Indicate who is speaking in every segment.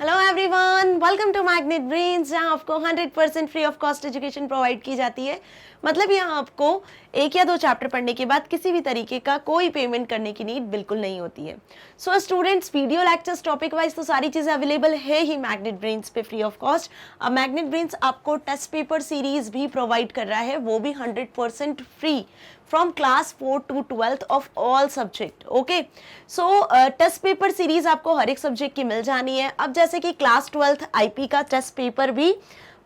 Speaker 1: Hello everyone, welcome to Magnet Brains, जहां आपको 100% free of cost education provide की जाती है। मतलब यहाँ आपको एक या दो चैप्टर पढ़ने के बाद किसी भी तरीके का कोई पेमेंट करने की नीड बिल्कुल नहीं होती है। So students, video lectures topic wise तो सारी चीज़ें अवेलेबल है ही मैग्नेट ब्रेन्स पे फ्री ऑफ कॉस्ट। अब मैग्नेट ब्रेन्स आपको टेस्ट पेपर सीरीज भी प्रोवाइड कर रहा है, वो भी 100% free from class 4 to 12th of all subject. Okay, so test paper series आपको हर एक सब्जेक्ट की मिल जानी है। अब जैसे कि क्लास 12th आईपी का टेस्ट पेपर भी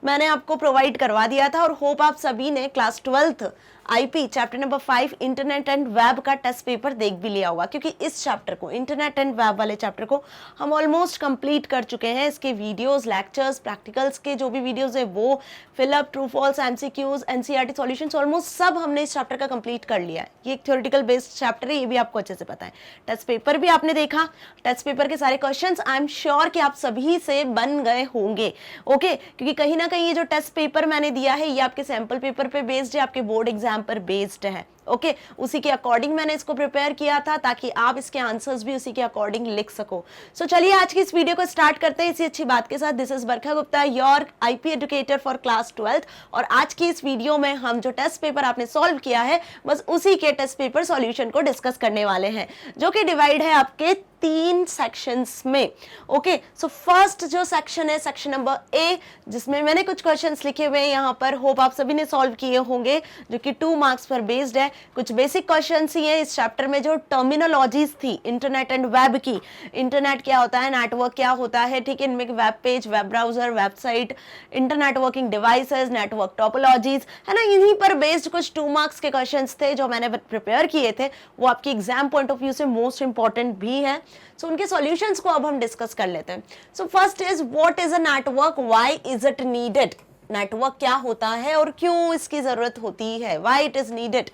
Speaker 1: मैंने आपको प्रोवाइड करवा दिया था और होप आप सभी ने class 12th IP chapter number 5 internet and web का टेस्ट पेपर देख भी लिया होगा, क्योंकि इस चैप्टर को, इंटरनेट एंड वेब वाले चैप्टर को हम ऑलमोस्ट कंप्लीट कर चुके हैं। इसके वीडियोस, लेक्चर्स, प्रैक्टिकल्स के जो भी वीडियोस है वो, fill up, true false, MCQs, NCERT solutions, almost सब हमने इस चैप्टर का कंप्लीट कर लिया है। ये एक थ्योरेटिकल बेस्ड चैप्टर है, ये भी आपको अच्छे से पता है। टेस्ट पेपर भी आपने देखा, टेस्ट पेपर के सारे क्वेश्चंस आई एम श्योर कि आप सभी से बन गए होंगे। ओके, क्योंकि कहीं ना कहीं ये जो टेस्ट पेपर मैंने दिया है ये आपके सैंपल पेपर पे बेस्ड है, आपके बोर्ड एग्जाम पर बेस्ड है। ओके, उसी के अकॉर्डिंग मैंने इसको प्रिपेयर किया था ताकि आप इसके आंसर्स भी उसी के अकॉर्डिंग लिख सको। सो चलिए आज की इस वीडियो को स्टार्ट करते हैं इसी अच्छी बात के साथ। This is Barkha Gupta, your IP educator for class 12th, और आज की इस वीडियो में हम जो टेस्ट पेपर आपने सॉल्व किया है बस उसी के टेस्ट पेपर सॉल्यूशन को डिस्कस करने वाले हैं, जो कि डिवाइड है आपके 3 सेक्शंस में। ओके, सो फर्स्ट जो सेक्शन है सेक्शन नंबर ए, जिसमें मैंने कुछ क्वेश्चंस लिखे हुए हैं यहाँ पर, होप आप सभी ने सॉल्व किए होंगे, जो कि 2 मार्क्स पर बेस्ड है। कुछ बेसिक क्वेश्चंस ही हैं इस चैप्टर में, जो टर्मिनोलॉजीज थी इंटरनेट एंड वेब की। इंटरनेट क्या होता है, नेटवर्क क्या होता है, ठीक है, इनमें web page, web browser, website, internet working devices, network topologies, है ना। इन्हीं पर बेस्ड कुछ 2 मार्क्स के क्वेश्चंस थे जो मैंने प्रिपेयर किए थे, वो आपकी एग्जाम पॉइंट ऑफ व्यू से मोस्ट इंपॉर्टेंट भी है। सो उनके सॉल्यूशंस को अब हम डिस्कस कर लेते हैं। So first is, what is a network, why is it needed. Network क्या होता है और क्यों इसकी जरूरत होती है, why it is needed.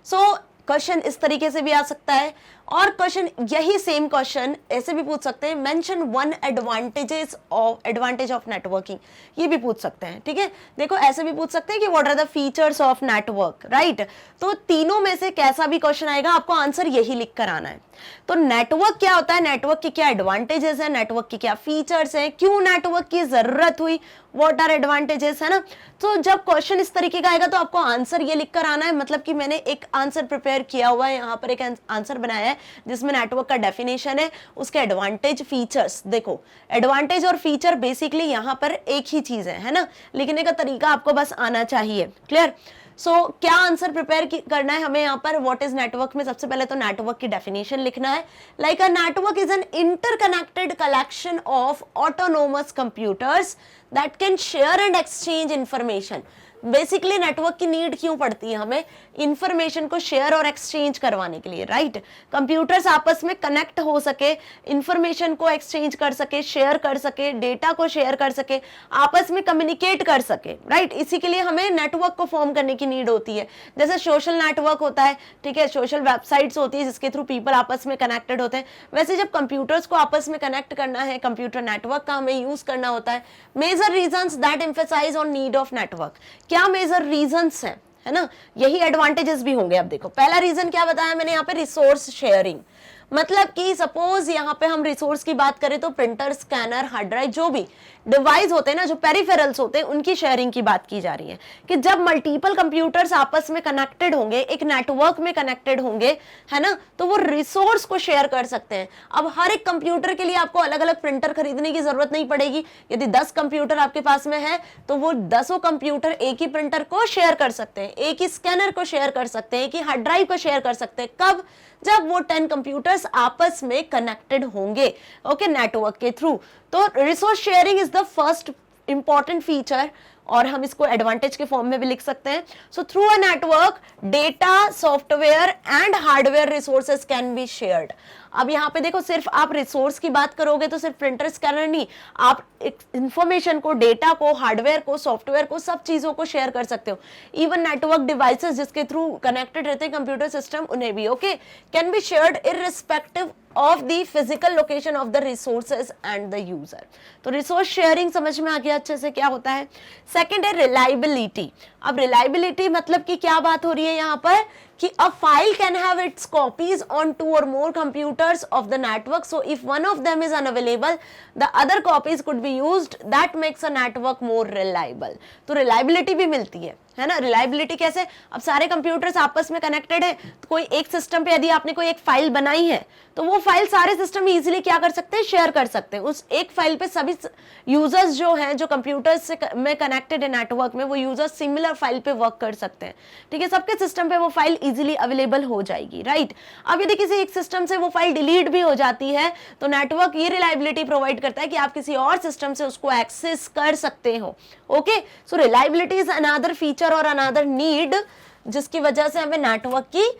Speaker 1: So question इस तरीके से भी आ सकता है, और क्वेश्चन यही सेम क्वेश्चन ऐसे भी पूछ सकते हैं, mention one advantage of networking, ये भी पूछ सकते हैं। ठीक है, देखो ऐसे भी पूछ सकते हैं कि what are the features of network, right. तो तीनों में से कैसा भी क्वेश्चन आएगा आपको आंसर यही लिख कर आना है। तो नेटवर्क क्या होता है, नेटवर्क के क्या एडवांटेजेस है, नेटवर्क की क्या फीचर्स है, क्यों नेटवर्क की जरूरत हुई, व्हाट आर एडवांटेजेस, है ना। तो जब क्वेश्चन इस तरीके का आएगा तो आपको आंसर ये लिख कर आना है। मतलब कि मैंने एक आंसर प्रिपेयर किया हुआ है, यहाँ पर एक आंसर बनाया है जिसमें नेटवर्क का डेफिनेशन है, उसके एडवांटेज, फीचर्स। देखो एडवांटेज और फीचर बेसिकली यहाँ पर एक ही चीज है ना, लिखने का तरीका आपको बस आना चाहिए। क्लियर। सो क्या आंसर प्रिपेयर करना है हमें यहाँ पर, व्हाट इज नेटवर्क में सबसे पहले तो नेटवर्क की डेफिनेशन लिखना है। Like a network is an interconnected collection of autonomous computers that can share and exchange information. Basically network की नीड क्यों पड़ती है हमें, इंफॉर्मेशन को शेयर और एक्सचेंज करवाने के लिए, राइट। कंप्यूटर्स आपस में कनेक्ट हो सके, इंफॉर्मेशन को एक्सचेंज कर सके, शेयर कर सके, डेटा को शेयर कर सके, आपस में कम्युनिकेट कर सके, राइट। इसी के लिए हमें नेटवर्क को फॉर्म करने की नीड होती है। जैसे सोशल नेटवर्क होता है, ठीक है, सोशल वेबसाइट्स होती है जिसके थ्रू पीपल आपस में कनेक्टेड होते हैं, वैसे जब कंप्यूटर्स को आपस में कनेक्ट करना है, कंप्यूटर नेटवर्क का हमें यूज करना होता है। Major reasons that emphasize on need of network, क्या मेजर रीजंस हैं, है ना, यही एडवांटेजेस भी होंगे। अब देखो पहला रीजन क्या बताया मैंने यहाँ पे, रिसोर्स शेयरिंग। मतलब कि सपोज यहाँ पे हम रिसोर्स की बात करें तो प्रिंटर, स्कैनर, हार्ड ड्राइव, जो भी डिवाइस होते हैं ना, जो पेरिफेरल्स होते हैं, उनकी शेयरिंग की बात की जा रही है कि जब मल्टीपल कंप्यूटर्स आपस में कनेक्टेड होंगे, एक नेटवर्क में कनेक्टेड होंगे, है ना, तो वो रिसोर्स को शेयर कर सकते हैं। अब हर एक कंप्यूटर के लिए आपको अलग अलग प्रिंटर खरीदने की जरूरत नहीं पड़ेगी। यदि 10 कंप्यूटर आपके पास में है तो वो 10 कंप्यूटर एक ही प्रिंटर को शेयर कर सकते हैं, एक ही स्कैनर को शेयर कर सकते हैं, एक ही हार्ड ड्राइव को शेयर कर सकते हैं। कब, जब वो 10 कंप्यूटर्स आपस में कनेक्टेड होंगे, ओके, नेटवर्क के थ्रू। तो resource sharing is the first important feature, और हम इसको एडवांटेज के फॉर्म में भी लिख सकते हैं। So through a network data, software and hardware resources can be shared. अब यहाँ पे देखो, सिर्फ आप रिसोर्स की बात करोगे तो सिर्फ प्रिंटर, स्कैनर नहीं, आप इंफॉर्मेशन को, डेटा को, हार्डवेयर को, सॉफ्टवेयर को, सब चीजों को शेयर कर सकते हो। इवन नेटवर्क डिवाइसेस जिसके थ्रू कनेक्टेड रहते हैं कंप्यूटर सिस्टम, उन्हें भी, okay, can be shared irrespective of the physical location of the resources and the user. तो रिसोर्स शेयरिंग समझ में आ गया अच्छे से क्या होता है। सेकंड है रिलायबिलिटी। अब रिलायबिलिटी मतलब कि क्या बात हो रही है यहाँ पर कि a file can have its copies on 2 or more computers of the network, so if one of them is unavailable the other copies could be used, that makes a network more reliable। तो reliability भी मिलती है ना। Reliability कैसे, अब सारे computers आपस में कनेक्टेड है, तो कोई एक सिस्टम पे यदि आपने कोई एक फाइल बनाई है तो वो फाइल सारे सिस्टम इजीली क्या कर सकते हैं, शेयर कर सकते हैं। उस एक फाइल पे सभी यूजर्स जो हैं, जो कंप्यूटर्स से में कनेक्टेड है नेटवर्क में, वो यूजर्स सिमिलर फाइल पे वर्क कर सकते हैं, ठीक है। सबके सिस्टम पे वो फाइल इजीली अवेलेबल हो जाएगी, राइट। अब यदि किसी एक सिस्टम से वो फाइल डिलीट भी हो जाती है तो नेटवर्क ये रिलायबिलिटी प्रोवाइड करता है कि आप किसी और सिस्टम से उसको एक्सेस कर सकते हो। Okay, so reliability is another feature और अनदर नीड जिसकी वजह से हमें नेटवर्क की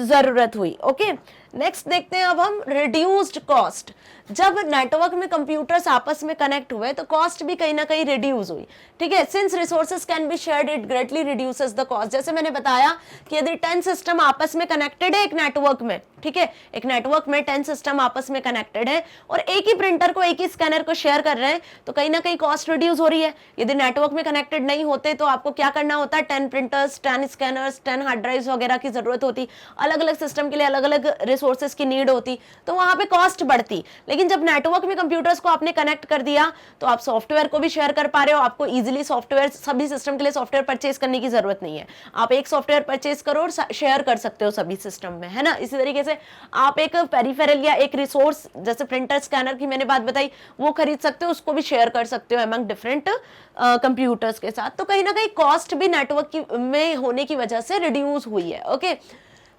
Speaker 1: जरूरत हुई। ओके, नेक्स्ट देखते हैं अब हम रिड्यूस्ड कॉस्ट। जब नेटवर्क में कंप्यूटर्स आपस में कनेक्ट हुए तो कॉस्ट भी कहीं ना कहीं रिड्यूस हुई, ठीक है। Since resources can be shared it greatly reduces the cost. जैसे मैंने बताया कि यदि 10 सिस्टम आपस में कनेक्टेड है एक नेटवर्क में, ठीक है, एक नेटवर्क में 10 सिस्टम आपस में कनेक्टेड है और एक ही प्रिंटर को, एक ही स्कैनर को शेयर कर रहे हैं, तो कहीं ना कहीं कॉस्ट रिड्यूस हो रही है। यदि नेटवर्क में कनेक्टेड नहीं होते तो आपको क्या करना होता है, 10 प्रिंटर्स, 10 स्कैनर्स, 10 हार्ड ड्राइव्स वगैरह की जरूरत होती, अलग अलग सिस्टम के लिए अलग अलग रिसोर्सेज की नीड होती, तो वहां पे कॉस्ट बढ़ती। लेकिन जब नेटवर्क में कंप्यूटर्स को आपने कनेक्ट कर दिया तो आप सॉफ्टवेयर को भी शेयर कर पा रहे हो, आपको इजीली सॉफ्टवेयर, सभी सिस्टम के लिए सॉफ्टवेयर परचेज करने की जरूरत नहीं है। आप एक सॉफ्टवेयर परचेज करो और शेयर कर सकते हो सभी सिस्टम में, है ना। इसी तरीके से आप एक पेरिफेरल या एक रिसोर्स, जैसे प्रिंटर, स्कैनर की मैंने बात बताई, वो खरीद सकते हो, उसको भी शेयर कर सकते हो अमंग डिफरेंट कंप्यूटर्स के साथ। तो कहीं ना कहीं कॉस्ट भी नेटवर्क में होने की वजह से रिड्यूस हुई है। ओके,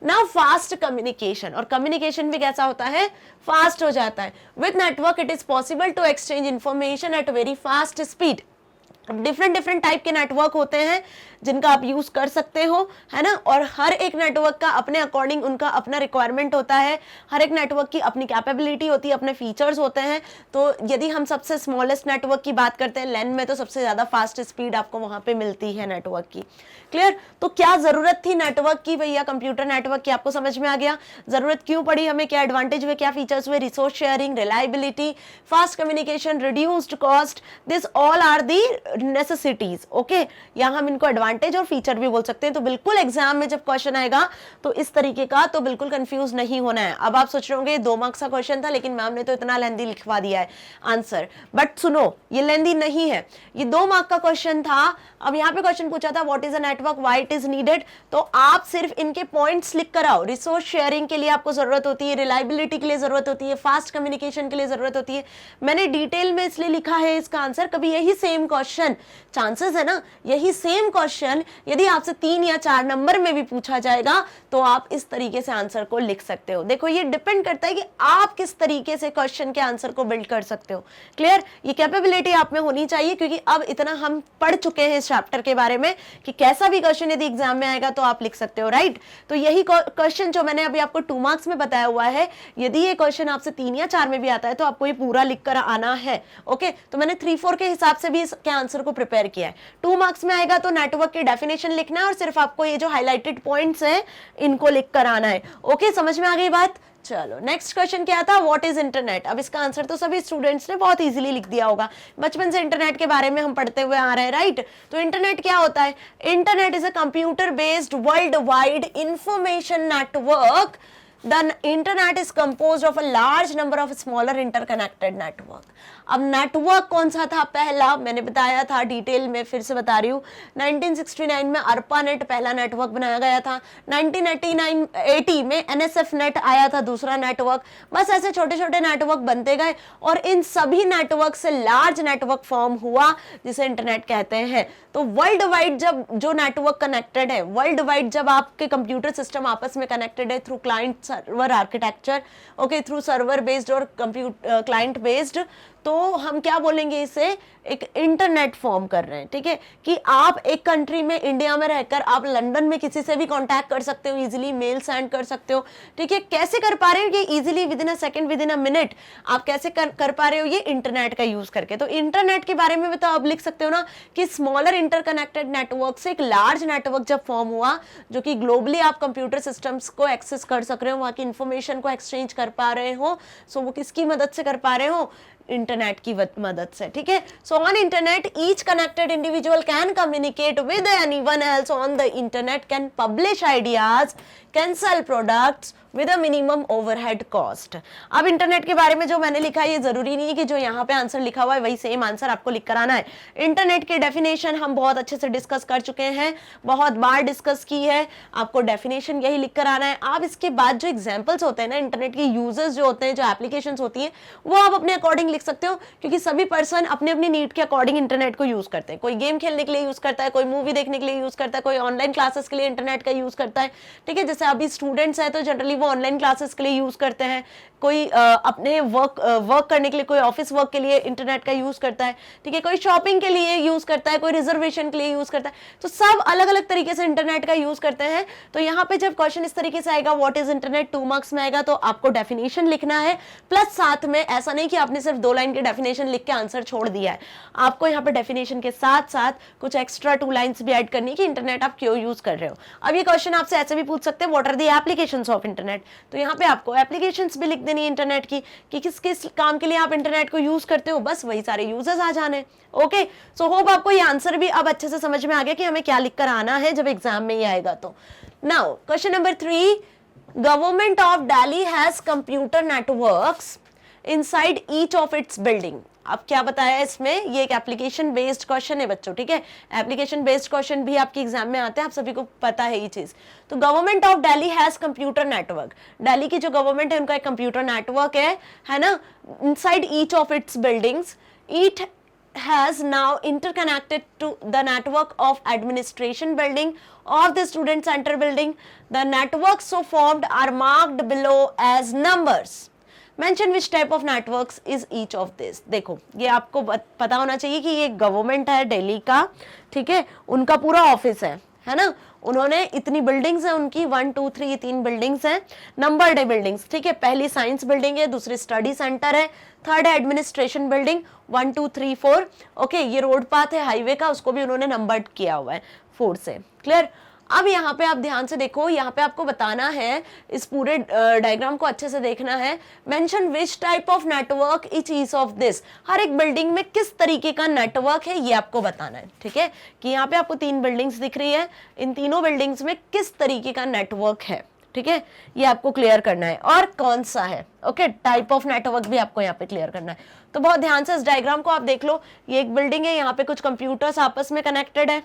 Speaker 1: नाउ फास्ट कम्युनिकेशन, और कम्युनिकेशन भी कैसा होता है, फास्ट हो जाता है। With network it is possible to exchange information at very fast speed. Different different type के नेटवर्क होते हैं जिनका आप यूज कर सकते हो, है ना, और हर एक नेटवर्क का अपने अकॉर्डिंग उनका अपना रिक्वायरमेंट होता है, हर एक नेटवर्क की अपनी कैपेबिलिटी होती है, अपने फीचर्स होते हैं। तो यदि हम सबसे स्मॉलेस्ट नेटवर्क की बात करते हैं लैन में, तो सबसे ज्यादा फास्ट स्पीड आपको वहां पे मिलती है नेटवर्क की। क्लियर, तो क्या जरूरत थी नेटवर्क की भैया, कंप्यूटर नेटवर्क की, आपको समझ में आ गया जरूरत क्यों पड़ी हमें, क्या एडवांटेज हुए, क्या फीचर्स हुए, resource sharing, reliability, fast communication, reduced cost, this all are the necessities. Okay, यहाँ हम इनको एडवांटेज और फीचर भी बोल सकते हैं। तो बिल्कुल एग्जाम में जब क्वेश्चन आएगा तो इस तरीके का, तो बिल्कुल कंफ्यूज नहीं होना है। अब आप सोच रहे होंगे 2 मार्क्स का क्वेश्चन था लेकिन मैम ने तो इतना लेंदी लिखवा दिया है आंसर, बट सुनो ये लेंदी नहीं है, ये 2 मार्क का क्वेश्चन था। अब यहाँ पे क्वेश्चन पूछा था what is a network, why it is needed, तो आप सिर्फ इनके पॉइंट्स लिख कर आओ। रिसोर्स शेयरिंग के लिए आपको जरूरत होती है, रिलायबिलिटी के लिए जरूरत होती है, फास्ट कम्युनिकेशन के लिए जरूरत होती है। मैंने डिटेल में इसलिए लिखा है इसका आंसर, कभी यही सेम क्वेश्चन, चांसेस है ना यही सेम क्वेश्चन यदि आपसे 3 या 4 नंबर में भी पूछा जाएगा तो आप इस तरीके से आंसर को लिख सकते हो। देखो ये डिपेंड करता है कि आप किस तरीके से क्वेश्चन के आंसर को बिल्ड कर सकते हो। क्लियर, ये कैपेबिलिटी आप में होनी चाहिए, क्योंकि अब इतना हम पढ़ चुके हैं इस चैप्टर के बारे में कि कैसा भी क्वेश्चन यदि एग्जाम में आएगा तो आप लिख सकते हो, राइट। तो यही क्वेश्चन जो मैंने अभी आपको 2 मार्क्स में बताया हुआ है, यदि ये क्वेश्चन आपसे 3 या 4 में भी आता है तो आपको ये पूरा लिख कर आना है। ओके, तो मैंने 3-4 के हिसाब से भी इसके आंसर को प्रिपेयर किया है। 2 मार्क्स में आएगा तो नेटवर्क की डेफिनेशन लिखना है और सिर्फ आपको ये जो हाईलाइटेड पॉइंट्स हैं इनको लिख कर आना है। ओके, समझ में आ गई बात। चलो नेक्स्ट क्वेश्चन क्या था, व्हाट इज इंटरनेट। अब इसका आंसर तो सभी स्टूडेंट्स ने बहुत इजीली लिख दिया होगा, बचपन से इंटरनेट के बारे में हम पढ़ते हुए आ रहे हैं, राइट। तो इंटरनेट क्या होता है, internet is a computer based world wide information network. The internet is composed of a large number of smaller interconnected network. अब नेटवर्क कौन सा था पहला, मैंने बताया था डिटेल में, फिर से बता रही हूँ। 1969 में ARPANET पहला नेटवर्क बनाया गया था। 1980 में NSF नेट आया था दूसरा नेटवर्क। बस ऐसे छोटे छोटे नेटवर्क बनते गए और इन सभी नेटवर्क से लार्ज नेटवर्क फॉर्म हुआ जिसे इंटरनेट कहते हैं। तो वर्ल्ड वाइड जब जो नेटवर्क कनेक्टेड है, वर्ल्ड वाइड जब आपके कंप्यूटर सिस्टम आपस में कनेक्टेड है through client server architecture, okay, through server based और कंप्यूटर क्लाइंट बेस्ड, तो हम क्या बोलेंगे, इसे एक इंटरनेट फॉर्म कर रहे हैं, ठीक है। कि आप एक कंट्री में, इंडिया में रहकर आप लंदन में किसी से भी कांटेक्ट कर सकते हो, इजीली मेल सेंड कर सकते हो, ठीक है। कैसे कर पा रहे हो ये easily, with in a second, with in a minute आप कैसे कर पा रहे हो ये इंटरनेट का यूज करके। तो इंटरनेट के बारे में भी तो आप लिख सकते हो ना कि स्मॉलर इंटरकनेक्टेड नेटवर्क से एक लार्ज नेटवर्क जब फॉर्म हुआ जो कि ग्लोबली आप कंप्यूटर सिस्टम्स को एक्सेस कर सक रहे हो, वहां की इंफॉर्मेशन को एक्सचेंज कर पा रहे हो। सो वो किसकी मदद से कर पा रहे हो, इंटरनेट की मदद से, ठीक है। So on internet each connected individual can communicate with anyone else on the internet, can publish ideas, can sell products with a minimum overhead cost. अब इंटरनेट के बारे में जो मैंने लिखा है ये जरूरी नहीं है कि जो यहाँ पे आंसर लिखा हुआ है वही सेम आंसर आपको लिख कर आना है। इंटरनेट की डेफिनेशन हम बहुत अच्छे से डिस्कस कर चुके हैं, बहुत बार डिस्कस की है, आपको डेफिनेशन यही लिख कर आना है। आप इसके बाद जो एग्जाम्पल्स होते हैं ना, इंटरनेट के यूजर्स जो होते हैं, जो एप्लीकेशन होती है, वो आप अपने अकॉर्डिंग लिख सकते हो, क्योंकि सभी पर्सन अपने अपनी नीड के अकॉर्डिंग इंटरनेट को यूज करते हैं। कोई गेम खेलने के लिए यूज करता है, कोई मूवी देखने के लिए यूज करता है, कोई ऑनलाइन क्लासेस के लिए इंटरनेट का यूज करता है, ठीक है। जैसे अभी स्टूडेंट्स है तो जनरली वो ऑनलाइन क्लासेस के लिए यूज करते हैं, कोई अपने वर्क करने के लिए, कोई ऑफिस वर्क के लिए इंटरनेट का यूज करता है, ठीक है, कोई शॉपिंग के लिए यूज करता है, कोई रिजर्वेशन के लिए यूज करता है। तो सब अलग अलग तरीके से इंटरनेट का यूज करते हैं। तो यहाँ पे जब क्वेश्चन इस तरीके से आएगा व्हाट इज इंटरनेट, 2 मार्क्स में आएगा, तो आपको डेफिनेशन लिखना है, प्लस साथ में ऐसा नहीं कि आपने सिर्फ 2 लाइन की डेफिनेशन लिख के आंसर छोड़ दिया है, आपको यहाँ पे डेफिनेशन के साथ साथ कुछ एक्स्ट्रा 2 लाइन्स भी ऐड करनी कि इंटरनेट आप क्यों यूज कर रहे हो। अब ये क्वेश्चन आपसे ऐसे भी पूछ सकते हैं what are the applications of internet, तो यहाँ पे आपको एप्लीकेशंस भी लिख देनी है इंटरनेट की, कि किस किस काम के लिए आप इंटरनेट को यूज करते हो, बस वही सारे यूजर्स आ जाने। ओके, सो होप आपको ये आंसर भी अब अच्छे से समझ में आ गया कि हमें क्या लिख कर आना है जब एग्जाम में ये आएगा। तो now question number 3, government of Delhi has computer networks inside each of its building. अब क्या बताया इसमें, ये एक एप्लीकेशन बेस्ड क्वेश्चन है बच्चों, ठीक है। एप्लीकेशन बेस्ड क्वेश्चन भी आपके एग्जाम में आते हैं, आप सभी को पता है ये चीज। तो government of Delhi has computer network, Delhi की जो गवर्नमेंट है उनका एक कंप्यूटर नेटवर्क है ना, inside each of its buildings. It has now interconnected to the network of administration building of the student center building. The networks so formed are marked below as numbers. Mention which type of networks is each of this. देखो ये आपको पता होना चाहिए कि ये government है दिल्ली का, ठीक है, उनका पूरा ऑफिस है ना, उन्होंने इतनी बिल्डिंग्स हैं उनकी, 1 2 3 3 बिल्डिंग्स हैं, नंबर्ड है बिल्डिंग्स, ठीक है। पहली साइंस बिल्डिंग है, दूसरी स्टडी सेंटर है, थर्ड है एडमिनिस्ट्रेशन बिल्डिंग, 1 2 3 4। ओके, ये रोड पाथ है हाईवे का, उसको भी उन्होंने नंबर्ड किया हुआ है 4 से। क्लियर। अब यहाँ पे आप ध्यान से देखो, यहाँ पे आपको बताना है, इस पूरे डायग्राम को अच्छे से देखना है। Mention which type of network each each of this, हर एक बिल्डिंग में किस तरीके का नेटवर्क है ये आपको बताना है, ठीक है। कि यहाँ पे आपको 3 बिल्डिंग्स दिख रही है, इन तीनों बिल्डिंग्स में किस तरीके का नेटवर्क है, ठीक है, ये आपको क्लियर करना है, और कौन सा है। ओके, टाइप ऑफ नेटवर्क भी आपको यहाँ पे क्लियर करना है। तो बहुत ध्यान से इस डायग्राम को आप देख लो, ये एक बिल्डिंग है, यहाँ पे कुछ कंप्यूटर्स आपस में कनेक्टेड है,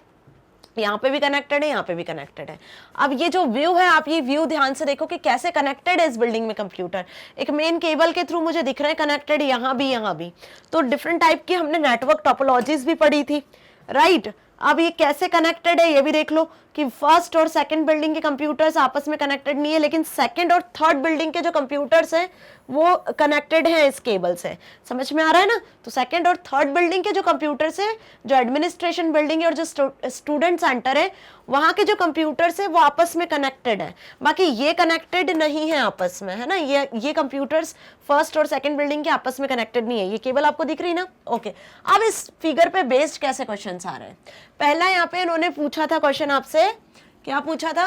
Speaker 1: यहाँ पे भी कनेक्टेड है, यहाँ पे भी कनेक्टेड है। अब ये जो व्यू है, आप ये व्यू ध्यान से देखो कि कैसे कनेक्टेड है इस बिल्डिंग में कंप्यूटर। एक मेन केबल के थ्रू मुझे दिख रहे हैं कनेक्टेड, यहाँ भी। तो डिफरेंट टाइप की हमने नेटवर्क टोपोलॉजीज भी पढ़ी थी, राइट। अब ये कैसे कनेक्टेड है ये भी देख लो कि फर्स्ट और सेकंड बिल्डिंग के कंप्यूटर्स आपस में कनेक्टेड नहीं है, लेकिन सेकंड और थर्ड बिल्डिंग के जो कंप्यूटर्स हैं वो कनेक्टेड हैं इस केबल से। समझ में आ रहा है ना। तो सेकंड और थर्ड बिल्डिंग के जो कंप्यूटर्स हैं, जो एडमिनिस्ट्रेशन बिल्डिंग है और जो स्टूडेंट सेंटर है, वहां के जो कंप्यूटर्स है वो आपस में कनेक्टेड है, बाकी ये कनेक्टेड नहीं है आपस में, है ना। ये कंप्यूटर्स फर्स्ट और सेकंड बिल्डिंग के आपस में कनेक्टेड नहीं है। ये केबल आपको दिख रही ना। ओके, अब इस फिगर पे बेस्ड कैसे क्वेश्चंस आ रहे हैं। पहला यहाँ पे इन्होंने पूछा था क्वेश्चन आपसे, क्या पूछा था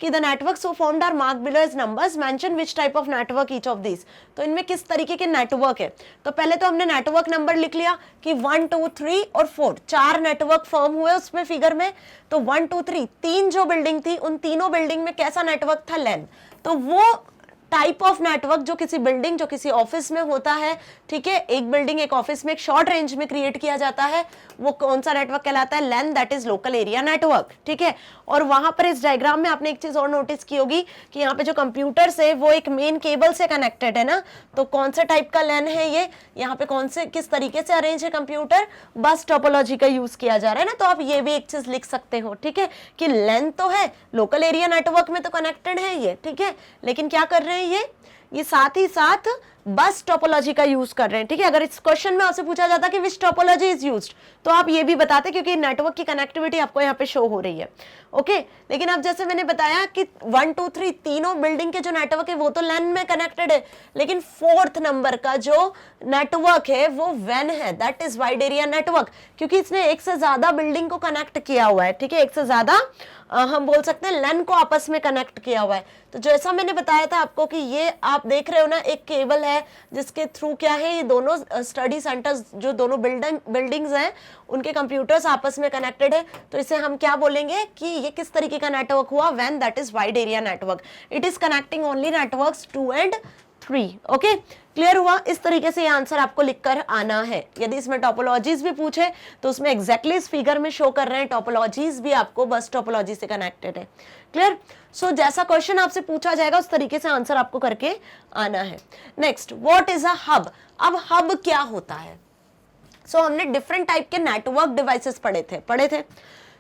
Speaker 1: कि the network so formed are marked below as numbers, mention which type of network each of this. तो इनमें किस तरीके के नेटवर्क है। तो पहले तो हमने नेटवर्क नंबर लिख लिया कि 1 2 3 और 4, 4 नेटवर्क फॉर्म हुए उसमें फिगर में। तो 1 2 3 3 जो बिल्डिंग थी, उन तीनों बिल्डिंग में कैसा नेटवर्क था, लेन। तो वो टाइप ऑफ नेटवर्क जो किसी बिल्डिंग, जो किसी ऑफिस में होता है, ठीक है, एक बिल्डिंग एक ऑफिस में एक शॉर्ट रेंज में क्रिएट किया जाता है, वो कौन सा नेटवर्क कहलाता है, LAN, that is local area network, ठीक है। और वहां पर इस डायग्राम में आपने एक चीज और नोटिस की होगी कि यहाँ पे जो कंप्यूटर्स है वो एक मेन केबल से कनेक्टेड है ना। तो कौन सा टाइप का लैन है ये, यहाँ पे कौन से किस तरीके से अरेंज है कंप्यूटर, बस टोपोलॉजी का यूज किया जा रहा है ना। तो आप ये भी एक चीज लिख सकते हो, ठीक है, कि लैन तो है, लोकल एरिया नेटवर्क में तो कनेक्टेड है ये, ठीक है, लेकिन क्या कर रहे हैं ये साथ ही साथ बस टोपोलॉजी का यूज कर रहे हैं, ठीक है। अगर इस क्वेश्चन में आपसे पूछा जाता कि विच टोपोलॉजी इज यूज्ड, तो आप ये भी बताते, क्योंकि नेटवर्क की कनेक्टिविटी आपको यहाँ पे शो हो रही है। ओके, लेकिन अब जैसे मैंने बताया कि 1 2 3 तीनों बिल्डिंग के जो नेटवर्क है वो तो लैन में कनेक्टेड है, लेकिन 4th नंबर का जो नेटवर्क है वो वैन है, that is wide area network, क्योंकि इसने एक से ज्यादा बिल्डिंग को कनेक्ट किया हुआ है, ठीक है, एक से ज्यादा हम बोल सकते हैं लैन को आपस में कनेक्ट किया हुआ है। तो जैसा मैंने बताया था आपको कि ये आप देख रहे हो ना, एक केबल है जिसके थ्रू क्या है ये दोनों स्टडी सेंटर्स, जो दोनों बिल्डिंग्स हैं उनके कंप्यूटर्स आपस में कनेक्टेड है, तो इसे हम क्या बोलेंगे कि ये किस तरीके का नेटवर्क हुआ, when that is wide area network, it is connecting only networks 2 and 3। Okay, clear हुआ? इस तरीके से ये आंसर आपको लिखकर आना है। यदि इसमें टोपोलॉजीज भी पूछे तो उसमें एग्जैक्टली इस फिगर में शो कर रहे हैं टोपोलॉजीज भी आपको बस टोपोलॉजी से कनेक्टेड है। क्लियर? सो जैसा क्वेश्चन आपसे पूछा जाएगा उस तरीके से आंसर आपको करके आना है। Next, what is a hub? अब हब क्या होता है? सो हमने डिफरेंट टाइप के नेटवर्क डिवाइसेस पढ़े थे।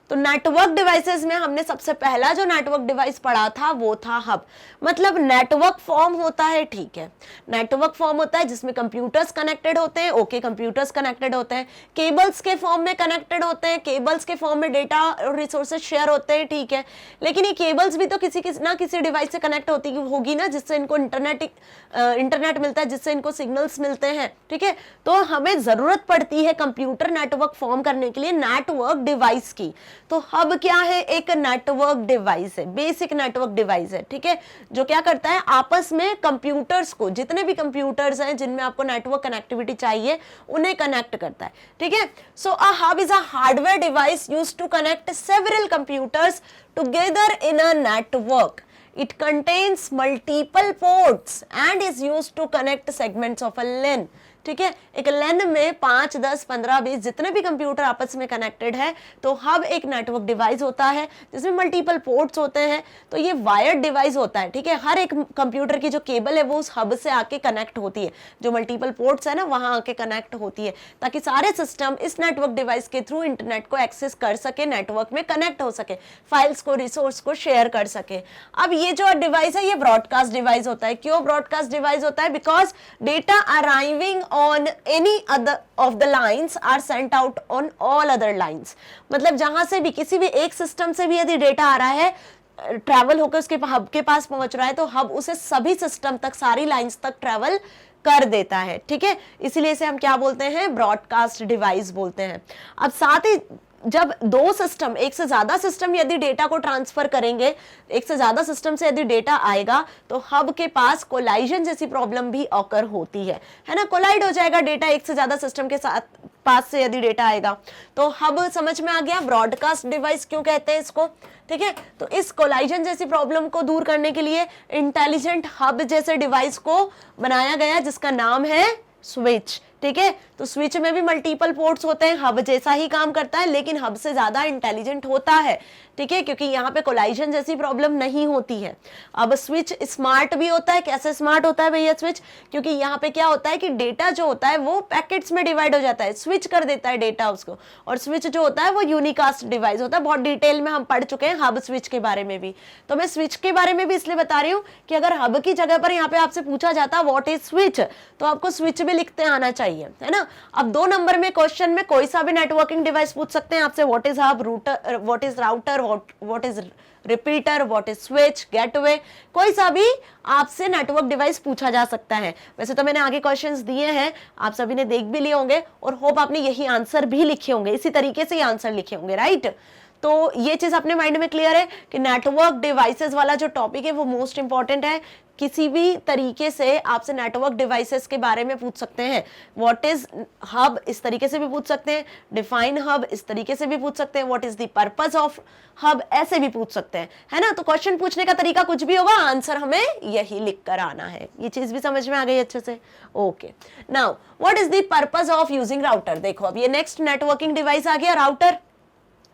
Speaker 1: तो नेटवर्क डिवाइसेस में हमने सबसे पहला जो नेटवर्क डिवाइस पढ़ा था वो था हब। मतलब नेटवर्क फॉर्म होता है, ठीक है, नेटवर्क फॉर्म होता है जिसमें कंप्यूटर्स कनेक्टेड होते हैं। ओके, कंप्यूटर्स कनेक्टेड होते हैं, केबल्स के फॉर्म में कनेक्टेड होते हैं, केबल्स के फॉर्म में डेटा और रिसोर्सेज शेयर होते हैं, ठीक है। लेकिन ये केबल्स भी तो किसी ना किसी डिवाइस से कनेक्ट होगी ना, जिससे इनको इंटरनेट मिलता है, जिससे इनको सिग्नल्स मिलते हैं, ठीक है। तो हमें जरूरत पड़ती है कंप्यूटर नेटवर्क फॉर्म करने के लिए नेटवर्क डिवाइस की। तो हब क्या है? एक नेटवर्क डिवाइस है, बेसिक नेटवर्क डिवाइस है, ठीक है, जो क्या करता है आपस में कंप्यूटर्स को, जितने भी कंप्यूटर्स हैं जिनमें आपको नेटवर्क कनेक्टिविटी चाहिए उन्हें कनेक्ट करता है, ठीक है। So a hub is a hardware device used to connect several computers together in a network. It contains multiple ports and is used to connect segments of a LAN। ठीक है, एक LAN में 5, 10, 15, 20 जितने भी कंप्यूटर आपस में connected है, तो हब एक नेटवर्क डिवाइस होता है जिसमें मल्टीपल पोर्ट्स होते हैं। तो ये वायर्ड डिवाइस होता है, ठीक है। हर एक कंप्यूटर की जो केबल है वो उस हब से आके कनेक्ट होती है, जो मल्टीपल पोर्ट्स है ना वहां आके कनेक्ट होती है, ताकि सारे सिस्टम इस नेटवर्क डिवाइस के थ्रू इंटरनेट को एक्सेस कर सके, नेटवर्क में कनेक्ट हो सके, फाइल्स को, रिसोर्स को शेयर कर सके। अब ये जो डिवाइस है ये ब्रॉडकास्ट डिवाइस होता है। क्यों ब्रॉडकास्ट डिवाइस होता है? Because data arriving on any other of the lines are sent out on all other lines। मतलब जहां से भी, किसी भी एक सिस्टम से भी यदि डेटा आ रहा है, ट्रैवल होकर उसके हब के पास पहुंच रहा है, तो हब उसे सभी सिस्टम तक, सारी लाइंस तक ट्रैवल कर देता है, ठीक है। इसीलिए इसे हम क्या बोलते हैं? ब्रॉडकास्ट डिवाइस बोलते हैं। अब साथ ही जब दो सिस्टम, एक से ज्यादा सिस्टम यदि डेटा को ट्रांसफर करेंगे, एक से ज्यादा सिस्टम से यदि डेटा आएगा, तो हब के पास कोलाइजन जैसी प्रॉब्लम भी ऑकर होती है ना। कोलाइड हो जाएगा डेटा एक से ज्यादा सिस्टम के साथ, पास से यदि डेटा आएगा। तो हब समझ में आ गया, ब्रॉडकास्ट डिवाइस क्यों कहते हैं इसको, ठीक है। तो इस कोलाइजन जैसी प्रॉब्लम को दूर करने के लिए इंटेलिजेंट हब जैसे डिवाइस को बनाया गया जिसका नाम है स्विच, ठीक है। तो स्विच में भी मल्टीपल पोर्ट्स होते हैं, हब जैसा ही काम करता है लेकिन हब से ज्यादा इंटेलिजेंट होता है, ठीक है, क्योंकि यहाँ पे कोलाइजन जैसी प्रॉब्लम नहीं होती है। अब स्विच स्मार्ट भी होता है। कैसे स्मार्ट होता है भैया स्विच? क्योंकि यहाँ पे क्या होता है कि डेटा जो होता है वो पैकेट्स में डिवाइड हो जाता है, स्विच कर देता है डेटा उसको। और स्विच जो होता है वो यूनिकास्ट डिवाइस होता है। बहुत डिटेल में हम पढ़ चुके हैं हब स्विच के बारे में भी। तो मैं स्विच के बारे में भी इसलिए बता रही हूँ कि अगर हब की जगह पर यहाँ पे आपसे पूछा जाता व्हाट इज स्विच, तो आपको स्विच भी लिखते आना चाहिए, है ना। अब 2 नंबर में क्वेश्चन में कोई सा भी नेटवर्किंग डिवाइस पूछ सकते हैं आपसे, what is hub, router, what is router, what is repeater, what is switch, gateway, कोई सा भी आपसे नेटवर्क डिवाइस पूछा जा सकता है। वैसे तो मैंने आगे क्वेश्चंस दिए हैं, आप सभी ने देख भी लिए होंगे और होप आपने यही आंसर भी लिखे होंगे, इसी तरीके से ही आंसर लिखे होंगे, राइट। तो ये चीज अपने माइंड में क्लियर है कि नेटवर्क डिवाइसेस वाला जो टॉपिक है वो मोस्ट इंपॉर्टेंट है। किसी भी तरीके से आपसे नेटवर्क डिवाइसेस के बारे में पूछ सकते हैं। व्हाट इज हब इस तरीके से भी पूछ सकते हैं, डिफाइन हब इस तरीके से भी पूछ सकते हैं, what is the purpose of hub ऐसे भी पूछ सकते हैं, है ना। तो क्वेश्चन पूछने का तरीका कुछ भी होगा, आंसर हमें यही लिख कर आना है। ये चीज भी समझ में आ गई अच्छे से? Okay, now what is the purpose of using router? देखो अब ये नेक्स्ट नेटवर्किंग डिवाइस आ गया, राउटर।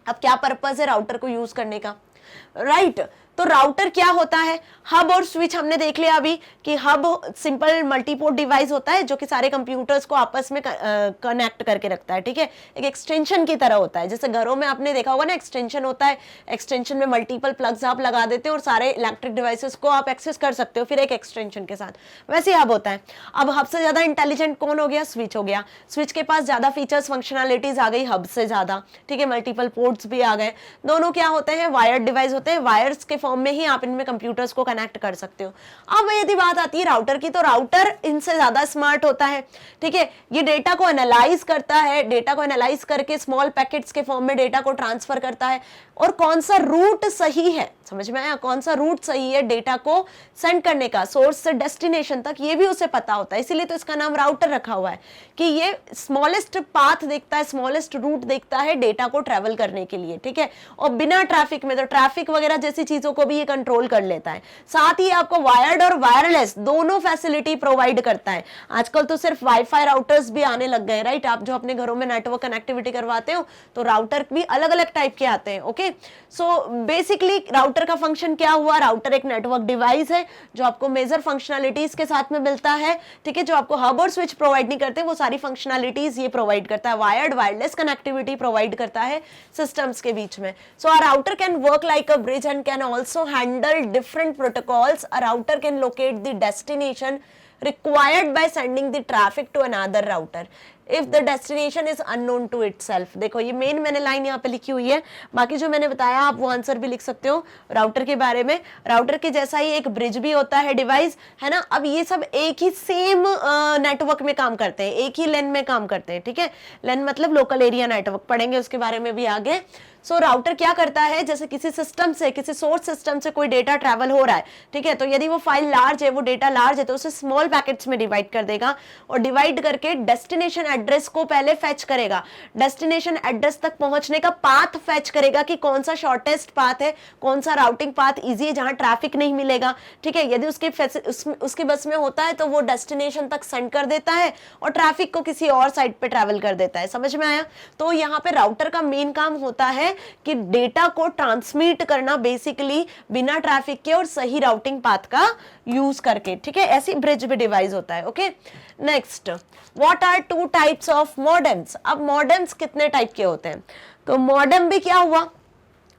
Speaker 1: अब क्या पर्पस है राउटर को यूज करने का, राइट। तो राउटर क्या होता है? हब और स्विच हमने देख लिया अभी कि हब सिंपल मल्टीपोर्ट डिवाइस होता है जो कि सारे कंप्यूटर्स को आपस में कनेक्ट करके रखता है, ठीक है। एक एक्सटेंशन की तरह होता है, जैसे घरों में आपने देखा होगा ना एक्सटेंशन होता है, एक्सटेंशन में मल्टीपल प्लग्स आप लगा देते हो और सारे इलेक्ट्रिक डिवाइसेस को आप एक्सेस कर सकते हो फिर एक एक्सटेंशन के साथ, वैसे हब होता है। अब हब से ज्यादा इंटेलिजेंट कौन हो गया? स्विच हो गया। स्विच के पास ज्यादा फीचर्स फंक्शनैलिटीज आ गई हब से ज्यादा, ठीक है, मल्टीपल पोर्ट्स भी आ गए। दोनों क्या होते हैं? वायर्ड डिवाइस होते हैं। वायर्स के फॉर्म में ही आप इनमें कंप्यूटर्स को कनेक्ट कर सकते हो। अब यदि बात आती है राउटर की, तो राउटर इनसे ज्यादा स्मार्ट होता है, ठीक है। ये डेटा को एनालाइज करता है, डेटा को एनालाइज करके स्मॉल पैकेट्स के फॉर्म में डेटा को ट्रांसफर करता है, और कौन सा रूट सही है, समझ में आया, कौन सा रूट सही है डेटा को सेंड करने का सोर्स से डेस्टिनेशन तक, ये भी उसे पता होता है। इसीलिए तो इसका नाम राउटर रखा हुआ है कि ये स्मॉलेस्ट पाथ देखता है, स्मॉलेस्ट रूट देखता है डेटा को ट्रेवल करने के लिए, ठीक है। और बिना ट्रैफिक में, तो ट्रैफिक वगैरह जैसी चीजों को भी ये कंट्रोल कर लेता है। साथ ही आपको वायर्ड और वायरलेस दोनों फैसिलिटी प्रोवाइड करता है। आजकल तो सिर्फ वाईफाई राउटर्स भी आने लग गए, राइट। आप जो अपने घरों में नेटवर्क कनेक्टिविटी करवाते हो तो राउटर भी अलग अलग टाइप के आते हैं, ओके। सो बेसिकली राउटर का फंक्शन क्या हुआ, राउटर एक नेटवर्क डिवाइस है जो आपको मेजर फंक्शनैलिटीज के साथ में मिलता है, ठीक है। जो आपको हब और स्विच प्रोवाइड नहीं करते वो सारी फंक्शनैलिटीज ये प्रोवाइड करता है। वायर्ड वायरलेस कनेक्टिविटी प्रोवाइड करता है सिस्टम्स के बीच में। So a router can work like a bridge and can also handle different protocols. A router can locate the destination required by sending the traffic to another router if the destination is unknown to itself। देखो ये main मैंने line यहाँ पे लिखी हुई है, बाकी जो मैंने बताया आप वो आंसर भी लिख सकते हो राउटर के बारे में। राउटर के जैसा ही एक ब्रिज भी होता है डिवाइस, है ना। अब ये सब एक ही सेम नेटवर्क में काम करते हैं, एक ही लेन में काम करते हैं, ठीक है। लेन मतलब लोकल एरिया नेटवर्क, पढ़ेंगे उसके बारे में भी आगे। सो राउटर क्या करता है, जैसे किसी सिस्टम से, किसी सोर्स सिस्टम से कोई डेटा ट्रैवल हो रहा है, ठीक है, तो यदि वो फाइल लार्ज है, वो डेटा लार्ज है, तो उसे स्मॉल पैकेट्स में डिवाइड कर देगा और डिवाइड करके डेस्टिनेशन एड्रेस को पहले फेच करेगा। डेस्टिनेशन एड्रेस तक पहुंचने का पाथ फेच करेगा कि कौन सा शॉर्टेस्ट पाथ है, कौन सा राउटिंग पाथ इजी है जहां ट्रैफिक नहीं मिलेगा, ठीक है। यदि उसके बस में होता है तो वो डेस्टिनेशन तक सेंड कर देता है और ट्रैफिक को किसी और साइड पे ट्रैवल कर देता है। समझ में आया। तो यहाँ पे राउटर का मेन काम होता है कि डेटा को ट्रांसमिट करना बेसिकली बिना ट्रैफिक के और सही राउटिंग पाथ का यूज करके, ठीक है। ऐसी ब्रिज भी डिवाइस होता है, okay. Next, what are two types of modems. अब मॉडेम्स कितने टाइप के होते हैं, तो मॉडेम भी क्या हुआ,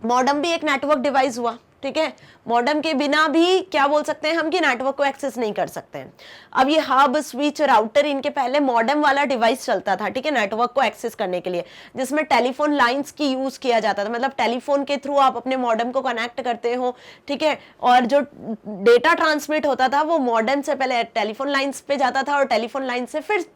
Speaker 1: मॉडेम भी एक नेटवर्क डिवाइस हुआ, ठीक है। मॉडेम के बिना भी क्या बोल सकते हैं हम कि नेटवर्क को एक्सेस नहीं कर सकते हैं। अब ये हब स्विच राउटर, इनके पहले मॉडेम वाला डिवाइस चलता था, ठीक है, नेटवर्क को एक्सेस करने के लिए, जिसमें टेलीफोन लाइंस की यूज किया जाता था। मतलब टेलीफोन के थ्रू आप अपने मॉडेम को कनेक्ट करते हो, ठीक है, और जो डेटा ट्रांसमिट होता था वो मॉडेम से पहले टेलीफोन लाइंस पे जाता था और टेलीफोन लाइन से फिर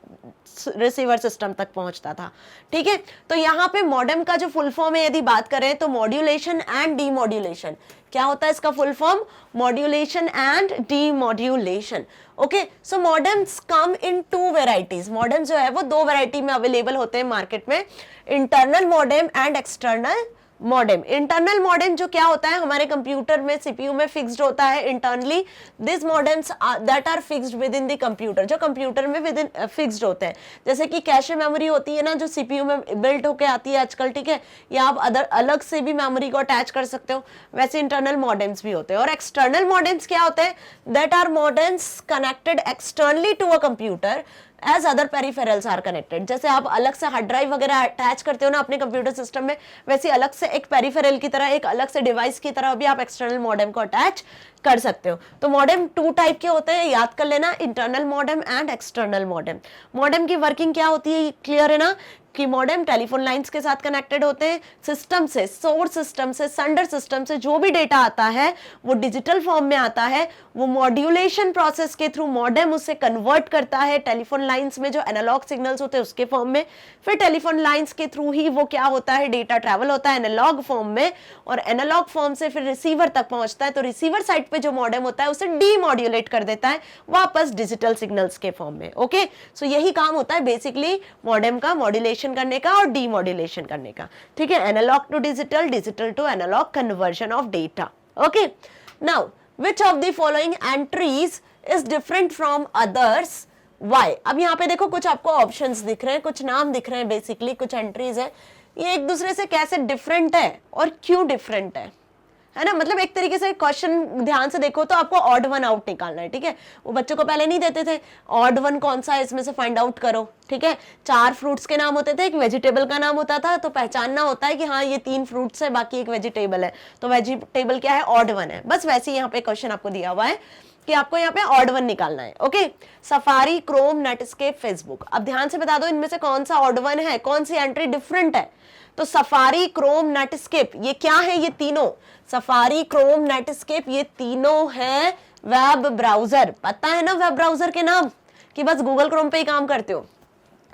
Speaker 1: रिसीवर सिस्टम तक पहुंचता था, ठीक है। तो यहाँ पे मॉडेम का जो फुल फॉर्म है यदि बात करें तो मॉड्यूलेशन एंड डीमॉड्यूलेशन। क्या होता है इसका full form, modulation and demodulation, okay. So modems come in to varieties. Modem जो है वो दो वेराइटी में अवेलेबल होते हैं मार्केट में, internal modem and external modem. Internal modem जो क्या होता है, हमारे कंप्यूटर में सीपीयू में फिक्स्ड होता है internally. This modems that are fixed within the computer, जो कंप्यूटर में विद इन फिक्स्ड होते हैं। जैसे कि कैशे मेमोरी होती है ना जो सीपीयू में बिल्ट होके आती है आजकल, ठीक है, या आप अदर अलग से भी मेमोरी को अटैच कर सकते हो, वैसे इंटरनल मॉडेम्स भी होते हैं। और एक्सटर्नल मॉडेम्स क्या होते हैं, that are modems connected externally to a computer as other peripherals are connected. जैसे आप अलग से हार्ड ड्राइव वगैरह अटैच करते हो ना अपने कंप्यूटर सिस्टम में, वैसे अलग से एक पेरिफेरल की तरह, एक अलग से डिवाइस की तरह भी आप एक्सटर्नल मॉडेम को अटैच कर सकते हो। तो मॉडेम टू टाइप के होते हैं, याद कर लेना, internal modem and external modem. Modem की वर्किंग क्या होती है, क्लियर है ना, कि मॉडेम टेलीफोन लाइंस के साथ कनेक्टेड होते हैं। सिस्टम से, सोर्स सिस्टम से, सेंडर सिस्टम से जो भी डेटा आता है वो डिजिटल फॉर्म में आता है, वो मॉड्यूलेशन प्रोसेस के थ्रू मॉडेम उसे कन्वर्ट करता है टेलीफोन लाइंस में जो एनालॉग सिग्नल्स होते हैं उसके फॉर्म में। फिर टेलीफोन लाइंस के थ्रू ही वो क्या होता है, डेटा ट्रैवल होता है एनालॉग फॉर्म में, और एनालॉग फॉर्म से फिर रिसीवर तक पहुंचता है। तो रिसीवर साइड पे जो मॉडेम होता है उसे डीमॉड्यूलेट कर देता है वापस डिजिटल सिग्नल्स के फॉर्म में, ओके। सो यही काम होता है बेसिकली मॉडेम का, मॉड्यूलेशन करने का और डीमॉड्यूलेशन करने का, ठीक है। Analog to digital, digital to analog conversion of data, okay. Now which of the following entries is different from others, why। अब यहाँ पे देखो कुछ आपको ऑप्शंस दिख रहे हैं, कुछ नाम दिख रहे हैं, बेसिकली कुछ एंट्रीज है, ये एक दूसरे से कैसे डिफरेंट है और क्यों डिफरेंट है ना। मतलब एक तरीके से क्वेश्चन ध्यान से देखो तो आपको ऑड वन आउट निकालना है, ठीक है। वो बच्चों को पहले नहीं देते थे, ऑड वन कौन सा है इसमें से फाइंड आउट करो, ठीक है। 4 फ्रूट्स के नाम होते थे, एक वेजिटेबल का नाम होता था, तो पहचानना होता है कि हाँ ये 3 फ्रूट्स है बाकी एक वेजिटेबल है, तो वेजिटेबल क्या है, ऑड वन है। बस वैसे ही यहाँ पे क्वेश्चन आपको दिया हुआ है कि आपको यहाँ पे ऑड वन निकालना है। Okay, safari, Chrome, Netscape, Facebook. अब ध्यान से बता दो इनमें से कौन सा ऑड वन है, कौन सी एंट्री डिफरेंट है। तो सफारी, क्रोम, नेटस्केप ये क्या है, ये तीनों, सफारी, क्रोम, नेटस्केप ये तीनों है वेब ब्राउजर। पता है ना वेब ब्राउजर के नाम, कि बस गूगल क्रोम पे ही काम करते हो।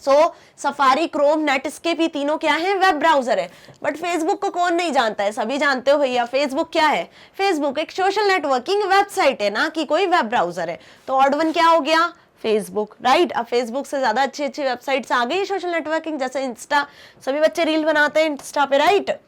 Speaker 1: सो सफारी, क्रोम, नेटस्केप ये तीनों क्या है, वेब ब्राउजर है। बट फेसबुक को कौन नहीं जानता है, सभी जानते हो भैया। फेसबुक क्या है, फेसबुक एक सोशल नेटवर्किंग वेबसाइट है, ना कि कोई वेब ब्राउजर है। तो ऑड वन क्या हो गया, फेसबुक, राइट। अब फेसबुक से ज्यादा अच्छी अच्छी वेबसाइट्स आ गई सोशल नेटवर्किंग, जैसे इंस्टा, सभी बच्चे रील बनाते हैं इंस्टा पे, राइट।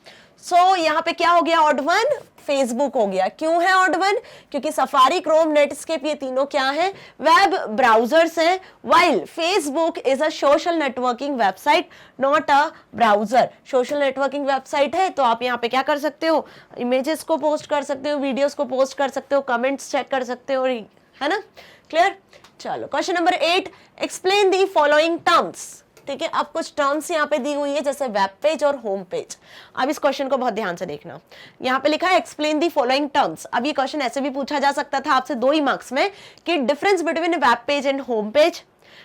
Speaker 1: सो यहाँ पे क्या हो गया, ऑड वन फेसबुक हो गया। क्यों है ऑड वन, क्योंकि सफारी, क्रोम, नेटस्केप ये तीनों क्या है, वेब ब्राउजर्स हैं, while Facebook is a social networking website, not a browser. Social networking website है तो आप यहाँ पे क्या कर सकते हो, इमेजेस को पोस्ट कर सकते हो, वीडियोस को पोस्ट कर सकते हो, कमेंट्स चेक कर सकते हो, है ना, क्लियर। चलो question number 8, explain the following terms. ठीक है, अब कुछ टर्म्स यहाँ पे दी हुई है जैसे वेब पेज और होम पेज। अब इस क्वेश्चन को बहुत ध्यान से देखना, यहाँ पे लिखा है एक्सप्लेन दी फॉलोइंग टर्म्स। अब ये क्वेश्चन ऐसे भी पूछा जा सकता था आपसे 2 ही मार्क्स में, कि difference between web page and home page,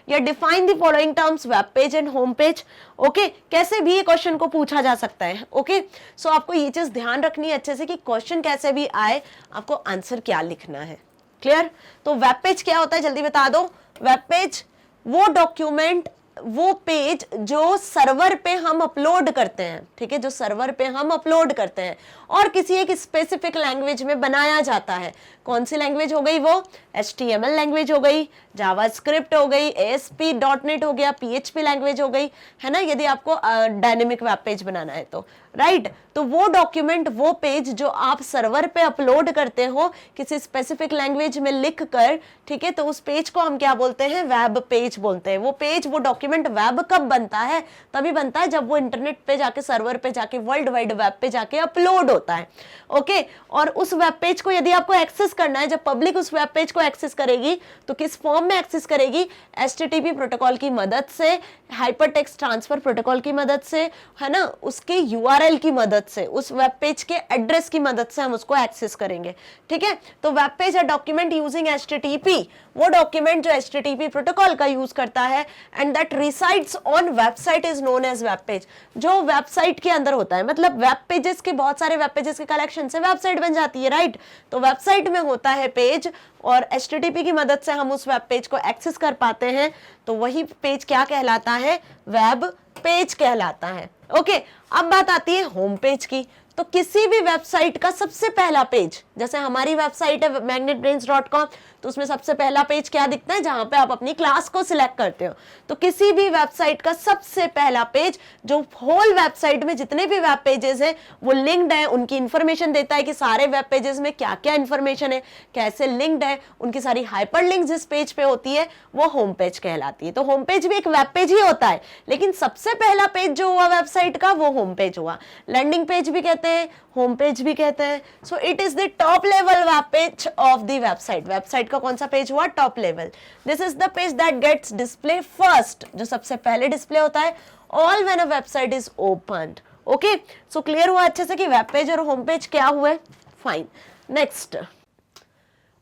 Speaker 1: या define the following terms web page and home page. Okay, कैसे भी ये क्वेश्चन को पूछा जा सकता है। ओके, सो आपको ये चीज ध्यान रखनी है अच्छे से कि क्वेश्चन कैसे भी आए आपको आंसर क्या लिखना है, क्लियर। तो वेब पेज क्या होता है जल्दी बता दो। वेब पेज वो डॉक्यूमेंट, वो पेज जो सर्वर पे हम अपलोड करते हैं, ठीक है, जो सर्वर पे हम अपलोड करते हैं और किसी एक स्पेसिफिक लैंग्वेज में बनाया जाता है। कौन सी लैंग्वेज हो गई वो, HTML लैंग्वेज हो गई, जावास्क्रिप्ट हो गई, ASP.NET हो गया, PHP लैंग्वेज हो गई, है ना, यदि आपको डायनेमिक वेब पेज बनाना है तो, राइट। तो वो डॉक्यूमेंट, वो पेज जो आप सर्वर पे अपलोड करते हो किसी स्पेसिफिक लैंग्वेज में लिख कर, ठीक है, तो उस पेज को हम क्या बोलते हैं, वेब पेज बोलते हैं। वो पेज, वो डॉक्यूमेंट वेब कब बनता है, तभी बनता है जब वो इंटरनेट पे जाके, सर्वर पे जाके, वर्ल्ड वाइड वेब पे जाके अपलोड होता है। ओके, और उस वेब पेज को यदि आपको एक्सेस करना है, जब पब्लिक उस वेब पेज को एक्सेस करेगी तो किस फॉर्म में एक्सेस करेगी, HTTP प्रोटोकॉल की मदद से, हाइपरटेक्स्ट ट्रांसफर प्रोटोकॉल की मदद से, है ना, उसके URL की मदद से, उस वेब पेज के एड्रेस की मदद से हम उसको एक्सेस करेंगे। ठीक है, तो वेब पेज है डॉक्यूमेंट यूजिंग HTTP, वो डॉक्यूमेंट जो HTTP प्रोटोकॉल का यूज करता है, and that resides on website is known as web page, जो वेबसाइट के अंदर होता है। मतलब वेब पेजेस के, बहुत सारे वेब पेजेस के कलेक्शन से वेबसाइट बन जाती है, राइट। तो वेबसाइट में होता है पेज और HTTP की मदद से हम उस वेब पेज को एक्सेस कर पाते हैं, तो वही पेज क्या कहलाता है, वेब पेज कहलाता है। ओके, अब बात आती है होम पेज की। तो किसी भी वेबसाइट का सबसे पहला पेज, जैसे हमारी वेबसाइट है magnetbrains.com, तो उसमें सबसे पहला पेज क्या दिखता है, जहां पे आप अपनी क्लास को सिलेक्ट करते हो। तो किसी भी वेबसाइट का सबसे पहला पेज, जो होल वेबसाइट में जितने भी वेब पेजेस हैं वो लिंक्ड है, उनकी इंफॉर्मेशन देता है कि सारे वेब पेजेस में क्या क्या इंफॉर्मेशन है, कैसे लिंक्ड है, उनकी सारी हाइपर लिंक जिस पेज पे होती है वो होम पेज कहलाती है। तो होम पेज भी एक वेब पेज ही होता है, लेकिन सबसे पहला पेज जो हुआ वेबसाइट का वो होम पेज हुआ। लैंडिंग पेज भी कहते हैं, होम पेज भी कहते हैं। So it is the top level web page of the website. Website का कौन सा पेज हुआ, top level. This is the page that gets display first, जो सबसे पहले डिस्प्ले होता है, all when a website is opened. Okay, so clear हुआ अच्छे से कि वेब पेज और होम पेज क्या हुए। Fine, next,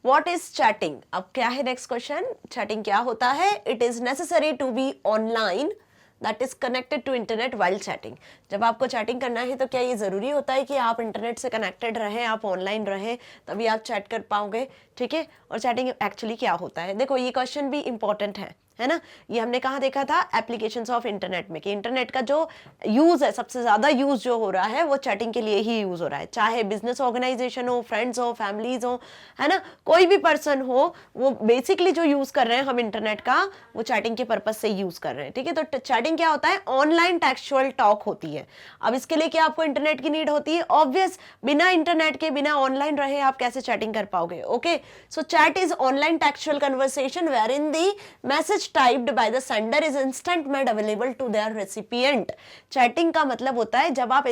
Speaker 1: what is chatting. अब क्या है नेक्स्ट क्वेश्चन, चैटिंग क्या होता है। It is necessary to be online that is connected to internet while chatting. जब आपको चैटिंग करना है तो क्या ये जरूरी होता है कि आप इंटरनेट से कनेक्टेड रहें, आप ऑनलाइन रहें, तभी आप चैट कर पाओगे। ठीक है, और चैटिंग एक्चुअली क्या होता है, देखो ये क्वेश्चन भी इंपॉर्टेंट है ना। ये हमने कहाँ देखा था, एप्लीकेशंस ऑफ इंटरनेट में, कि इंटरनेट का जो यूज है, सबसे ज्यादा यूज जो हो रहा है वो चैटिंग के लिए ही यूज हो रहा है। चाहे बिजनेस ऑर्गेनाइजेशन हो, फ्रेंड्स हो, फैमिलीज हो, है ना, कोई भी पर्सन हो, वो बेसिकली जो यूज कर रहे हैं हम इंटरनेट का, वो चैटिंग के पर्पज से यूज कर रहे हैं। ठीक है, तो चैटिंग क्या होता है, ऑनलाइन टेक्सचुअल टॉक होती है। अब इसके लिए क्या आपको इंटरनेट की नीड होती है, ऑब्वियस, बिना इंटरनेट के, बिना ऑनलाइन रहे आप कैसे चैटिंग कर पाओगे। Okay, so chat is online textual conversation wherein the message typed by the sender is instant made available to their recipient. Chatting का मतलब होता है जब आप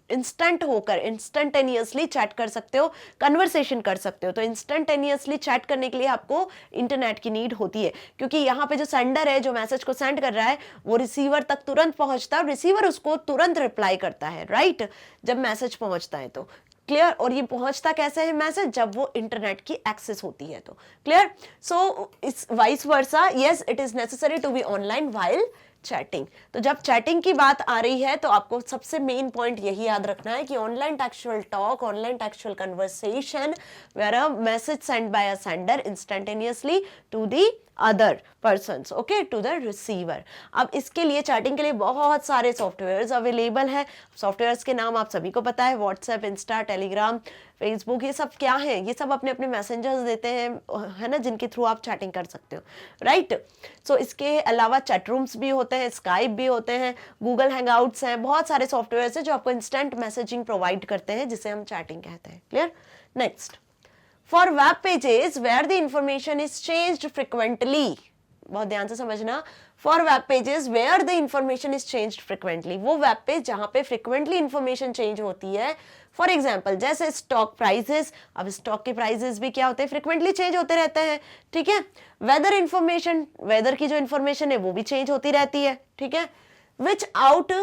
Speaker 1: इंस्टेंट होकर इंस्टेंटेनियसली चैट कर सकते हो, कन्वर्सेशन कर सकते हो। तो इंस्टेंटेनियसली चैट करने के लिए आपको इंटरनेट की नीड होती है, क्योंकि यहाँ पे जो सेंडर है, जो मैसेज को सेंड कर रहा है, वो रिसीवर तक तुरंत पहुंचता है और रिसीवर उसको तुरंत रिप्लाई करता है, राइट, जब मैसेज पहुंचता है। तो क्लियर। और ये पहुंचता कैसे है मैसेज, जब वो इंटरनेट की एक्सेस होती है तो, clear. So is vice versa, yes it is necessary to be online while chatting. तो जब चैटिंग की बात आ रही है तो आपको सबसे मेन पॉइंट यही याद रखना है कि online textual talk, online textual conversation where a message send by a sender instantaneously to the other persons, okay, to the receiver. अब इसके लिए चैटिंग के लिए बहुत सारे सॉफ्टवेयर्स अवेलेबल है। सॉफ्टवेयर्स के नाम आप सभी को पता है, व्हाट्सएप, इंस्टा, टेलीग्राम, फेसबुक, ये सब क्या है, ये सब अपने अपने मैसेंजर्स देते हैं, है ना, जिनके थ्रू आप चैटिंग कर सकते हो, राइट। सो इसके अलावा चैट रूम्स भी होते हैं, स्काइप भी होते हैं, गूगल हैंगआउट्स हैं, बहुत सारे सॉफ्टवेयर्स हैं जो आपको इंस्टेंट मैसेजिंग प्रोवाइड करते हैं, जिसे हम चैटिंग कहते हैं, clear. Next, for web pages where the information is changed frequently, बहुत ध्यान से समझना, for web pages where the information is changed frequently, वो वेब पेज जहां पे फ्रिक्वेंटली इंफॉर्मेशन चेंज होती है। फॉर एग्जाम्पल जैसे स्टॉक प्राइजेस, अब स्टॉक के प्राइजेस भी क्या होते हैं, फ्रिक्वेंटली चेंज होते रहते हैं, ठीक है। वेदर इंफॉर्मेशन, वेदर की जो इंफॉर्मेशन है वो भी चेंज होती रहती है, ठीक है। विच out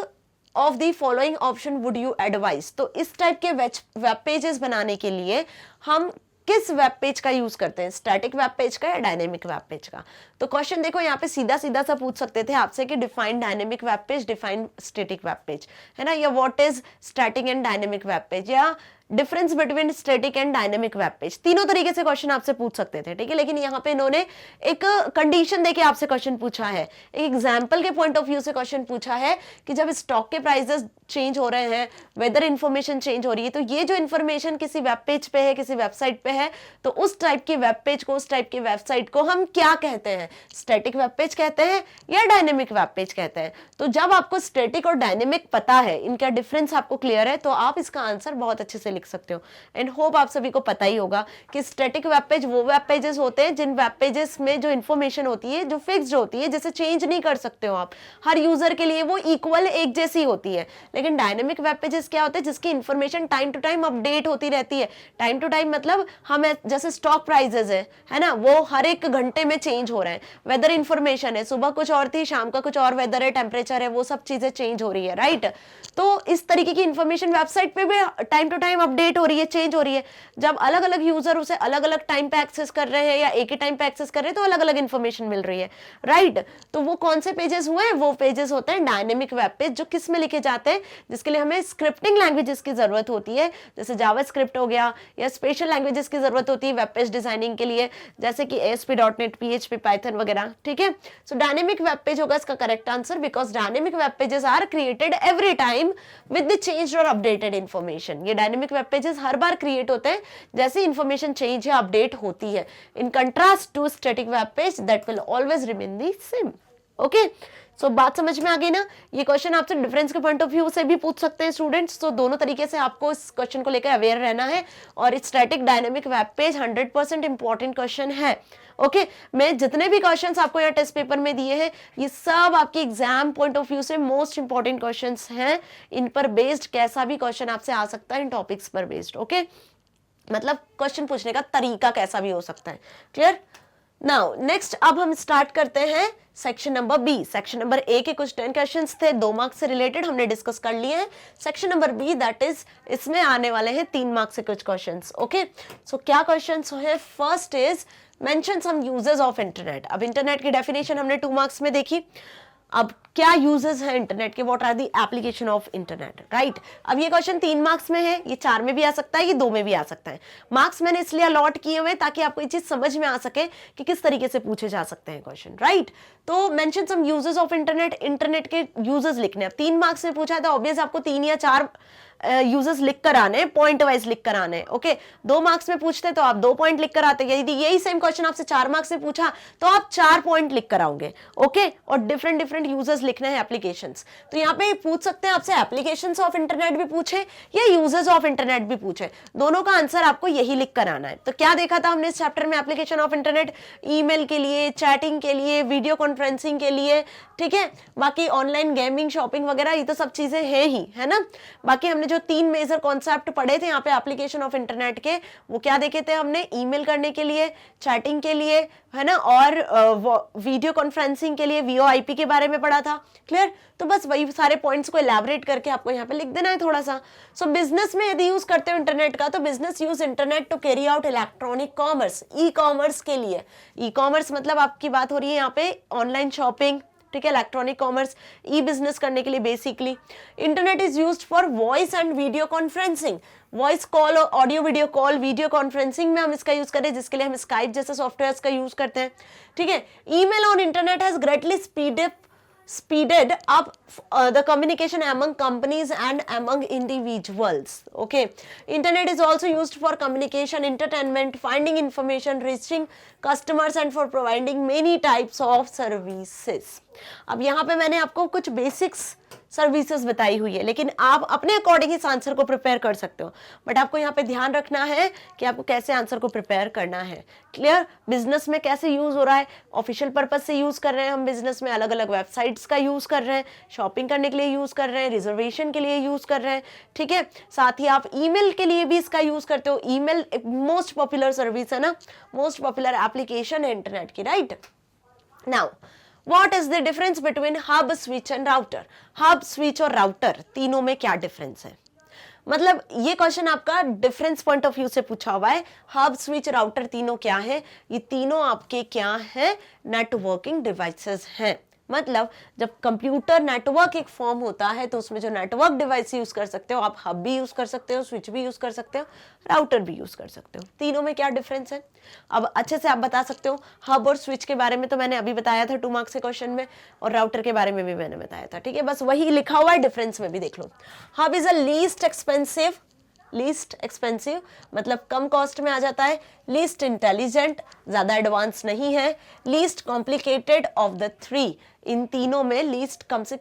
Speaker 1: of the following option would you advice, तो इस टाइप के वेब पेजेस बनाने के लिए हम किस वेब पेज का यूज करते हैं, स्टैटिक वेब पेज का या डायनेमिक वेब पेज का। तो क्वेश्चन देखो यहाँ पे सीधा सीधा सा पूछ सकते थे आपसे कि define dynamic web page, define static web page, है ना, या what is static and dynamic web page, या difference between static and dynamic web page. तीनों तरीके से क्वेश्चन आपसे पूछ सकते थे, ठीक है, लेकिन यहाँ पे इन्होंने एक कंडीशन देके आपसे क्वेश्चन पूछा है, एक एग्जाम्पल के पॉइंट ऑफ व्यू से क्वेश्चन पूछा है कि जब स्टॉक के प्राइसेस चेंज हो रहे हैं, वेदर इंफॉर्मेशन चेंज हो रही है, तो ये जो इंफॉर्मेशन किसी वेब पेज पे है, किसी वेबसाइट पे है, तो उस टाइप की वेब पेज को, उस टाइप की वेबसाइट को हम क्या कहते हैं, स्टैटिक वेब पेज कहते हैं या डायनेमिक वेब पेज कहते हैं। तो जब आपको स्टैटिक और डायनेमिक पता है, इनका डिफरेंस आपको क्लियर है, तो आप इसका आंसर बहुत अच्छे से लिख सकते हो। एंड होप आप सभी को पता ही होगा कि स्टैटिक वेब पेज वो वेब पेजेस होते हैं जिन वेब पेजेस में जो इंफॉर्मेशन होती है, जो फिक्स्ड होती है, जिसे चेंज नहीं कर सकते हो आप, हर यूजर के लिए वो इक्वल एक जैसी होती है। लेकिन डायनेमिक वेब पेजेस क्या होते हैं, जिसकी information time to time update होती रहती है। टाइम टू टाइम मतलब हम जैसे स्टॉक प्राइजेस है ना, वो हर एक घंटे में चेंज हो रहे हैं। वेदर इंफॉर्मेशन है, सुबह कुछ और थी, शाम का कुछ और वेदर है, टेम्परेचर है, वो सब चीजें चेंज हो रही है, राइट। तो इस तरीके की इंफॉर्मेशन वेबसाइट पे भी टाइम टू टाइम अपडेट हो रही है, चेंज हो रही है। जब अलग अलग यूजर उसे अलग अलग टाइम पे एक्सेस कर रहे हैं या एक ही टाइम पे एक्सेस कर रहे हैं, तो अलग अलग इंफॉर्मेशन मिल रही है, राइट। तो वो कौन से पेजेस हुए, वो पेजेस होते हैं डायनेमिक वेब पेज, जो किस में लिखे जाते हैं, जिसके लिए हमें स्क्रिप्टिंग लैंग्वेजेस की जरूरत होती है, जैसे जावास्क्रिप्ट हो गया, या स्पेशल लैंग्वेजेस की जरूरत होती है वेब पेज डिजाइनिंग के लिए, जैसे कि ASP.NET, PHP, पाइथन वगैरह, ठीक है। सो डायनेमिक वेब पेज होगा इसका correct answer, because dynamic web pages are created every time with the changed और अपडेटेड इंफॉर्मेशन। ये डायनेमिक वेब पेजेस हर बार क्रिएट होते हैं जैसे इंफॉर्मेशन चेंज या अपडेट होती है, in contrast to static web page that will always remain the same, okay. So बात समझ में आ गई ना। ये क्वेश्चन आपसे डिफरेंस के पॉइंट ऑफ व्यू से भी पूछ सकते हैं स्टूडेंट्स, तो दोनों तरीके से आपको इस क्वेश्चन को लेकर अवेयर रहना है। और static dynamic web page 100% important question है, ओके। मैं जितने भी क्वेश्चंस आपको यहाँ टेस्ट पेपर में दिए हैं, ये सब आपके एग्जाम पॉइंट ऑफ व्यू से मोस्ट इंपॉर्टेंट क्वेश्चंस हैं। इन पर बेस्ड कैसा भी क्वेश्चन आपसे आ सकता है, इन टॉपिक्स पर बेस्ड, ओके। मतलब क्वेश्चन पूछने का तरीका कैसा भी हो सकता है, क्लियर। नाउ नेक्स्ट, अब हम स्टार्ट करते हैं section number B. Section number A के कुछ 10 क्वेश्चंस थे, 2 मार्क्स से रिलेटेड, हमने डिस्कस कर लिए हैं। Section number B that is, इसमें आने वाले हैं 3 मार्क्स से कुछ क्वेश्चंस, ओके। सो क्या क्वेश्चंस है, first is mention some uses of internet. अब इंटरनेट की डेफिनेशन हमने 2 मार्क्स में देखी। अब क्या यूजेस है इंटरनेट के, what are the application of internet, right. अब ये क्वेश्चन 3 मार्क्स में है, ये 4 में भी आ सकता है, ये 2 में भी आ सकता है। मार्क्स मैंने इसलिए अलॉट किए हुए ताकि आपको ये चीज समझ में आ सके कि किस तरीके से पूछे जा सकते हैं क्वेश्चन, राइट। तो mention some uses of internet, internet के यूजेस लिखने। अब 3 मार्क्स में पूछा है तो ऑब्वियस आपको 3 या 4 यूजेस लिख कर आने, पॉइंट वाइज लिख कर आने, ओके। 2 मार्क्स में पूछते तो आप 2 पॉइंट लिख कर आते, यदि यही सेम क्वेश्चन आपसे 4 मार्क्स में पूछा तो आप 4 पॉइंट लिख कर आओगे, ओके। और डिफरेंट डिफरेंट यूजेस लिखने हैं, एप्लीकेशंस। तो यहाँ पे पूछ सकते हैं आपसे एप्लीकेशंस ऑफ इंटरनेट भी पूछे या यूजेस ऑफ इंटरनेट भी पूछे, दोनों का आंसर आपको यही लिख कर आना है। तो क्या देखा था हमने इस चैप्टर में, एप्लीकेशन ऑफ इंटरनेट, ईमेल के लिए, चैटिंग के लिए, वीडियो कॉन्फ्रेंसिंग के लिए, ठीक है। बाकी ऑनलाइन गेमिंग, शॉपिंग वगैरह, ये तो सब चीजें हैं ही, है ना। बाकी हमने जो 3 मेजर कॉन्सेप्ट पढ़े थे यहाँ पे एप्लीकेशन ऑफ इंटरनेट के, वो क्या देखे थे हमने? ईमेल करने के लिए, चैटिंग के लिए, है ना, और वीडियो कॉन्फ्रेंसिंग के लिए वीओआईपी के बारे में पढ़ा था। क्लियर? तो बस वही सारे पॉइंट्स को एलैबोरेट करके आपको यहाँ पे लिख देना है थोड़ा सा। सो बिजनेस में यदि यूज करते हो इंटरनेट का, तो business use internet to carry out electronic commerce, e commerce के लिए। ई कॉमर्स मतलब आपकी बात हो रही है यहाँ पे ऑनलाइन शॉपिंग, ठीक है, इलेक्ट्रॉनिक कॉमर्स, ई बिजनेस करने के लिए basically. Internet is used for voice and video conferencing, voice call और audio video call, video conferencing में हम इसका यूज करें, जिसके लिए हम स्काइप जैसे सॉफ्टवेयर का यूज करते हैं, ठीक है। Email on internet has greatly speeded up the communication among companies and among individuals. Okay, internet is also used for communication, entertainment, finding information, reaching customers and for providing many types of services. अब यहाँ पे मैंने आपको कुछ basics services बताई हुई है, लेकिन आप अपने अकॉर्डिंग इस आंसर को प्रिपेयर कर सकते हो, बट आपको यहाँ पे ध्यान रखना है कि आपको कैसे आंसर को प्रिपेयर करना है। क्लियर? बिजनेस में कैसे यूज हो रहा है? ऑफिशियल पर्पज से यूज कर रहे हैं हम बिजनेस में, अलग अलग वेबसाइट्स का यूज कर रहे हैं, शॉपिंग करने के लिए यूज कर रहे हैं, रिजर्वेशन के लिए यूज कर रहे हैं, ठीक है। साथ ही आप ईमेल के लिए भी इसका यूज करते हो। ईमेल एक मोस्ट पॉपुलर सर्विस है ना, मोस्ट पॉपुलर एप्लीकेशन है इंटरनेट की, right? Now What is the difference between hub, switch and router? Hub, switch और राउटर तीनों में क्या डिफरेंस है? मतलब ये क्वेश्चन आपका डिफरेंस पॉइंट ऑफ व्यू से पूछा हुआ है। हब, स्विच, राउटर तीनों क्या है? ये तीनों आपके क्या है? नेटवर्किंग डिवाइसेस हैं। मतलब जब कंप्यूटर नेटवर्क एक फॉर्म होता है, तो उसमें जो नेटवर्क डिवाइस यूज कर सकते हो, आप हब भी यूज कर सकते हो, स्विच भी यूज कर सकते हो, राउटर भी यूज कर सकते हो। तीनों में क्या डिफरेंस है? अब अच्छे से आप बता सकते हो। हब और स्विच के बारे में तो मैंने अभी बताया था 2 मार्क्स के क्वेश्चन में, और राउटर के बारे में भी मैंने बताया था, ठीक है। बस वही लिखा हुआ है, डिफरेंस में भी देख लो। Hub is a least expensive मतलब कम कॉस्ट में आ जाता है, लीस्ट इंटेलिजेंट ज्यादा एडवांस नहीं है, लीस्ट कॉम्प्लिकेटेड ऑफ द 3, इन तीनों में लीस्ट कम से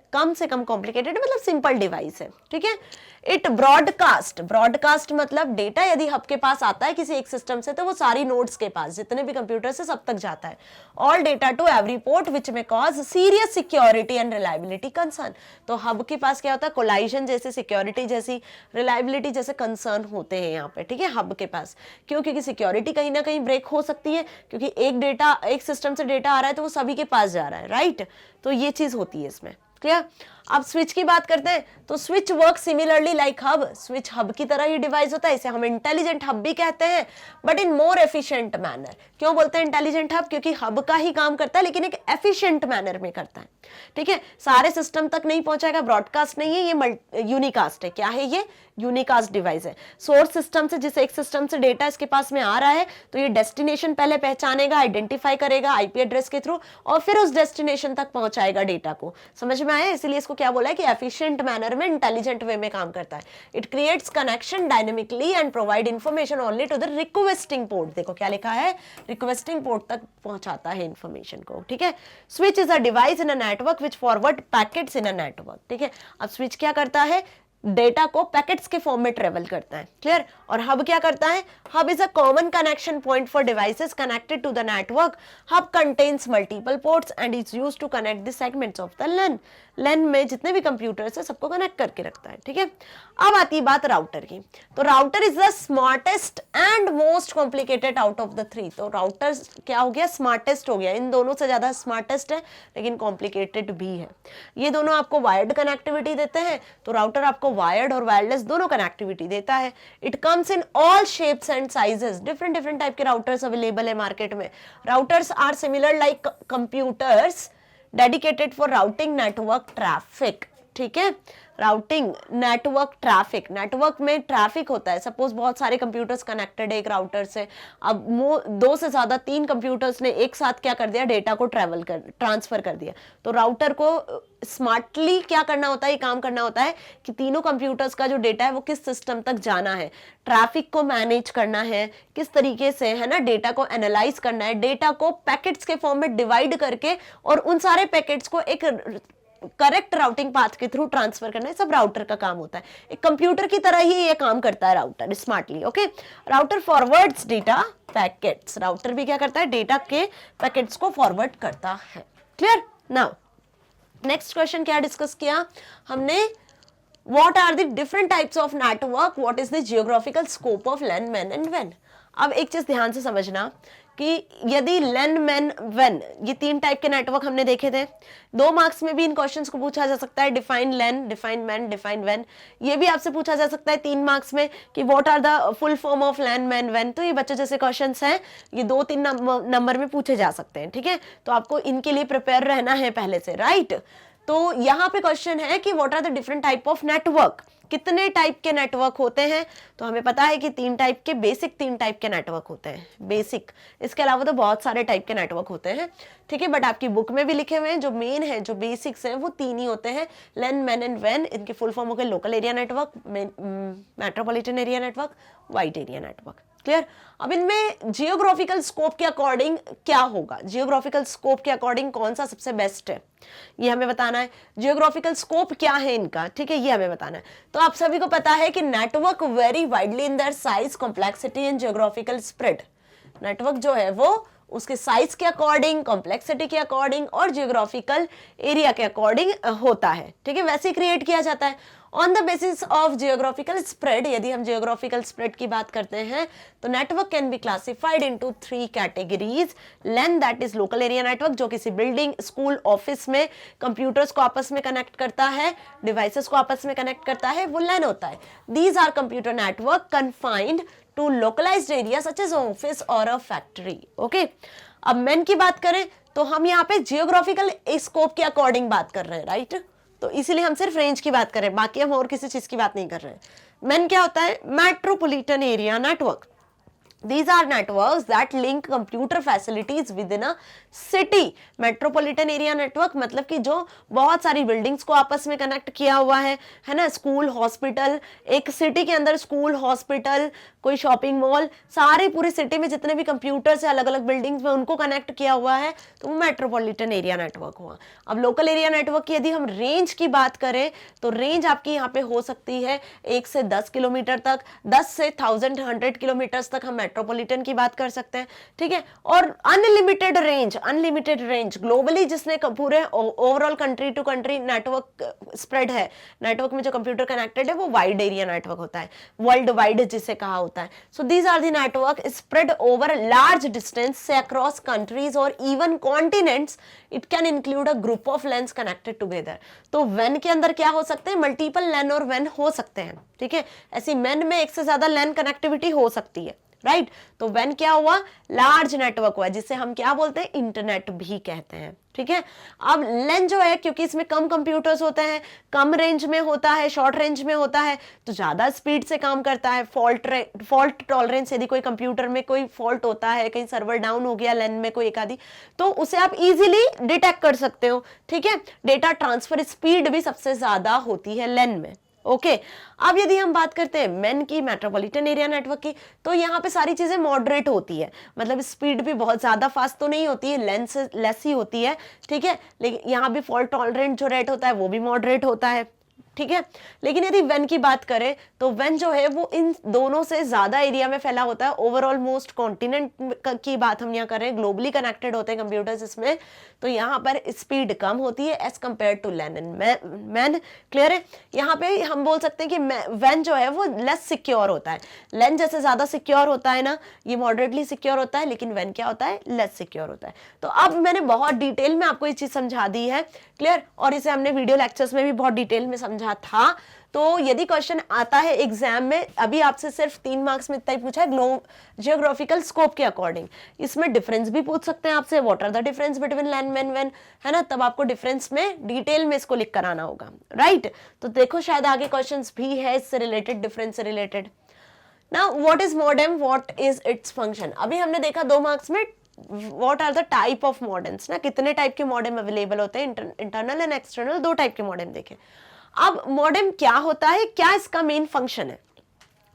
Speaker 1: कम कॉम्प्लिकेटेड मतलब सिंपल डिवाइस है, ठीक है। इट ब्रॉडकास्ट मतलब डेटा यदि हब के पास आता है किसी एक सिस्टम से, तो वो सारी नोड्स के पास, जितने भी कंप्यूटर से, सब तक जाता है। All data to every port which में cause serious security and reliability concern. तो हब के पास क्या होता है? कोलाइजन जैसे, सिक्योरिटी जैसी, रिलायबिलिटी जैसे कंसर्न होते हैं यहाँ पे, ठीक है, हब के पास। क्यों? क्योंकि सिक्योरिटी कहीं ना कहीं ब्रेक हो सकती है, क्योंकि एक सिस्टम से डेटा आ रहा है तो वो सभी के पास जा रहा है, राइट? तो ये चीज होती है इसमें। क्लियर? अब स्विच की बात करते हैं, तो switch work similarly like hub. Switch hub की तरह ही डिवाइस होता है, इसे हम इंटेलिजेंट हब भी कहते हैं, but in more efficient manner. क्यों बोलते हैं इंटेलिजेंट हब? क्योंकि हब का ही काम करता है, लेकिन एक एफिशिएंट मैनर में करता है, ठीक है। सारे सिस्टम तक नहीं पहुंचाएगा, ब्रॉडकास्ट नहीं है ये, यूनिकास्ट है। क्या है ये? यूनिकास्ट डिवाइस है। सोर्स सिस्टम से, जिस एक सिस्टम से डेटा इसके पास में आ रहा है, तो ये डेस्टिनेशन पहले पहचानेगा, आइडेंटिफाई करेगा आईपी एड्रेस के थ्रू, और फिर उस डेस्टिनेशन तक पहुंचाएगा डेटा को। समझ में आया? इसलिए इसको क्या बोला है कि एफिशिएंट मैनर में, इंटेलिजेंट वे में काम करता है। It creates connection dynamically and provide information only to the requesting port. देखो क्या लिखा है, रिक्वेस्टिंग पोर्ट तक पहुंचाता है इंफॉर्मेशन को, ठीक है। Switch is a device in a network which forward packets in a network, ठीक है। अब स्विच क्या करता है? डेटा को पैकेट्स के फॉर्म में ट्रेवल करता है, क्लियर। और हब क्या करता है? Hub is a common connection point for devices connected to the network. Hub contains multiple ports and is used to connect the segments of the LAN। LAN में जितने भी कंप्यूटर्स है सबको कनेक्ट करके रखता है, ठीक है। अब आती है बात राउटर की। तो router is the smartest and most complicated out of the 3। तो राउटर क्या हो गया? स्मार्टेस्ट हो गया। इन दोनों से ज्यादा स्मार्टेस्ट है, लेकिन कॉम्प्लिकेटेड भी है। ये दोनों आपको वायर्ड कनेक्टिविटी देते हैं, तो राउटर आपको वायर्ड और वायरलेस दोनों कनेक्टिविटी देता है। It comes in all shapes and sizes. Different type के राउटर्स अवेलेबल है मार्केट में। Routers are similar like computers dedicated for routing network traffic, ठीक है। राउटिंग नेटवर्क ट्रैफिक, नेटवर्क में ट्रैफिक होता है। सपोज बहुत सारे कंप्यूटर्स कनेक्टेड है एक राउटर से, अब 2 से ज्यादा 3 कंप्यूटर्स ने एक साथ क्या कर दिया? डेटा को ट्रांसफर कर दिया। तो राउटर को स्मार्टली क्या करना होता है? काम करना होता है कि तीनों कंप्यूटर्स का जो डेटा है वो किस सिस्टम तक जाना है, ट्रैफिक को मैनेज करना है, किस तरीके से, है ना, डेटा को एनालाइज करना है, डेटा को पैकेट्स के फॉर्म में डिवाइड करके और उन सारे पैकेट्स को एक करेक्ट राउटिंग पाथ के थ्रू ट्रांसफर करना है, सब राउटर का काम होता है। एक कंप्यूटर की तरह ही ये काम करता है router smartly, okay. Router forwards data packets. Router भी क्या करता है? डेटा के पैकेट्स को फॉरवर्ड करता है, क्लियर। नाउ नेक्स्ट क्वेश्चन क्या डिस्कस किया हमने? What are the different types of network, what is the geographical scope of LAN, MAN and वेन। अब एक चीज ध्यान से समझना कि यदि लैंड, मैन, वेन, ये 3 टाइप के नेटवर्क हमने देखे थे, 2 मार्क्स में भी इन क्वेश्चंस को पूछा जा सकता है, define land, define man, define when. ये भी आपसे पूछा जा सकता है 3 मार्क्स में कि what are the full form of LAN, MAN, वेन। तो ये बच्चों जैसे क्वेश्चंस हैं, ये 2-3 नंबर में पूछे जा सकते हैं, ठीक है। तो आपको इनके लिए प्रिपेयर रहना है पहले से, राइट। तो यहाँ पे क्वेश्चन है कि what are the different type of network, कितने टाइप के नेटवर्क होते हैं। तो हमें पता है कि 3 टाइप के, बेसिक 3 टाइप के नेटवर्क होते हैं, बेसिक। इसके अलावा तो बहुत सारे टाइप के नेटवर्क होते हैं, ठीक है, बट आपकी बुक में भी लिखे हुए हैं। जो मेन है, जो बेसिक्स हैं, वो 3 ही होते हैं, लैंड, मैन एंड वेन। इनके फुल फॉर्म हो गए local area network, metropolitan area network, wide area network. Clear. अब इनमें जियोग्राफिकल स्कोप के अकॉर्डिंग क्या होगा, जियोग्राफिकल स्कोप के अकॉर्डिंग कौन सा सबसे बेस्ट है, ये हमें बताना है। जियोग्राफिकल स्कोप क्या है इनका, ठीक है, ये हमें बताना है। तो आप सभी को पता है कि network very widely in their size, complexity and geographical spread. Network जो है वो उसके साइज के अकॉर्डिंग, कॉम्प्लेक्सिटी के अकॉर्डिंग और जियोग्राफिकल एरिया के अकॉर्डिंग होता है, ठीक है, वैसे क्रिएट किया जाता है। On the basis of geographical spread, यदि हम जियोग्राफिकल स्प्रेड की बात करते हैं तो network can be classified into 3 categories. LAN, that is local area network, जो किसी बिल्डिंग, स्कूल, ऑफिस में कंप्यूटर्स को आपस में कनेक्ट करता है, डिवाइसेस को आपस में कनेक्ट करता है, वो लैन होता है। These are computer network confined to localized area such as office और अ फैक्ट्री। ओके, अब मैन की बात करें तो हम यहाँ पे जियोग्राफिकल स्कोप के अकॉर्डिंग बात कर रहे हैं, राइट। तो इसीलिए हम सिर्फ रेंज की बात कर रहे हैं, बाकी हम और किसी चीज की बात नहीं कर रहे हैं। मैन क्या होता है, metropolitan area network. These are networks that link computer facilities within a city. Metropolitan area network मतलब कि जो बहुत सारी बिल्डिंग्स को आपस में कनेक्ट किया हुआ है ना, स्कूल, हॉस्पिटल, एक सिटी के अंदर स्कूल, हॉस्पिटल, कोई शॉपिंग मॉल, सारे पूरी सिटी में जितने भी कंप्यूटर्स है अलग अलग बिल्डिंग्स में, उनको कनेक्ट किया हुआ है, तो वो मेट्रोपॉलिटन एरिया नेटवर्क हुआ। अब लोकल एरिया नेटवर्क की यदि हम रेंज की बात करें तो रेंज आपकी यहाँ पे हो सकती है 1 से 10 किलोमीटर तक, 10 से 1100 किलोमीटर्स तक हम मेट्रोपॉलिटन की बात कर सकते हैं, ठीक है। और अनलिमिटेड रेंज ग्लोबली, जिसने पूरे overall country to country network spread है, नेटवर्क में जो कंप्यूटर कनेक्टेड है वो वाइड एरिया नेटवर्क होता है, वर्ल्ड वाइड जिसे कहा होता है। So these are the network spread over large distance से अक्रॉस कंट्रीज और even continents. It can include a group of LANs connected together. तो वेन के अंदर क्या हो सकते हैं, मल्टीपल लैन और वेन हो सकते हैं, ठीक है। ऐसी मैन में एक से ज्यादा लैन कनेक्टिविटी हो सकती है, राइट। तो वेन क्या हुआ, लार्ज नेटवर्क हुआ, जिसे हम क्या बोलते हैं, इंटरनेट भी कहते हैं, ठीक है। अब लैन जो है, क्योंकि इसमें कम कंप्यूटर्स होते हैं, कम रेंज में होता है, शॉर्ट रेंज में होता है, तो ज्यादा स्पीड से काम करता है। फॉल्ट टॉलरेंस, यदि कोई कंप्यूटर में कोई फॉल्ट होता है, कहीं सर्वर डाउन हो गया लैन में कोई एक आदि, तो उसे आप इजीली डिटेक्ट कर सकते हो, ठीक है। डेटा ट्रांसफर स्पीड भी सबसे ज्यादा होती है लैन में, ओके। अब यदि हम बात करते हैं मैन की, मेट्रोपॉलिटन एरिया नेटवर्क की, तो यहाँ पे सारी चीजें मॉडरेट होती है, मतलब स्पीड भी बहुत ज्यादा फास्ट तो नहीं होती है, लेंथ से लेस ही होती है, ठीक है। लेकिन यहाँ भी फॉल्ट टॉलरेंट जो रेट होता है वो भी मॉडरेट होता है, ठीक है। लेकिन यदि वेन की बात करें तो वेन जो है वो इन दोनों से ज्यादा एरिया में फैला होता है। ओवरऑल मोस्ट कॉन्टिनेंट की बात हम यहाँ कर रहे हैं, ग्लोबली कनेक्टेड होते हैं कंप्यूटर्स इसमें, तो यहाँ पर स्पीड कम होती है as compare to LAN and MAN. Clear है। यहाँ पे हम बोल सकते हैं कि वेन जो है वो लेस सिक्योर होता है, लैन जैसे ज्यादा सिक्योर होता है ना, ये मॉडरेटली सिक्योर होता है, लेकिन वेन क्या होता है, लेस सिक्योर होता है। तो अब मैंने बहुत डिटेल में आपको ये चीज समझा दी है, क्लियर। और इसे हमने वीडियो लेक्चर्स में भी बहुत डिटेल में समझा था। तो यदि क्वेश्चन आता है एग्जाम में, अभी आपसे सिर्फ 3 मार्क्स में इतना ही पूछा है जियोग्राफिकल स्कोप के अकॉर्डिंग, इसमें डिफरेंस भी पूछ सकते हैं आपसे, what are the difference between LAN MAN वेन, है ना, तब आपको डिफरेंस में डिटेल में इसको लिख कर आना होगा, राइट। तो देखो शायद आगे क्वेश्चंस भी है इससे रिलेटेड, डिफरेंस से related. Now what is modem, what is its function. अभी हमने देखा 2 मार्क्स में what are the type of modems ना, कितने टाइप के मॉडेम अवेलेबल होते हैं, इंटरनल एंड एक्सटर्नल, 2 टाइप के मॉडेम देखे। अब मॉडेम क्या होता है, क्या इसका मेन फंक्शन है।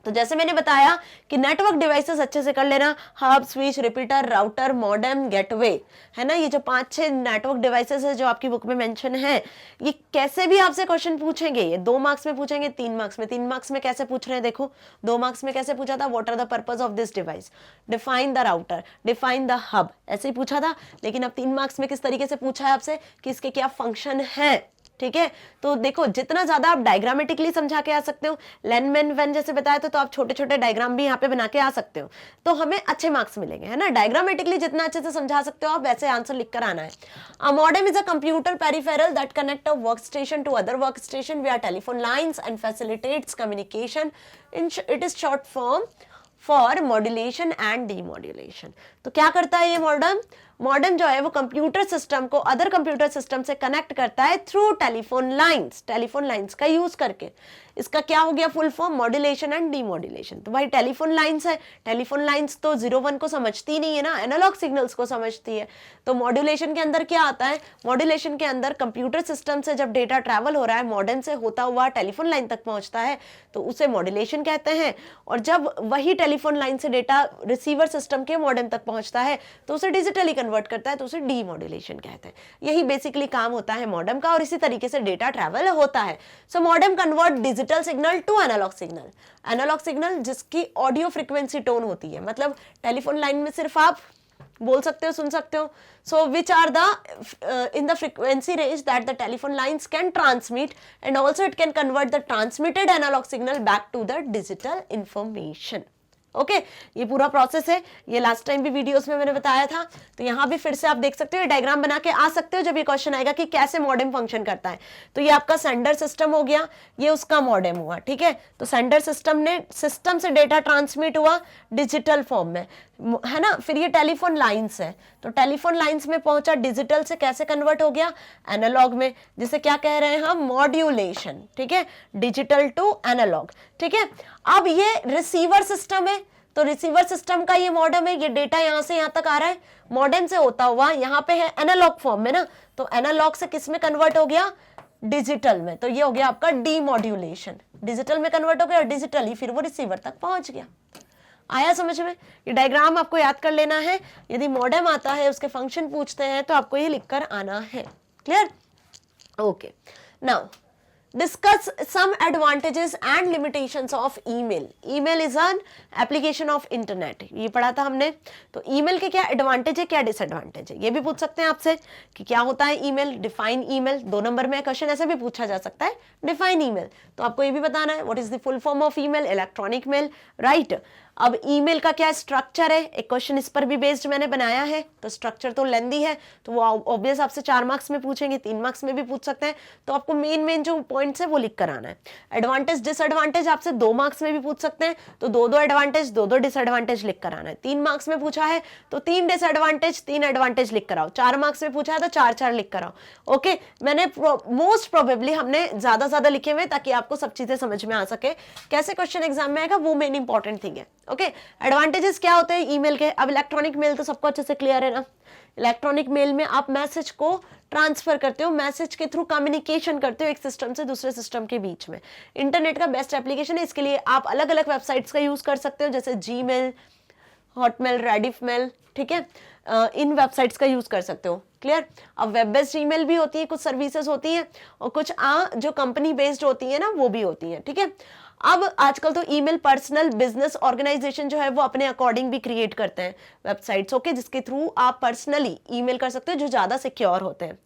Speaker 1: तो जैसे मैंने बताया कि नेटवर्क डिवाइसेस अच्छे से कर लेना, hub, switch, repeater, router, modem, gateway, है ना, ये जो 5-6 नेटवर्क डिवाइसेस है जो आपकी बुक में मेंशन है, ये कैसे भी आपसे क्वेश्चन पूछेंगे, ये 2 मार्क्स में पूछेंगे, 3 मार्क्स में। 3 मार्क्स में कैसे पूछ रहे हैं देखो, 2 मार्क्स में कैसे पूछा था, what are the purpose of this device, define the router, define the hub, ऐसे ही पूछा था। लेकिन अब 3 मार्क्स में किस तरीके से पूछा है आपसे कि इसके क्या फंक्शन है, ठीक है। तो देखो जितना ज्यादा आप डायग्रामेटिकली समझा के आ सकते हो, लेन मेन वेन जैसे बताया था, तो आप छोटे छोटे डायग्राम भी यहाँ पे बना के आ सकते हो, तो हमें अच्छे मार्क्स मिलेंगे, है ना। डायग्रामेटिकली जितना अच्छे से समझा सकते हो आप, वैसे आंसर लिख कर आना है। A modem is a computer peripheral that connect a work station to other work station via telephone lines and facilitates communication. It is short form for modulation and demodulation. तो क्या करता है ये मॉडेम? मॉडेम जो है वो computer system को other computer system से कनेक्ट करता है थ्रू टेलीफोन लाइंस का यूज करके। इसका क्या हो गया full form? Modulation and demodulation. तो भाई टेलीफोन लाइंस है, टेलीफोन लाइंस तो 0-1 को समझती नहीं है ना, एनालॉग सिग्नल्स को समझती है। तो मॉड्यूलेशन के अंदर क्या आता है? मॉड्यूलेशन के अंदर कंप्यूटर सिस्टम से जब डेटा ट्रैवल हो रहा है, मॉडेम से होता हुआ टेलीफोन लाइन तक पहुंचता है, तो उसे मॉड्यूलेशन कहते हैं। और जब वही टेलीफोन लाइन से डेटा रिसीवर सिस्टम के मॉडेम तक पहुंचता है तो उसे डिजिटली कन्वर्ट करता है, तो उसे डीमॉड्यूलेशन कहते हैं। यही बेसिकली काम होता है मॉडेम का, और इसी तरीके से डेटा ट्रैवल होता है। So modem convert digital signal to analogue signal. Analogue signal जिसकी ऑडियो फ्रीक्वेंसी टोन होती है, मतलब टेलीफोन लाइन में सिर्फ आप बोल सकते हो, सुन सकते हो। So which are the in the frequency range that the telephone lines can transmit, and also it can convert the transmitted analog signal back to the digital information. Okay ये पूरा प्रोसेस है, ये लास्ट टाइम भी videos में मैंने बताया था, तो यहाँ भी फिर से आप देख सकते हो, डायग्राम बना के आ सकते हो जब ये क्वेश्चन आएगा कि कैसे मॉडेम फंक्शन करता है। तो ये आपका सेंडर सिस्टम हो गया, ये उसका मॉडेम हुआ, ठीक है। तो सेंडर सिस्टम ने सिस्टम से डेटा ट्रांसमिट हुआ डिजिटल फॉर्म में, है ना। फिर ये टेलीफोन लाइंस है, तो टेलीफोन लाइंस में पहुंचा, डिजिटल से कैसे कन्वर्ट हो गया? एनालॉग में, जिसे क्या कह रहे हैं हम? मॉड्यूलेशन, ठीक है, डिजिटल टू एनालॉग, ठीक है। अब ये रिसीवर सिस्टम है, तो रिसीवर सिस्टम का ये मॉडेम है, ये डेटा यहां से यहां तक आ रहा है, मॉडेम से होता हुआ यहां पे है एनालॉग फॉर्म में ना, तो एनालॉग से किस में कन्वर्ट हो गया? डिजिटल में। तो ये हो गया आपका डीमॉड्यूलेशन, डिजिटल में कन्वर्ट हो गया और डिजिटली फिर वो रिसीवर तक पहुंच गया। आया समझ में? ये डायग्राम आपको याद कर लेना है, यदि मॉडेम आता है उसके फंक्शन पूछते हैं तो आपको ये लिखकर आना है। Clear? Okay, now discuss some advantages and limitations of email. Email is an application of internet. ये पढ़ा था हमने। तो ईमेल के क्या एडवांटेज है, क्या डिसएडवांटेज है, ये भी पूछ सकते हैं आपसे कि क्या होता है ईमेल। डिफाइन ईमेल, 2 नंबर में क्वेश्चन ऐसे भी पूछा जा सकता है, डिफाइन ईमेल। तो आपको ये भी बताना है what is the full form of email, electronic mail, right. अब ईमेल का क्या स्ट्रक्चर है, एक क्वेश्चन इस पर भी बेस्ड मैंने बनाया है। तो स्ट्रक्चर तो लेंदी है, तो वो ऑब्वियस आपसे 4 मार्क्स में पूछेंगे, 3 मार्क्स में भी पूछ सकते हैं, तो आपको मेन जो पॉइंट्स है वो लिख कर आना है। एडवांटेज डिसएडवांटेज आपसे 2 मार्क्स में भी पूछ सकते हैं, तो 2-2 एडवांटेज 2-2 डिसएडवांटेज लिख कर आना है। 3 मार्क्स में पूछा है तो 3 डिसएडवांटेज 3 एडवांटेज लिख कर आओ। 4 मार्क्स में पूछा है तो 4-4 लिख कर आओ। ओके, मैंने मोस्ट प्रोबेबली हमने ज्यादा लिखे हुए ताकि आपको सब चीजें समझ में आ सके, कैसे क्वेश्चन एग्जाम में आएगा वो मेन इंपॉर्टेंट थिंग है। ओके, एडवांटेजेस क्या होते हैं ईमेल के? अब इलेक्ट्रॉनिक मेल तो सबको अच्छे से क्लियर है ना। इलेक्ट्रॉनिक मेल में आप मैसेज को ट्रांसफर करते हो, मैसेज के थ्रू कम्युनिकेशन करते हो एक सिस्टम से दूसरे सिस्टम के बीच में। इंटरनेट का बेस्ट एप्लीकेशन है, इसके लिए आप अलग अलग वेबसाइट्स का यूज कर सकते हो, जैसे जीमेल, हॉटमेल, रेडिफ मेल, ठीक है। इन वेबसाइट्स का यूज कर सकते हो। क्लियर? अब वेब बेस्ड ईमेल भी होती है, कुछ सर्विसेज होती हैं, और कुछ जो कंपनी बेस्ड होती है ना वो भी होती है, ठीक है। अब आजकल तो ईमेल पर्सनल बिजनेस ऑर्गेनाइजेशन जो है वो अपने अकॉर्डिंग भी क्रिएट करते हैं वेबसाइट्स, ओके, जिसके थ्रू आप पर्सनली ईमेल कर सकते हो, जो ज्यादा सिक्योर होते हैं।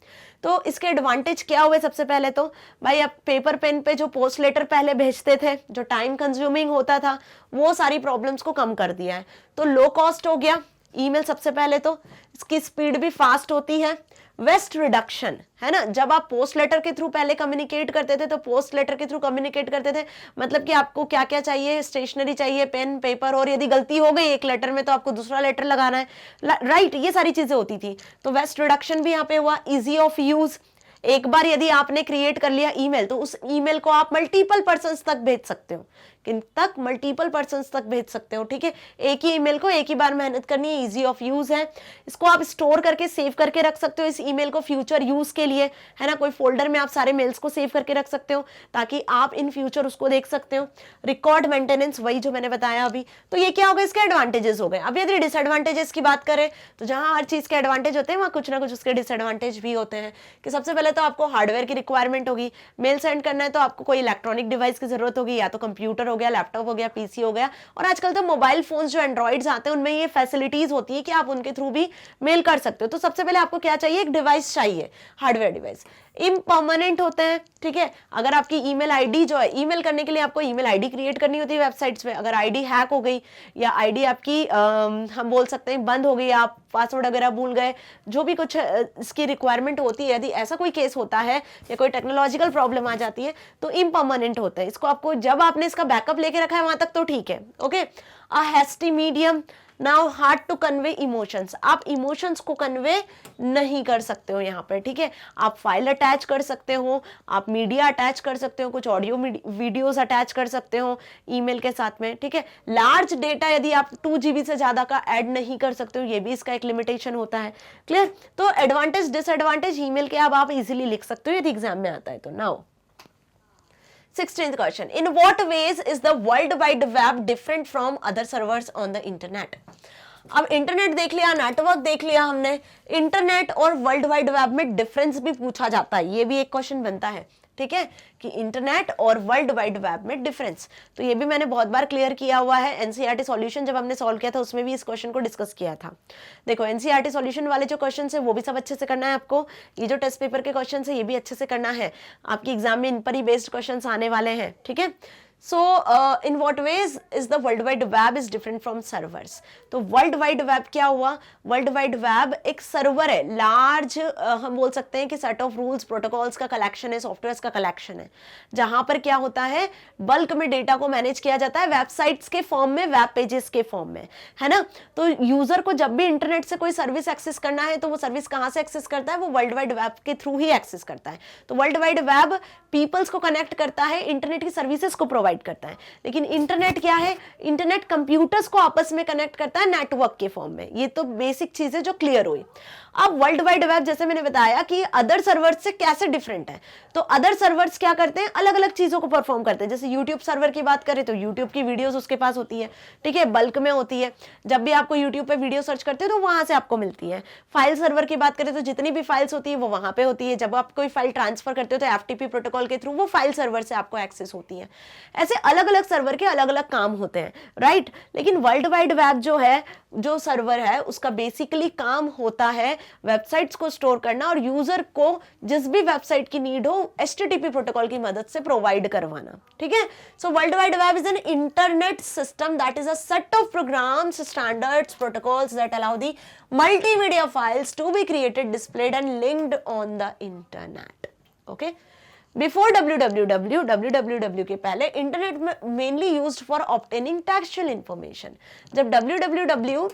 Speaker 1: तो इसके एडवांटेज क्या हुए? सबसे पहले तो भाई आप पेपर पेन पे जो पोस्ट लेटर पहले भेजते थे, जो टाइम कंज्यूमिंग होता था, वो सारी प्रॉब्लम्स को कम कर दिया है। तो लो कॉस्ट हो गया ईमेल सबसे पहले, तो इसकी स्पीड भी फास्ट होती है। वेस्ट रिडक्शन, है ना, जब आप पोस्ट लेटर के थ्रू पहले कम्युनिकेट करते थे, तो पोस्ट लेटर के थ्रू कम्युनिकेट करते थे, मतलब कि आपको क्या क्या चाहिए, स्टेशनरी चाहिए, पेन, पेपर, और यदि गलती हो गई एक लेटर में तो आपको दूसरा लेटर लगाना है, राइट, ये सारी चीजें होती थी। तो वेस्ट रिडक्शन भी यहाँ पे हुआ। इजी ऑफ यूज, एक बार यदि आपने क्रिएट कर लिया ईमेल, तो उस ईमेल को आप मल्टीपल पर्सन्स तक भेज सकते हो, किन तक? मल्टीपल पर्सन्स तक भेज सकते हो, ठीक है। एक ही ईमेल को एक ही बार मेहनत करनी है, इजी ऑफ यूज है। इसको आप स्टोर करके सेव करके रख सकते हो इस ईमेल को फ्यूचर यूज के लिए, है ना। कोई फोल्डर में आप सारे मेल्स को सेव करके रख सकते हो ताकि आप इन फ्यूचर उसको देख सकते हो। रिकॉर्ड मेंटेनेंस, वही जो मैंने बताया अभी। तो ये क्या हो गया? इसके एडवांटेजेस हो गए। अब यदि डिसएडवांटेजेस की बात करें, तो जहां हर चीज के एडवांटेज होते हैं वहां कुछ ना कुछ उसके डिसएडवांटेज भी होते हैं। कि सबसे पहले है तो आपको हार्डवेयर की रिक्वायरमेंट होगी, मेल सेंड करना है तो आपको कोई इलेक्ट्रॉनिक डिवाइस की जरूरत होगी, या तो कंप्यूटर हो गया, लैपटॉप हो गया, पीसी हो गया, और आजकल तो मोबाइल फोन्स जो एंड्रॉइड्स आते हैं उनमें ये फैसिलिटीज होती है कि आप उनके थ्रू भी मेल कर सकते हो। तो सबसे पहले आपको क्या चाहिए, एक डिवाइस चाहिए, हार्डवेयर डिवाइस। इम्पर्मानेंट होते हैं, ठीक है। अगर आपकी ईमेल आईडी जो है, ईमेल करने के लिए आपको ईमेल आईडी क्रिएट करनी होती है वेबसाइट्स पे, अगर आईडी हैक हो गई या आईडी आपकी हम बोल सकते हैं बंद हो गई, आप पासवर्ड वगैरह भूल गए, जो भी कुछ इसकी रिक्वायरमेंट होती है, यदि ऐसा कोई केस होता है या कोई टेक्नोलॉजिकल प्रॉब्लम आ जाती है तो इम्पर्मानेंट होता है। इसको आपको जब आपने इसका बैकअप लेके रखा है वहां तक तो ठीक है, okay. A hasty medium, now hard to convey emotions, आप इमोशंस को कन्वे नहीं कर सकते हो यहाँ पर, ठीक है। आप फाइल अटैच कर सकते हो, आप मीडिया अटैच कर सकते हो, कुछ ऑडियो वीडियोस अटैच कर सकते हो ईमेल के साथ में, ठीक है। लार्ज डेटा यदि आप 2 GB से ज्यादा का ऐड नहीं कर सकते हो, ये भी इसका एक लिमिटेशन होता है, क्लियर। तो एडवांटेज डिसएडवांटेज ईमेल के अब आप इजीली लिख सकते हो यदि एग्जाम में आता है तो। Now 16th question, in what ways is the world wide web different from other servers on the internet? अब इंटरनेट देख लिया, नेटवर्क देख लिया हमने, इंटरनेट और वर्ल्ड वाइड वेब में डिफरेंस भी पूछा जाता है, ये भी एक क्वेश्चन बनता है, ठीक है, कि इंटरनेट और वर्ल्ड वाइड वेब में डिफरेंस। तो ये भी मैंने बहुत बार क्लियर किया हुआ है, एनसीईआरटी सॉल्यूशन जब हमने सॉल्व किया था उसमें भी इस क्वेश्चन को डिस्कस किया था। देखो एनसीईआरटी सॉल्यूशन वाले जो क्वेश्चन है वो भी सब अच्छे से करना है आपको, ये जो टेस्ट पेपर के क्वेश्चन है ये भी अच्छे से करना है, आपकी एग्जाम में इन पर ही बेस्ड क्वेश्चन आने वाले हैं, ठीक है। So in what ways is the world wide web is different from servers? तो वर्ल्ड वाइड वेब क्या हुआ, वर्ल्ड वाइड वेब एक सर्वर है, लार्ज हम बोल सकते हैं कि सेट ऑफ रूल्स प्रोटोकॉल्स का कलेक्शन है, सॉफ्टवेयर्स का कलेक्शन है, जहां पर क्या होता है बल्क में डेटा को मैनेज किया जाता है वेबसाइट्स के फॉर्म में, वेब पेजेस के फॉर्म में, है ना। तो यूजर को जब भी इंटरनेट से कोई सर्विस एक्सेस करना है तो वो सर्विस कहां से एक्सेस करता है, वो वर्ल्ड वाइड वेब के थ्रू ही एक्सेस करता है। तो वर्ल्ड वाइड वेब पीपल्स को कनेक्ट करता है, इंटरनेट की सर्विसेज को प्रोवाइड करता है। लेकिन इंटरनेट क्या है, इंटरनेट कंप्यूटर्स को आपस में कनेक्ट करता है नेटवर्क के फॉर्म में। ये तो बेसिक चीजें जो क्लियर हुई। अब वर्ल्ड वाइड वेब जैसे मैंने बताया कि अदर सर्वर्स से कैसे डिफरेंट है, तो अदर सर्वर्स क्या करते हैं, अलग अलग चीजों को परफॉर्म करते हैं। जैसे यूट्यूब सर्वर की बात करें तो यूट्यूब की वीडियोस उसके पास होती है, ठीक है, बल्क में होती है, जब भी आपको यूट्यूब पे वीडियो सर्च करते हो तो वहां से आपको मिलती है। फाइल सर्वर की बात करें तो जितनी भी फाइल्स होती है वो वहां पे होती है, जब आप कोई फाइल ट्रांसफर करते हो तो एफटीपी प्रोटोकॉल के थ्रू वो फाइल सर्वर से आपको एक्सेस होती है। ऐसे अलग अलग सर्वर के अलग अलग काम होते हैं, राइट। लेकिन वर्ल्ड वाइड वेब जो है, जो सर्वर है, उसका बेसिकली काम होता है वेबसाइट्स को स्टोर करना और यूजर को जिस भी वेबसाइट की नीड हो एचटीटीपी प्रोटोकॉल की मदद से प्रोवाइड करवाना, ठीक है। So world wide web is an internet system that is a set of programs, standards, protocols that allow the multimedia files to be created, displayed and linked on the internet, okay. Before www के पहले internet में mainly used for obtaining textual information. जब www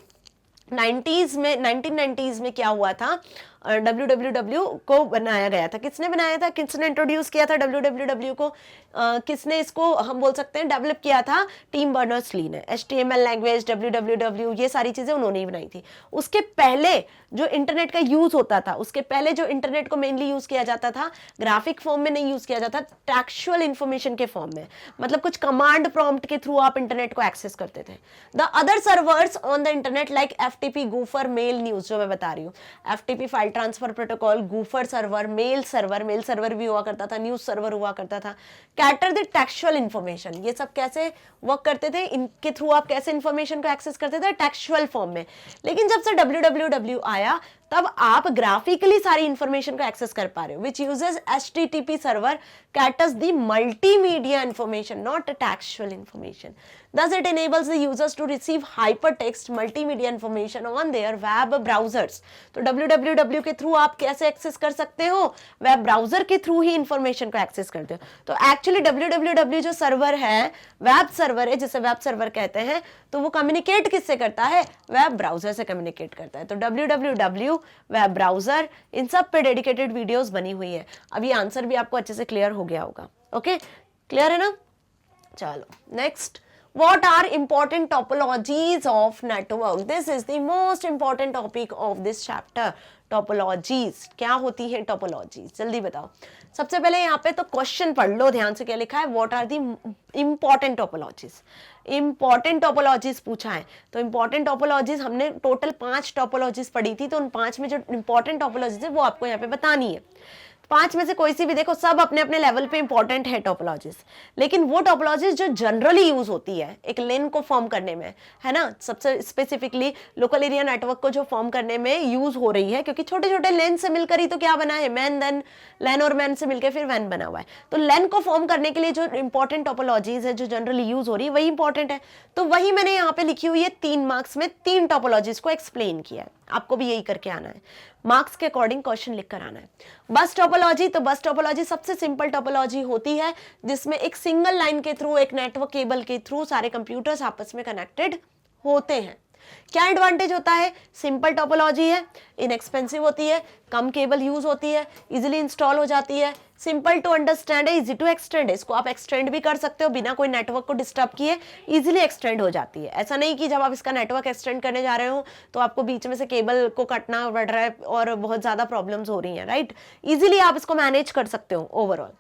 Speaker 1: 1990s में क्या हुआ था, www को बनाया गया था, किसने बनाया था, किसने इंट्रोड्यूस किया था www को, किसने इसको हम बोल सकते हैं डेवलप किया था, टिम बर्नर्स-ली ने। HTML लैंग्वेज, www, ये सारी चीजें उन्होंने ही बनाई थी। उसके पहले जो इंटरनेट का यूज होता था, उसके पहले जो इंटरनेट को मेनली यूज किया जाता था ग्राफिक फॉर्म में नहीं यूज किया जाता, टेक्सचुअल इंफॉर्मेशन के फॉर्म में, मतलब कुछ कमांड प्रॉम्प्ट के थ्रू आप इंटरनेट को एक्सेस करते थे। The other servers on the internet like FTP, gopher, mail news, जो मैं बता रही हूँ, FTP file transfer protocol, gopher server, mail server भी हुआ करता था, न्यूज सर्वर हुआ करता था, कैटर द टेक्सचुअल इंफॉर्मेशन। ये सब कैसे वर्क करते थे, इनके थ्रू आप कैसे इंफॉर्मेशन को एक्सेस करते थे, टेक्सचुअल फॉर्म में। लेकिन जब से www आया तब आप ग्राफिकली सारी इंफॉर्मेशन को एक्सेस कर पा रहे हो, which uses HTTP server caters the multimedia information, not textual information. Thus it enables the users to receive hypertext multimedia information on their web browsers. तो www के थ्रू आप कैसे एक्सेस कर सकते हो, वेब ब्राउजर के थ्रू ही information को access करते हो। तो एक्चुअली www जो सर्वर है, वेब सर्वर है, जिसे वेब सर्वर कहते हैं, तो वो कम्युनिकेट किससे करता है, वेब ब्राउजर से कम्युनिकेट करता है। तो www, वेब ब्राउजर, इन सब पे डेडिकेटेड वीडियोस बनी हुई है। अब ये आंसर भी आपको अच्छे से क्लियर हो गया होगा, ओके, क्लियर है ना। चलो next, what are important topologies of network? This is the most important topic of this chapter. Topologies क्या होती है, टोपोलॉजीज जल्दी बताओ। सबसे पहले यहाँ पे तो क्वेश्चन पढ़ लो ध्यान से, क्या लिखा है, what are the important topologies. Important topologies पूछा है, तो इंपॉर्टेंट टोपोलॉजीज हमने टोटल 5 टोपोलॉजीज पढ़ी थी, तो उन 5 में जो इंपॉर्टेंट टोपोलॉजीज है वो आपको यहाँ पे बतानी है। 5 में से कोई सी भी देखो, सब अपने अपने लेवल पे इंपॉर्टेंट है टोपोलॉजीज, लेकिन वो टोपोलॉजीज जो जनरली यूज होती है एक लेन को फॉर्म करने में, है ना, सबसे स्पेसिफिकली लोकल एरिया नेटवर्क को जो फॉर्म करने में यूज हो रही है, क्योंकि छोटे छोटे लेन से मिलकर ही तो क्या बना है, मैन, देन लेन, और मैन से मिलकर फिर वैन बना हुआ है। तो लेन को फॉर्म करने के लिए जो इंपॉर्टेंट टोपोलॉजीज है जो जनरली यूज हो रही है वही इंपॉर्टेंट है। तो वही मैंने यहाँ पे लिखी हुई है, 3 मार्क्स में 3 टोपोलॉजीज को एक्सप्लेन किया है। आपको भी यही करके आना है, मार्क्स के अकॉर्डिंग क्वेश्चन लिख कर आना है। बस टोपोलॉजी, तो बस टोपोलॉजी सबसे सिंपल टोपोलॉजी होती है जिसमें एक सिंगल लाइन के थ्रू, एक नेटवर्क केबल के थ्रू सारे कंप्यूटर्स आपस में कनेक्टेड होते हैं। क्या एडवांटेज होता है, सिंपल टोपोलॉजी है, इनएक्सपेंसिव होती है, कम केबल यूज होती है, इजीली इंस्टॉल हो जाती है, सिंपल टू अंडरस्टैंड है, इजी टू एक्सटेंड है, इसको आप एक्सटेंड भी कर सकते हो बिना कोई नेटवर्क को डिस्टर्ब किए, इजीली एक्सटेंड हो जाती है। ऐसा नहीं कि जब आप इसका नेटवर्क एक्सटेंड करने जा रहे हो तो आपको बीच में से केबल को कटना पड़ रहा है और बहुत ज्यादा प्रॉब्लम्स हो रही हैं, राइट। इजीली आप इसको मैनेज कर सकते हो ओवरऑल।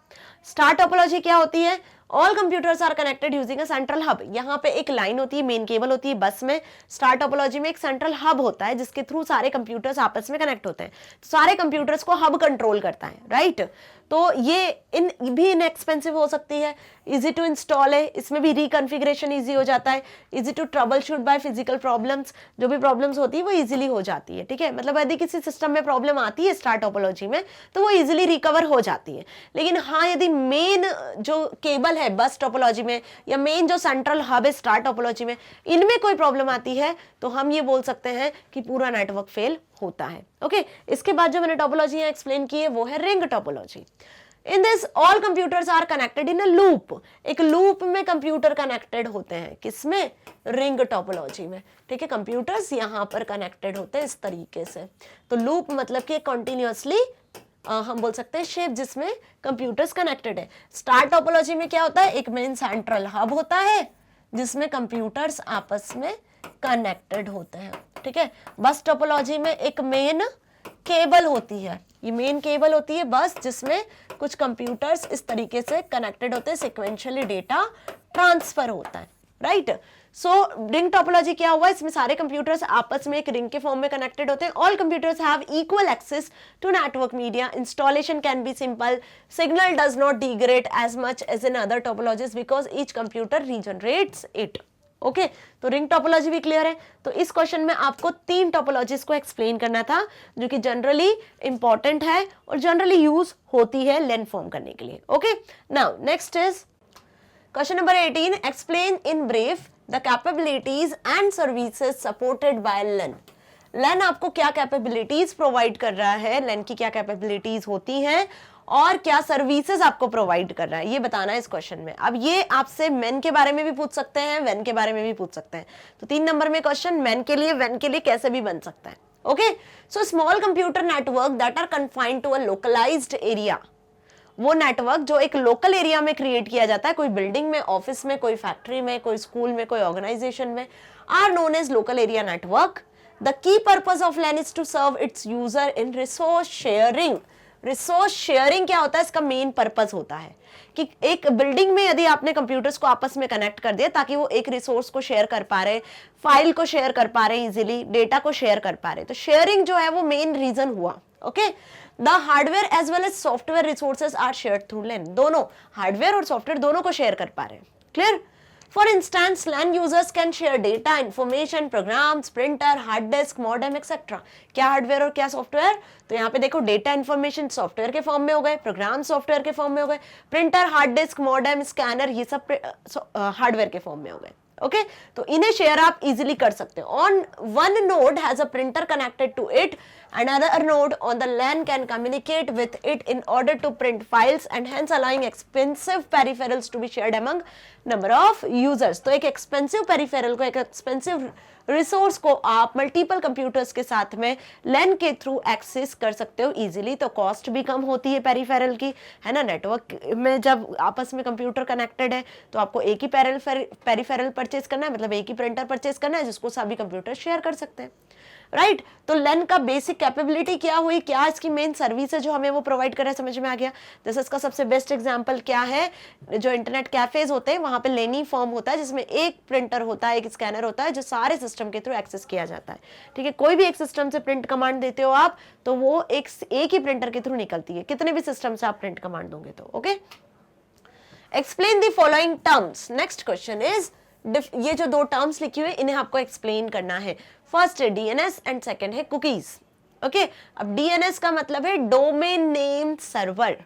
Speaker 1: स्टार टोपोलॉजी क्या होती है, all computers are connected using a central hub. यहाँ पे एक लाइन होती है, मेन केबल होती है बस में। स्टार टोपोलॉजी में एक सेंट्रल हब होता है जिसके थ्रू सारे कंप्यूटर्स आपस में कनेक्ट होते हैं, तो सारे कंप्यूटर्स को हब कंट्रोल करता है, राइट। तो ये भी इनएक्सपेंसिव हो सकती है, इजी टू इंस्टॉल है, इसमें भी रिकॉन्फ़िगरेशन इजी हो जाता है, easy to troubleshoot by physical problems, जो भी प्रॉब्लम्स होती है वो इजीली हो जाती है, ठीक है। मतलब यदि किसी सिस्टम में प्रॉब्लम आती है स्टार टोपोलॉजी में तो वो इजीली रिकवर हो जाती है। लेकिन हाँ, यदि मेन जो केबल है बस टोपोलॉजी में या मेन जो सेंट्रल हब है स्टार टोपोलॉजी में, इनमें कोई प्रॉब्लम आती है तो हम ये बोल सकते हैं कि पूरा नेटवर्क फेल होता है। ओके, इसके बाद जो मैंने टोपोलॉजी एक्सप्लेन की है वो है ring topology. In this all computers are connected in a loop. एक लूप में कंप्यूटर कनेक्टेड होते हैं, किसमें, रिंग टोपोलॉजी में, ठीक है। कंप्यूटर्स यहाँ पर कनेक्टेड होते हैं इस तरीके से। तो लूप मतलब कि कंटिन्यूअसली हम बोल सकते हैं शेप जिसमें कंप्यूटर्स कनेक्टेड है। स्टार टोपोलॉजी में क्या होता है, एक मेन सेंट्रल हब होता है जिसमें कंप्यूटर्स आपस में कनेक्टेड होते हैं, ठीक है। बस टोपोलॉजी में एक मेन केबल होती है, ये मेन केबल होती है बस, जिसमें कुछ कंप्यूटर्स इस तरीके से कनेक्टेड होते हैं, सिक्वेंशियली डेटा ट्रांसफर होता है, राइट। सो रिंग टोपोलॉजी क्या हुआ, इसमें सारे कंप्यूटर्स आपस में एक रिंग के फॉर्म में कनेक्टेड होते हैं। All computers have equal access to network media, installation can be simple, signal does not degrade as much as in other topologies because each computer regenerates it. Okay, तो ring topology भी clear है। तो इस question में आपको 3 topologies को explain करना था जो कि जनरली इंपॉर्टेंट है और जनरली यूज होती है लेन फॉर्म करने के लिए। Okay, now next is question number 18, explain in brief the capabilities and services supported by LAN. LAN आपको क्या कैपेबिलिटीज प्रोवाइड कर रहा है, लेन की क्या कैपेबिलिटीज होती हैं और क्या सर्विसेज आपको प्रोवाइड कर रहा है, ये बताना है इस क्वेश्चन में। अब ये आपसे मेन के बारे में भी पूछ सकते हैं, वेन के बारे में भी पूछ सकते हैं। तो 3 नंबर में क्वेश्चन मेन के लिए, वेन के लिए कैसे भी बन सकता है। Okay, so small computer network that are confined to a localized area, वो नेटवर्क जो एक लोकल एरिया में क्रिएट किया जाता है, कोई बिल्डिंग में, ऑफिस में, कोई फैक्ट्री में, कोई स्कूल में, कोई ऑर्गेनाइजेशन में, are known as local area network. The key purpose of LAN is to serve its user in resource sharing. Resource sharing क्या होता है, इसका मेन पर्पस होता है कि एक बिल्डिंग में यदि आपने कंप्यूटर्स को आपस में कनेक्ट कर दिया ताकि वो एक रिसोर्स को शेयर कर पा रहे, फाइल को शेयर कर पा रहे, इजीली डेटा को शेयर कर पा रहे, तो शेयरिंग जो है वो मेन रीजन हुआ। Okay, the hardware as well as software resources are shared through LAN। दोनों हार्डवेयर और सॉफ्टवेयर दोनों को शेयर कर पा रहे हैं, clear. For instance, LAN users can share data, information, programs, printer, hard disk, modem, etc. क्या हार्डवेयर और क्या सॉफ्टवेयर, तो यहाँ पे देखो डेटा इन्फॉर्मेशन सॉफ्टवेयर के फॉर्म में हो गए, प्रोग्राम सॉफ्टवेयर के फॉर्म में हो गए, printer, hard disk, modem, scanner, ये सब हार्डवेयर के फॉर्म में हो गए। ओके, तो इन्हें शेयर आप इजीली कर सकते हो। On one node has a printer connected to it, another node on the LAN can communicate with it in order to print files and hence allowing expensive peripherals to be shared among number of users। तो एक expensive peripheral को, एक expensive resource को आप multiple computers के साथ में LAN के थ्रू एक्सेस कर सकते हो इजीली, तो कॉस्ट भी कम होती है पेरिफेरल की, है ना। नेटवर्क में जब आपस में कंप्यूटर कनेक्टेड है तो आपको एक ही पेरिफेरल परचेज करना है, मतलब एक ही प्रिंटर परचेज करना है जिसको सभी कंप्यूटर शेयर कर सकते हैं। राइट। तो लेन का बेसिक कैपेबिलिटी क्या हुई, क्या इसकी मेन सर्विस है जो हमें वो प्रोवाइड कर रहा है, समझ में आ गया। जैसे इसका सबसे बेस्ट एग्जांपल क्या है, जो इंटरनेट कैफेज होते हैं वहां पे लेनी फॉर्म होता है जिसमें एक प्रिंटर होता है, एक स्कैनर होता है जो सारे सिस्टम के थ्रू एक्सेस किया जाता है, ठीक है। कोई भी एक सिस्टम से प्रिंट कमांड देते हो आप तो वो एक ही प्रिंटर के थ्रू निकलती है, कितने भी सिस्टम से आप प्रिंट कमांड दोगे तो। Okay, explain the following terms. Next question is, ये जो दो टर्म्स लिखी हुई इन्हें आपको एक्सप्लेन करना है। फर्स्ट है डीएनएस एंड सेकंड है कुकीज। ओके, अब डीएनएस का मतलब है डोमेन नेम सर्वर,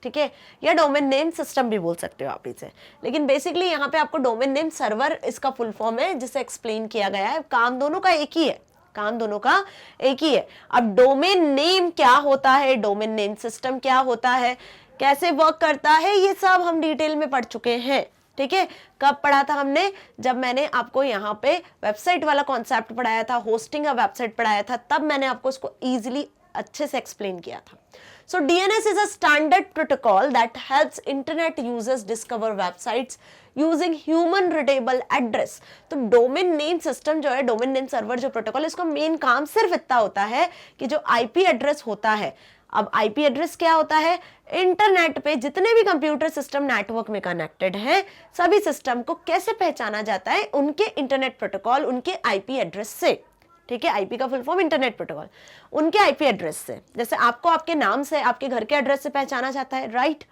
Speaker 1: ठीक है, या डोमेन नेम सिस्टम भी बोल सकते हो आप इसे, लेकिन बेसिकली यहाँ पे आपको डोमेन नेम सर्वर इसका फुल फॉर्म है जिसे एक्सप्लेन किया गया है। काम दोनों का एक ही है, काम दोनों का एक ही है। अब डोमेन नेम क्या होता है, डोमेन नेम सिस्टम क्या होता है, कैसे वर्क करता है, ये सब हम डिटेल में पढ़ चुके हैं, ठीक है। कब पढ़ा था हमने, जब मैंने आपको यहाँ पे वेबसाइट वाला कॉन्सेप्ट पढ़ाया था, होस्टिंग अ वेबसाइट पढ़ाया था, तब मैंने आपको इसको इजीली अच्छे से एक्सप्लेन किया था। So DNS is a standard protocol that helps internet users discover websites using human readable address। तो डोमेन नेम सिस्टम जो है, डोमेन नेम सर्वर जो प्रोटोकॉल, इसका मेन काम सिर्फ इतना होता है कि जो आईपी एड्रेस होता है, अब आईपी एड्रेस क्या होता है, इंटरनेट पे जितने भी कंप्यूटर सिस्टम नेटवर्क में कनेक्टेड हैं सभी सिस्टम को कैसे पहचाना जाता है, उनके इंटरनेट प्रोटोकॉल, उनके आईपी एड्रेस से, ठीक है। आईपी का फुल फॉर्म इंटरनेट प्रोटोकॉल, उनके आईपी एड्रेस से। जैसे आपको आपके नाम से, आपके घर के एड्रेस से पहचाना जाता है, राइट,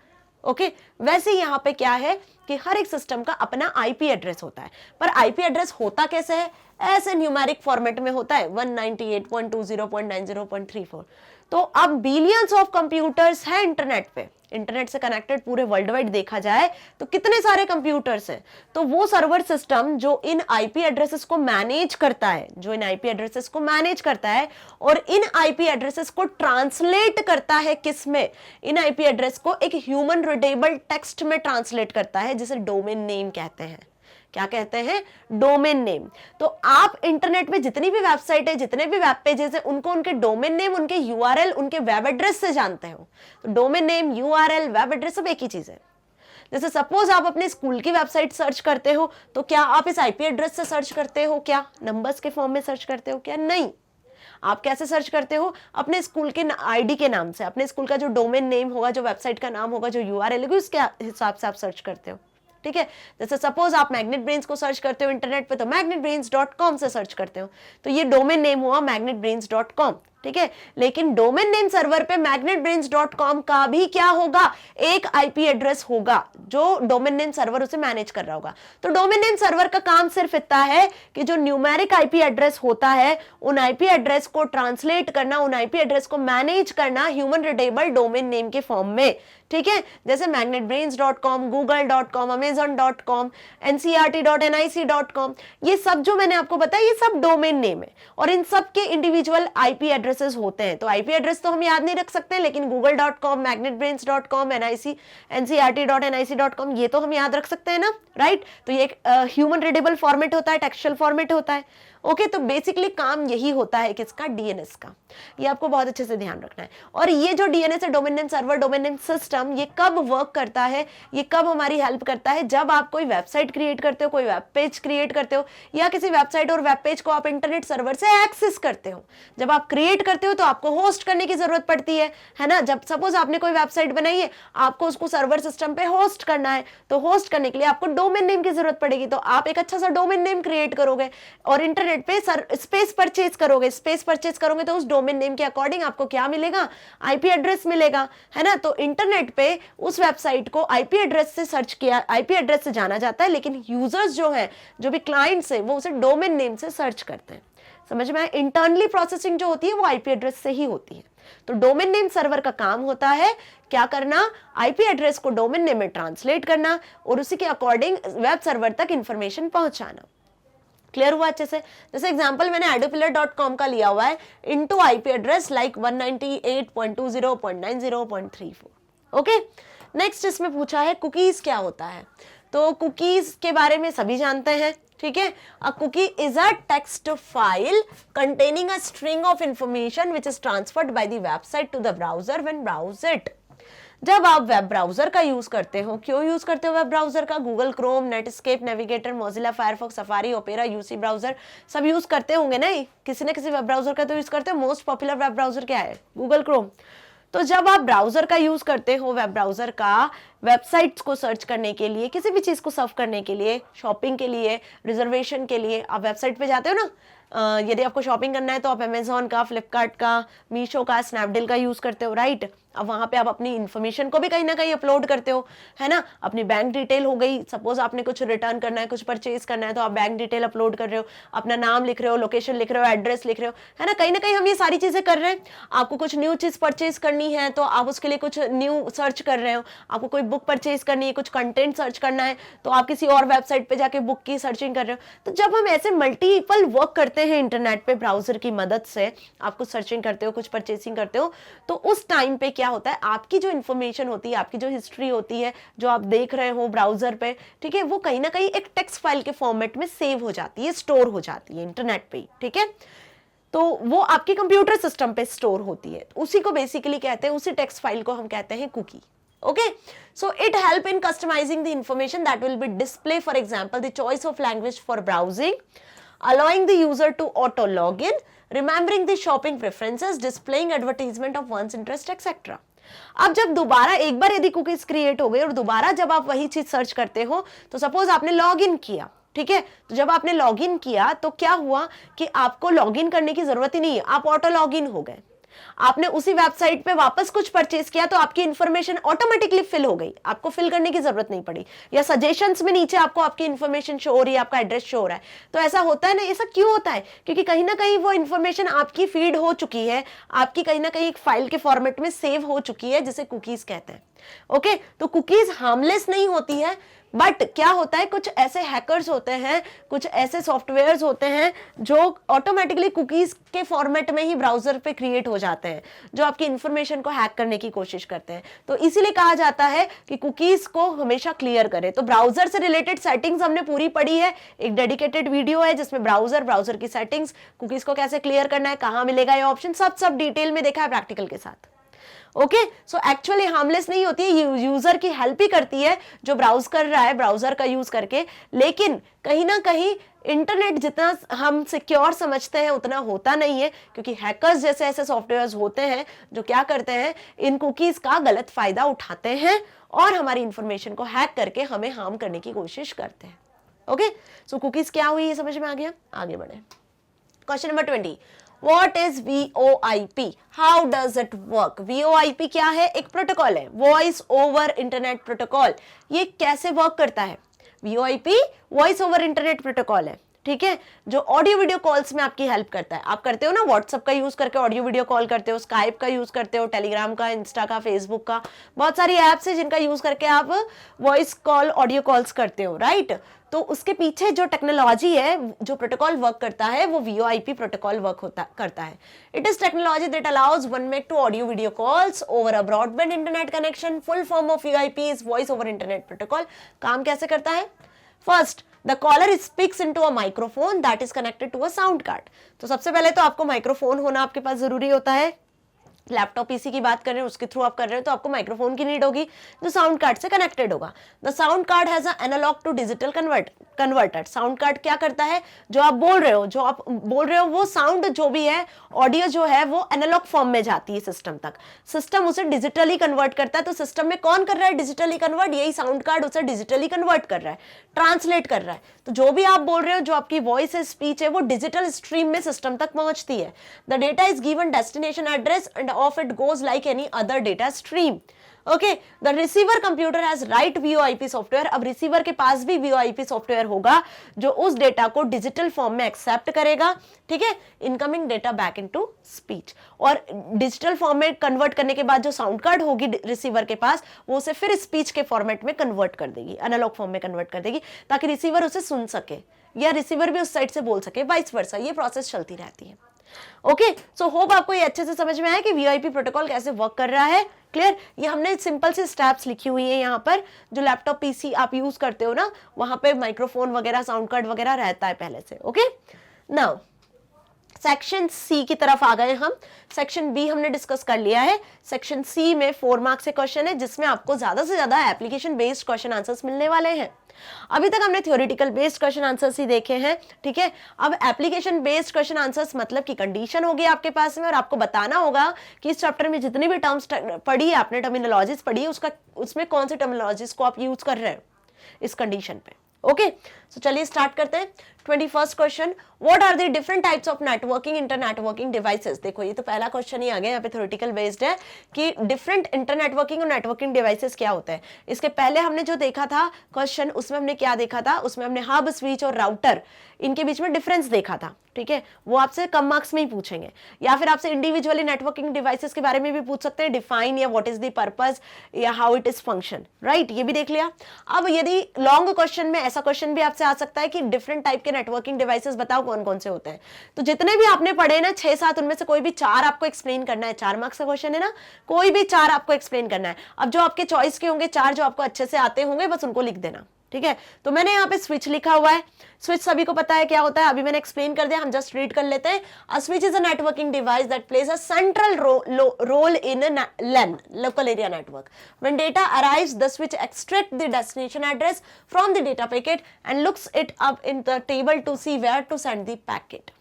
Speaker 1: ओके। वैसे यहाँ पे क्या है कि हर एक सिस्टम का अपना आईपी एड्रेस होता है, पर आईपी एड्रेस होता कैसे है, ऐसे न्यूमेरिक फॉर्मेट में होता है 198.20.90.34। तो अब बिलियंस ऑफ कंप्यूटर्स हैं इंटरनेट पे, इंटरनेट से कनेक्टेड पूरे वर्ल्ड वाइड देखा जाए तो कितने सारे कंप्यूटर्स हैं। तो वो सर्वर सिस्टम जो इन आईपी एड्रेसेस को मैनेज करता है, जो इन आईपी एड्रेसेस को मैनेज करता है और इन आईपी एड्रेसेस को ट्रांसलेट करता है, किस में, इन आईपी एड्रेस को एक ह्यूमन रीडेबल टेक्स्ट में ट्रांसलेट करता है, जिसे डोमेन नेम कहते हैं। क्या कहते हैं, डोमेन नेम। तो आप इंटरनेट में जितनी भी वेबसाइट है, जितने भी वेब पेजेस है, उनको उनके डोमेन नेम, उनके यूआरएल, उनके वेब एड्रेस से जानते हो। तो domain name, URL, web address सब एक ही चीज है। जैसे सपोज आप अपने स्कूल की वेबसाइट सर्च करते हो तो क्या आप इस आईपी एड्रेस से सर्च करते हो, क्या नंबर्स के फॉर्म में सर्च करते हो, क्या नहीं। आप कैसे सर्च करते हो, अपने स्कूल के आईडी के नाम से, अपने स्कूल का जो डोमेन नेम होगा, जो वेबसाइट का नाम होगा, जो यूआरएल होगी, उसके हिसाब से आप सर्च करते हो, ठीक है। जैसे सपोज आप मैग्नेट ब्रेन्स को सर्च करते हो इंटरनेट पे तो magnetbrains.com से सर्च करते हो, तो ये डोमेन नेम हुआ magnetbrains.com, ठीक है। लेकिन डोमेन नेम सर्वर पे magnetbrains.com का भी क्या होगा, एक आईपी एड्रेस होगा जो डोमेन नेम सर्वर उसे मैनेज कर रहा होगा। तो डोमेन नेम सर्वर का काम सिर्फ इतना है कि जो न्यूमेरिक आईपी एड्रेस होता है, उन आईपी एड्रेस को ट्रांसलेट करना, उन आईपी एड्रेस को मैनेज करना ह्यूमन रीडेबल डोमेन नेम के फॉर्म में, ठीक है। जैसे magnetbrains.com, google.com, amazon.com, ncrt.nic.com, ये सब जो मैंने आपको बताया ये सब डोमेन नेम है और इन सब के इंडिविजुअल आईपी एड्रेसेस होते हैं। तो आईपी एड्रेस तो हम याद नहीं रख सकते, लेकिन google.com, magnetbrains.com, ncrt.nic.com ये तो हम याद रख सकते हैं ना, राइट। तो ये एक ह्यूमन रीडेबल फॉर्मेट होता है, टेक्सचुअल फॉर्मेट होता है, ओके। तो बेसिकली काम यही होता है किसका, डीएनएस का। ये आपको बहुत अच्छे से ध्यान रखना है। और ये जो डीएनएस है, domain name server, domain name system, ये कब वर्क करता है, ये कब हमारी हेल्प करता है, जब आप कोई वेबसाइट क्रिएट करते हो, कोई वेब पेज क्रिएट करते हो, या किसी वेबसाइट और वेब पेज को आप इंटरनेट सर्वर से एक्सेस करते हो। जब आप क्रिएट करते हो तो आपको होस्ट करने की जरूरत पड़ती है ना। जब सपोज आपने कोई वेबसाइट बनाई है, आपको उसको सर्वर सिस्टम पे होस्ट करना है, तो होस्ट करने के लिए आपको डोमेन नेम की जरूरत पड़ेगी। तो आप एक अच्छा सा डोमेन नेम क्रिएट करोगे और इंटरनेट पे स्पेस परचेज करोगे। स्पेस परचेज करोगे तो उस डोमेन नेम के अकॉर्डिंग आपको क्या मिलेगा, आईपी एड्रेस मिलेगा, है ना। तो इंटरनेट पे उस वेबसाइट को आईपी एड्रेस से सर्च किया, आईपी एड्रेस से जाना जाता है, लेकिन यूजर्स जो है, जो भी क्लाइंट्स है, वो उसे डोमेन नेम से सर्च करते हैं। समझ में आया, इंटरनली प्रोसेसिंग जो होती है वो आईपी एड्रेस से ही होती है। तो डोमेन नेम सर्वर का काम होता है क्या करना, आईपी एड्रेस को डोमेन नेम में ट्रांसलेट करना और उसी के अकॉर्डिंग वेब सर्वर तक इंफॉर्मेशन पहुंचाना। क्लियर हुआ अच्छे से। जैसे एग्जांपल मैंने adopiller.com का लिया हुआ है, into IP address like 198.20.90.34। Okay, next इसमें पूछा है कुकीज क्या होता है। तो कुकीज के बारे में सभी जानते हैं, ठीक है। A cookie is a text file containing a string of information which is transferred by the website to the browser when browse it। जब आप वेब ब्राउजर का यूज करते हो, क्यों यूज करते हो वेब ब्राउजर का? Google Chrome, Netscape, navigator, Mozilla Firefox, safari, opera, UC browser सब यूज करते होंगे ना, किसी न किसी वेब ब्राउजर का तो यूज करते हो। मोस्ट पॉपुलर वेब ब्राउजर क्या है? Google Chrome. तो जब आप ब्राउजर का यूज करते हो, वेब ब्राउजर का वेबसाइट्स को सर्च करने के लिए, किसी भी चीज को सर्व करने के लिए, शॉपिंग के लिए, रिजर्वेशन के लिए आप वेबसाइट पे जाते हो ना, यदि आपको शॉपिंग करना है तो आप अमेजोन का, फ्लिपकार्ट का, मीशो का, स्नैपडील का यूज करते हो, राइट? अब वहां पे आप अपनी इन्फॉर्मेशन को भी कहीं ना कहीं अपलोड करते हो, है ना? अपनी बैंक डिटेल हो गई, सपोज आपने कुछ रिटर्न करना है, कुछ परचेज करना है तो आप बैंक डिटेल अपलोड कर रहे हो, अपना नाम लिख रहे हो, लोकेशन लिख रहे हो, एड्रेस लिख रहे हो, है ना? कहीं ना कहीं हम ये सारी चीजें कर रहे हैं। आपको कुछ न्यू चीज परचेज करनी है तो आप उसके लिए कुछ न्यू सर्च कर रहे हो, आपको कोई बुक परचेज करनी है, कुछ कंटेंट सर्च करना है तो आप किसी और वेबसाइट पे जाके बुक की सर्चिंग कर रहे हो। तो जब हम ऐसे मल्टीपल वर्क करते हैं इंटरनेट पे ब्राउजर की मदद से, आप कुछ सर्चिंग करते हो, कुछ परचेसिंग करते हो, तो उस टाइम पे क्या होता है, आपकी जो इन्फॉर्मेशन होती है, आपकी जो हिस्ट्री होती है, जो आप देख रहे हो ब्राउजर पे, ठीक है, वो कहीं ना कहीं एक टेक्स्ट फाइल के फॉर्मेट में सेव हो जाती है, स्टोर हो जाती है इंटरनेट पे, ठीक है? तो वो आपके कंप्यूटर सिस्टम पे स्टोर होती है, उसी को बेसिकली कहते हैं, उसी टेक्स्ट फाइल को हम कहते हैं cookie. Okay, so it help in customizing the information that will be display, for example, the choice of language for browsing, allowing the user to auto login, remembering the shopping preferences, displaying advertisement of one's interest, etc. अब जब दोबारा एक बार यदि cookies create हो गई और दोबारा जब आप वही चीज सर्च करते हो, तो सपोज आपने लॉग इन किया, ठीक है, तो जब आपने लॉग इन किया तो क्या हुआ कि आपको लॉग इन करने की जरूरत ही नहीं है, आप ऑटो लॉग इन हो गए। आपने उसी वेबसाइट पे वापस कुछ परचेज किया तो आपकी इंफॉर्मेशन ऑटोमेटिकली फिल हो गई, आपको फिल करने की जरूरत नहीं पड़ी, या सजेशंस में नीचे आपको आपकी इंफॉर्मेशन शो हो रही है, आपका एड्रेस शो हो रहा है। तो ऐसा होता है ना, ऐसा क्यों होता है? क्योंकि कहीं ना कहीं वो इंफॉर्मेशन आपकी फीड हो चुकी है, आपकी कहीं ना कहीं एक फाइल के फॉर्मेट में सेव हो चुकी है, जिसे कुकीज कहते हैं। ओके, तो कुकीज हार्मलेस नहीं होती है, बट क्या होता है, कुछ ऐसे हैकर्स होते हैं, कुछ ऐसे सॉफ्टवेयर्स होते हैं जो ऑटोमेटिकली कुकीज के फॉर्मेट में ही ब्राउजर पे क्रिएट हो जाते हैं, जो आपकी इंफॉर्मेशन को हैक करने की कोशिश करते हैं। तो इसीलिए कहा जाता है कि कुकीज को हमेशा क्लियर करें। तो ब्राउजर से रिलेटेड सेटिंग्स हमने पूरी पढ़ी है, एक डेडिकेटेड वीडियो है जिसमें ब्राउजर की सेटिंग्स, कुकीज को कैसे क्लियर करना है, कहां मिलेगा ये ऑप्शन, सब डिटेल में देखा है प्रैक्टिकल के साथ। ओके, सो एक्चुअली हार्मलेस नहीं होती है, ये यूजर की हेल्प ही करती है जो ब्राउज कर रहा है ब्राउजर का यूज करके। लेकिन कहीं ना कहीं इंटरनेट जितना हम सिक्योर समझते हैं उतना होता नहीं है, क्योंकि हैकर्स जैसे ऐसे सॉफ्टवेयर्स होते हैं जो क्या करते हैं, इन कुकीज का गलत फायदा उठाते हैं और हमारी इंफॉर्मेशन को हैक करके हमें हार्म करने की कोशिश करते हैं। ओके, सो कुकीज क्या हुई ये समझ में आ गया, आगे बढ़े। Question number 20, What is VoIP? How does it work? VoIP क्या है? एक प्रोटोकॉल है, वॉइस ओवर इंटरनेट प्रोटोकॉल। ये कैसे वर्क करता है? VoIP voice over internet protocol है, ठीक है, जो ऑडियो वीडियो कॉल्स में आपकी हेल्प करता है। आप करते हो ना व्हाट्सएप का यूज करके ऑडियो वीडियो कॉल करते हो, स्काइप का यूज करते हो, टेलीग्राम का, इंस्टा का, फेसबुक का, बहुत सारी एप्स है जिनका यूज करके आप वॉइस कॉल, ऑडियो कॉल्स करते हो, राइट? तो उसके पीछे जो टेक्नोलॉजी है, जो प्रोटोकॉल वर्क करता है, वो VoIP प्रोटोकॉल वर्क करता है। It is technology that allows one make to audio video calls over a broadband internet connection. Full form of VoIP is voice over internet protocol. काम कैसे करता है? First, the caller speaks into a microphone that is connected to a sound card. तो सबसे पहले तो आपको microphone होना आपके पास जरूरी होता है। लैपटॉप पीसी की बात कर रहे हैं, उसके थ्रू आप कर रहे हो तो आपको माइक्रोफोन की नीड होगी जो साउंड कार्ड से कनेक्टेड होगा। The sound card has a analog to digital converter. Sound card क्या करता है, जो आप बोल रहे हो वो साउंड जो भी है, ऑडियो जो है, वो एनालॉग फॉर्म में जाती है सिस्टम तक, सिस्टम उसे डिजिटली कन्वर्ट करता है। तो सिस्टम में कौन कर रहा है डिजिटली कन्वर्ट? यही साउंड कार्ड उसे डिजिटली कन्वर्ट कर रहा है, ट्रांसलेट कर रहा है। तो जो भी आप बोल रहे हो, जो आपकी वॉइस है, स्पीच है, वो डिजिटल स्ट्रीम में सिस्टम तक पहुंचती है। The data is given destination address end of it goes like any other data stream. Okay, the receiver computer has right VoIP software. अब रिसीवर के पास भी VoIP सॉफ्टवेयर होगा जो उस डेटा को डिजिटल फॉर्म में एक्सेप्ट करेगा, ठीक है, incoming data back into speech. और डिजिटल फॉर्म में कन्वर्ट करने के बाद जो साउंड कार्ड होगी रिसीवर के पास, वो उसे फिर स्पीच के फॉर्मेट में कन्वर्ट कर देगी, एनालॉग फॉर्म में कन्वर्ट कर देगी, ताकि रिसीवर उसे सुन सके या रिसीवर भी उस साइड से बोल सके, वाइस वर्सा। ये प्रोसेस चलती रहती है। ओके, सो होप आपको ये अच्छे से समझ में आया कि VoIP प्रोटोकॉल कैसे वर्क कर रहा है। क्लियर? ये हमने सिंपल से स्टेप्स लिखी हुई है यहाँ पर। जो लैपटॉप पीसी आप यूज करते हो ना, वहां पे माइक्रोफोन वगैरह, साउंड कार्ड वगैरह रहता है पहले से। ओके, नाउ सेक्शन सी की तरफ आ गए हम। सेक्शन बी हमने डिस्कस कर लिया है। सेक्शन सी में 4 मार्क्स से क्वेश्चन है, जिसमें आपको ज्यादा से ज्यादा एप्लीकेशन बेस्ड क्वेश्चन आंसर्स मिलने वाले हैं। अभी तक हमने थ्योरेटिकल बेस्ड क्वेश्चन आंसर्स ही देखे हैं, ठीक है। अब एप्लीकेशन बेस्ड क्वेश्चन आंसर्स मतलब कि कंडीशन होगी आपके पास में, और आपको बताना होगा कि इस चैप्टर में जितनी भी टर्म्स पढ़ी है आपने, टर्मिनोलॉजीज पढ़ी है, उसमें कौन सी टर्मिनोलॉजीज को आप यूज कर रहे हैं इस कंडीशन पे। ओके, सो चलिए स्टार्ट करते हैं। 21st question, what are the different types of networking internetworking devices. देखो ये तो पहला क्वेश्चन ही आ गया, यहाँ पे थ्योरेटिकल बेस्ड है कि डिफरेंट इंटरनेटवर्किंग और नेटवर्किंग डिवाइसेस क्या होते हैं। इसके पहले हमने जो देखा था क्वेश्चन, उसमें हमने क्या देखा था, उसमें हमने हब, स्विच और राउटर, इनके बीच में डिफरेंस देखा था, ठीक है। वो आपसे कम मार्क्स में ही पूछेंगे, या फिर आपसे इंडिविजुअली नेटवर्किंग डिवाइसेस के बारे में भी पूछ सकते हैं, डिफाइन या व्हाट इज द पर्पस या how it is function, right, ये भी देख लिया। अब यदि लॉन्ग क्वेश्चन में ऐसा क्वेश्चन भी आपसे आ सकता है कि डिफरेंट टाइप के नेटवर्किंग डिवाइसेस बताओ कौन कौन से होते हैं। तो जितने भी आपने पढ़े ना 6-7, उनमें से कोई भी 4 आपको एक्सप्लेन करना है। 4 मार्क्स का क्वेश्चन है ना, कोई भी 4 आपको एक्सप्लेन करना है। अब जो आपके चॉइस के होंगे 4 जो आपको अच्छे से आते होंगे, बस उनको लिख देना, ठीक है। तो मैंने यहाँ पे स्विच लिखा हुआ है। स्विच सभी को पता है क्या होता है, अभी मैंने एक्सप्लेन कर दिया, हम जस्ट रीड कर लेते हैं। A switch is a networking device that plays a central role in LAN, local area network. When data arrives, the switch extracts the destination address from the data packet and looks it up in the table to see where to send the packet.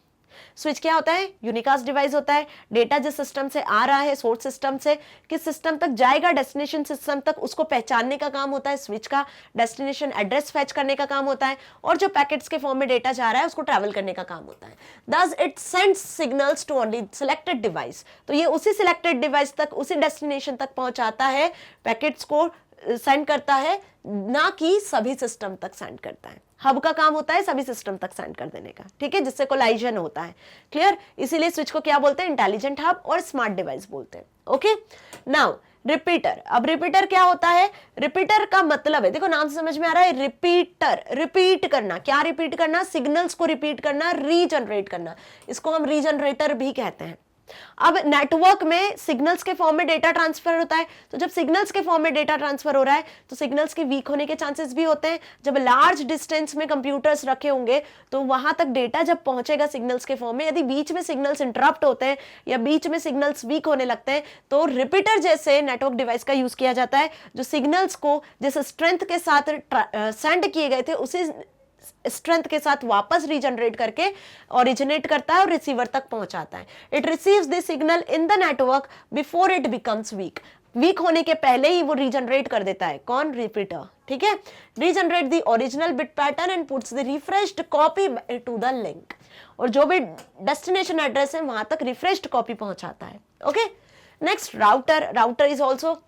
Speaker 1: Switch क्या होता है, unicast device होता है। Data जिस system से आ रहा है, source system से किस सिस्टम तक जाएगा, डेस्टिनेशन सिस्टम तक, उसको पहचानने का काम होता है स्विच का। डेस्टिनेशन एड्रेस फेच करने का काम होता है, और जो पैकेट्स के फॉर्म में डेटा जा रहा है उसको ट्रैवल करने का काम होता है। Thus it sends signals to only selected device. तो ये उसी सिलेक्टेड डिवाइस तक, उसी डेस्टिनेशन तक पहुंचाता है, पैकेट्स को सेंड करता है, ना कि सभी सिस्टम तक सेंड करता है। हब का काम होता है सभी सिस्टम तक सेंड कर देने का, ठीक है, जिससे कोलाइजन होता है। क्लियर, इसीलिए स्विच को क्या बोलते हैं, इंटेलिजेंट हब और स्मार्ट डिवाइस बोलते हैं। Okay, now repeater. अब रिपीटर क्या होता है, रिपीटर का मतलब है, देखो नाम से समझ में आ रहा है, रिपीटर, रिपीट करना। क्या रिपीट करना, सिग्नल्स को रिपीट करना, रीजनरेट करना, इसको हम रीजनरेटर भी कहते हैं। अब नेटवर्क में सिग्नल्स के फॉर्म में डेटा ट्रांसफर होता है, तो जब सिग्नल्स के फॉर्म में डेटा ट्रांसफर हो रहा है तो सिग्नल्स के वीक होने के चांसेस भी होते हैं। जब लार्ज डिस्टेंस में कंप्यूटर्स रखे होंगे तो वहां तक डेटा जब पहुंचेगा सिग्नल्स के फॉर्म में, यदि बीच में सिग्नल्स इंटरप्ट होते हैं या बीच में सिग्नल्स वीक होने लगते हैं, तो रिपीटर जैसे नेटवर्क डिवाइस का यूज किया जाता है, जो सिग्नल्स को जिस स्ट्रेंथ के साथ सेंड किए गए थे उसी स्ट्रेंथ के साथ वापस रीजनरेट करके ओरिजिनेट करता है और रिसीवर तक पहुंचाता है। It receives the signal in the network before it becomes weak. Weak होने के पहले ही वो रीजनरेट कर देता है, कौन, रिपीटर, ठीक है। Regenerate the original bit pattern and puts the refreshed copy to the link, और जो भी डेस्टिनेशन एड्रेस है वहां तक रिफ्रेश्ड कॉपी पहुंचाता है। Okay, next router. Router is also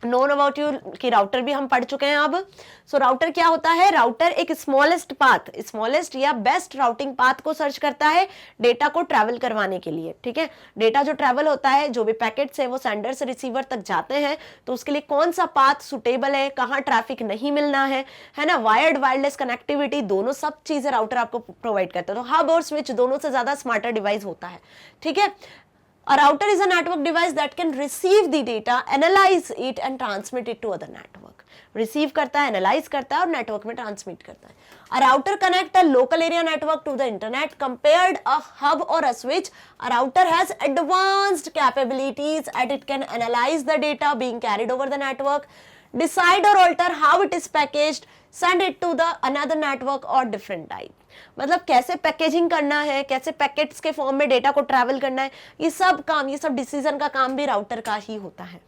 Speaker 1: known about you, कि राउटर भी हम पढ़ चुके हैं अब। सो राउटर क्या होता है, राउटर एक स्मॉलेस्ट पाथ, स्मॉलेस्ट या बेस्ट राउटिंग पाथ को सर्च करता है डेटा को ट्रैवल करवाने के लिए, ठीक है। डेटा जो ट्रैवल होता है, जो भी पैकेट्स है वो सेंडर से रिसीवर तक जाते हैं, तो उसके लिए कौन सा पाथ सुटेबल है, कहाँ ट्रैफिक नहीं मिलना है ना, वायर्ड वायरलेस कनेक्टिविटी, दोनों सब चीजें राउटर आपको प्रोवाइड करता है। तो हब और स्विच दोनों से ज्यादा स्मार्टर डिवाइस होता है, ठीक है। A router is a network device that can receive the data, analyze it and transmit it to other network. Receive करता है, analyze करता है और network में transmit करता है. A router connect a local area network to the internet. Compared a hub or a switch, a router has advanced capabilities and it can analyze the data being carried over the network, decide or alter how it is packaged, send it to the another network or different type. मतलब कैसे packaging करना है, कैसे packets के form में data को travel करना है, ये सब काम, ये सब डिसीजन का काम भी राउटर का ही होता है।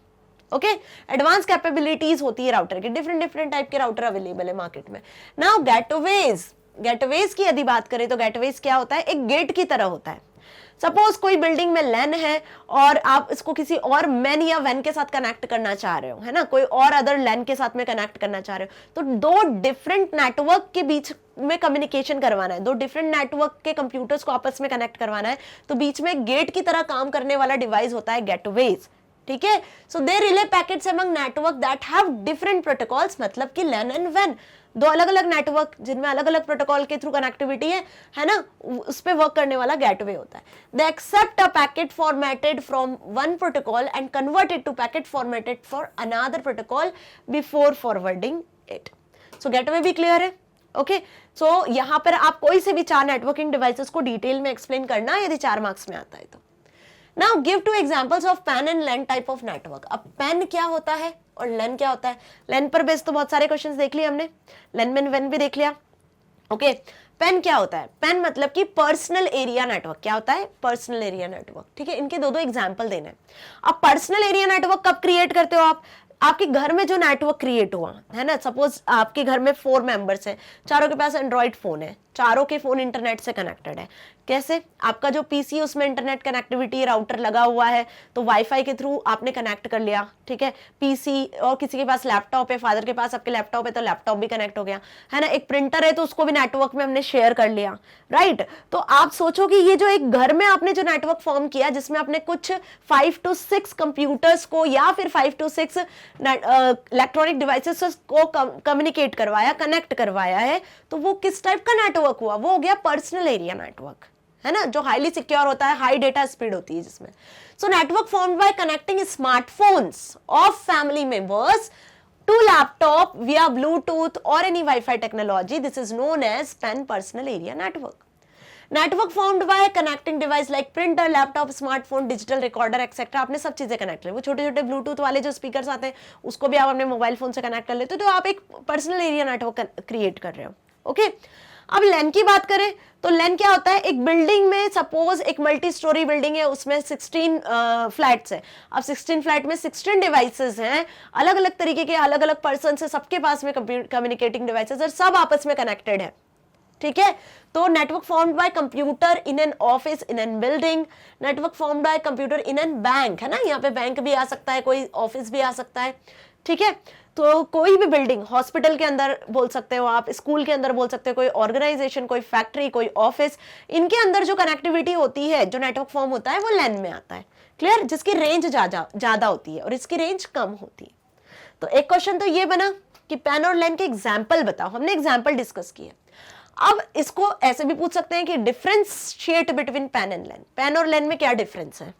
Speaker 1: ओके, एडवांस कैपेबिलिटीज होती है राउटर की, डिफरेंट टाइप के राउटर अवेलेबल है मार्केट में। नाउ गेटवेज, गेटवेज की यदि बात करें तो गेटवेज क्या होता है, एक गेट की तरह होता है। सपोज कोई बिल्डिंग में लैन है और आप इसको किसी और मैन या वैन के साथ कनेक्ट करना चाह रहे हो, है ना, कोई और अदर लैन के साथ में कनेक्ट करना चाह रहे हो, तो दो डिफरेंट नेटवर्क के बीच में कम्युनिकेशन करवाना है, दो डिफरेंट नेटवर्क के कंप्यूटर्स को आपस में कनेक्ट करवाना है, तो बीच में गेट की तरह काम करने वाला डिवाइस होता है गेटवेज, ठीक है। So they relay packets among network that have different protocols, मतलब कि लैन एंड वैन, दो अलग अलग नेटवर्क जिनमें अलग अलग प्रोटोकॉल के थ्रू कनेक्टिविटी है ना, उस पे वर्क करने वाला गेटवे होता है। They accept a packet formatted from one protocol and convert it to packet formatted for another protocol before forwarding it. So gateway भी क्लियर है। ओके सो यहाँ पर आप कोई से भी 4 नेटवर्किंग डिवाइसेस को डिटेल में एक्सप्लेन करना यदि 4 मार्क्स में आता है तो। Now give 2 examples of PAN and LAN type of network. अब पैन क्या होता है और लैन क्या होता है? लैन पर बेस तो बहुत सारे क्वेश्चंस देख लिए हमने, लैन में वैन भी देख लिया। ओके पेन क्या होता है? पेन मतलब कि पर्सनल एरिया नेटवर्क। क्या होता है? Personal area network. ठीक है, इनके दो एग्जांपल देने। अब पर्सनल एरिया नेटवर्क कब क्रिएट करते हो आप? आपके घर में जो नेटवर्क क्रिएट हुआ है ना, सपोज आपके घर में 4 मेंबर्स हैं, चारों के पास एंड्रॉइड फोन है, चारों के फोन इंटरनेट से कनेक्टेड है। कैसे? आपका जो पीसी उसमें इंटरनेट कनेक्टिविटी राउटर लगा हुआ है तो वाईफाई के थ्रू आपने कनेक्ट कर लिया। ठीक है, पीसी और किसी के पास लैपटॉप है, फादर के पास आपके लैपटॉप है तो लैपटॉप भी कनेक्ट हो गया, है ना। एक प्रिंटर है तो उसको भी नेटवर्क में हमने शेयर कर लिया, राइट। तो आप सोचो कि ये जो एक घर में आपने जो नेटवर्क फॉर्म किया जिसमें आपने कुछ 5 to 6 कंप्यूटर्स को या फिर 5 to 6 इलेक्ट्रॉनिक डिवाइसेस को कम्युनिकेट करवाया, कनेक्ट करवाया है, तो वो किस टाइप का नेटवर्क हुआ? वो हो गया पर्सनल एरिया नेटवर्क, है ना, जो हाईली सिक्योर होता है, हाई डेटा स्पीड होती है जिसमें। So network formed by connecting smartphones of family members to laptop via Bluetooth or any Wi-Fi technology. This is known as PAN personal area network. Network formed by connecting device like printer, laptop, smartphone, digital recorder, etc. आपने सब चीजें connect कर, वो छोटे छोटे Bluetooth वाले जो speakers आते हैं उसको भी आप अपने मोबाइल फोन से कनेक्ट कर लेते हो, तो आप एक पर्सनल एरिया नेटवर्क क्रिएट कर रहे हो। ओके अब लैन की बात करें तो लैन क्या होता है? एक बिल्डिंग में सपोज एक मल्टी स्टोरी बिल्डिंग है, उसमें 16 फ्लैट्स है। अब 16 फ्लैट में 16 डिवाइसेस हैं, अलग अलग तरीके के, अलग अलग पर्सन है, सबके पास में कम्युनिकेटिंग डिवाइसेस और सब आपस में कनेक्टेड है। ठीक है, तो network formed by computer in an office, in an building, network formed by computer in an bank, है ना, यहाँ पे बैंक भी आ सकता है, कोई ऑफिस भी आ सकता है। ठीक है, तो कोई भी बिल्डिंग, हॉस्पिटल के अंदर बोल सकते हो आप, स्कूल के अंदर बोल सकते हो, कोई ऑर्गेनाइजेशन, कोई फैक्ट्री, कोई ऑफिस, इनके अंदर जो कनेक्टिविटी होती है, जो नेटवर्क फॉर्म होता है, वो लैन में आता है। क्लियर? जिसकी रेंज ज्यादा होती है और इसकी रेंज कम होती है। तो एक क्वेश्चन तो ये बना कि पैन और लैन के एग्जाम्पल बताओ, हमने एग्जाम्पल डिस्कस किया। अब इसको ऐसे भी पूछ सकते हैं कि differentiate between PAN and LAN, PAN और लैन में क्या डिफरेंस है?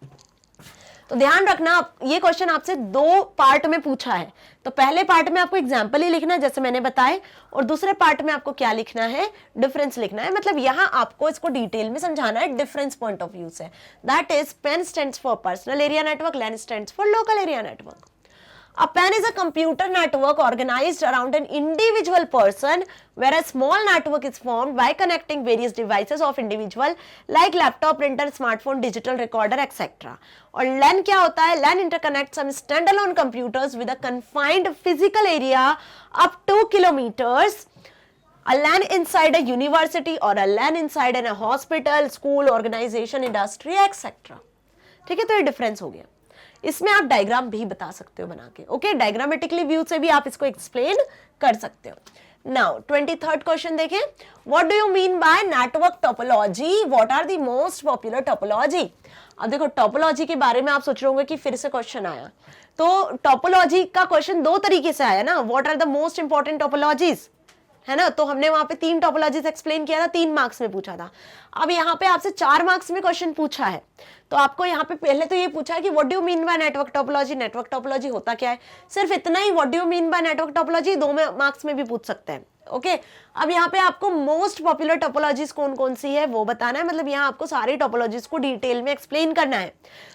Speaker 1: तो ध्यान रखना, ये क्वेश्चन आपसे 2 पार्ट में पूछा है, तो पहले पार्ट में आपको एग्जाम्पल ही लिखना है जैसे मैंने बताए, और दूसरे पार्ट में आपको क्या लिखना है? डिफरेंस लिखना है। मतलब यहां आपको इसको डिटेल में समझाना है, डिफरेंस पॉइंट ऑफ व्यू से। That is PAN stands for personal area network, LAN stands for local area network. A PAN is a computer network organized around an individual person, where a small network is formed by connecting various devices of individual like laptop, printer, smartphone, digital recorder, etc. और LAN क्या होता है? LAN interconnects some standalone computers with a confined physical area up to kilometers. A LAN inside a university or a LAN inside a hospital, school, organization, industry, etc. ठीक है, तो ये difference हो गया। इसमें आप डायग्राम भी बता सकते हो बना के। ओके, डायग्रामेटिकली व्यू से भी आप इसको एक्सप्लेन कर सकते हो। नाउ 23rd क्वेश्चन देखें, what do you mean by network topology? What are the most popular topology? अब देखो, टोपोलॉजी के बारे में आप सोच रहे होंगे कि फिर से क्वेश्चन आया, तो टोपोलॉजी का क्वेश्चन 2 तरीके से आया ना, what are the most important topologies, है ना। तो हमने वहां पे 3 टोपोलॉजीज एक्सप्लेन किया था, 3 मार्क्स में पूछा था। अब यहाँ पे आपसे 4 मार्क्स में क्वेश्चन पूछा है, तो आपको यहाँ पे पहले तो ये पूछा है कि what do you mean by network topology, network topology होता क्या है, सिर्फ इतना ही। What do you mean by network topology 2 marks में भी पूछ सकते हैं। ओके अब यहाँ पे आपको मोस्ट पॉपुलर टोपोलॉजीज कौन कौन सी है वो बताना है, मतलब यहाँ आपको सारी टोपोलॉजीज को डिटेल में एक्सप्लेन करना है।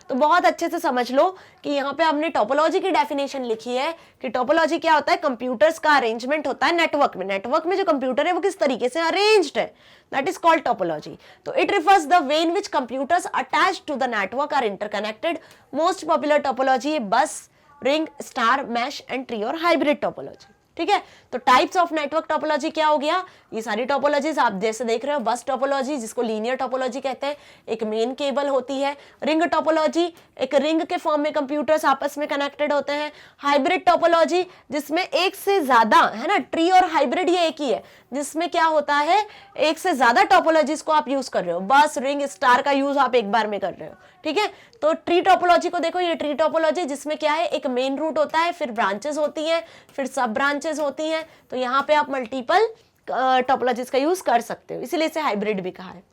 Speaker 1: तो बहुत अच्छे से समझ लो कि यहाँ पे हमने टोपोलॉजी की डेफिनेशन लिखी है कि टोपोलॉजी क्या होता है, कंप्यूटर्स का अरेंजमेंट होता है नेटवर्क में, नेटवर्क में जो कंप्यूटर है वो किस तरीके से अरेंज्ड है, दैट इज कॉल्ड टोपोलॉजी। तो it refers the way in which computers attached to the network are interconnected. Most popular topology है bus, ring, star, mesh and tree और हाइब्रिड टोपोलॉजी। ठीक है, तो टाइप्स ऑफ नेटवर्क टोपोलॉजी क्या हो गया, ये सारी टोपोलॉजीज आप जैसे देख रहे हो, बस टोपोलॉजी जिसको लीनियर टोपोलॉजी कहते हैं, एक मेन केबल होती है, रिंग टोपोलॉजी एक रिंग के फॉर्म में कंप्यूटर्स आपस में कनेक्टेड होते हैं, हाइब्रिड टोपोलॉजी जिसमें एक से ज्यादा, है ना, ट्री और हाइब्रिड ये एक ही है, जिसमें क्या होता है एक से ज्यादा टोपोलॉजीज को आप यूज कर रहे हो, बस, रिंग, स्टार का यूज आप एक बार में कर रहे हो। ठीक है, तो ट्री टोपोलॉजी को देखो, ये ट्री टोपोलॉजी जिसमें क्या है एक मेन रूट होता है, फिर ब्रांचेस होती हैं, फिर सब ब्रांचेस होती हैं, तो यहाँ पे आप मल्टीपल टोपोलॉजीज का यूज कर सकते हो, इसीलिए इसे हाइब्रिड भी कहा है।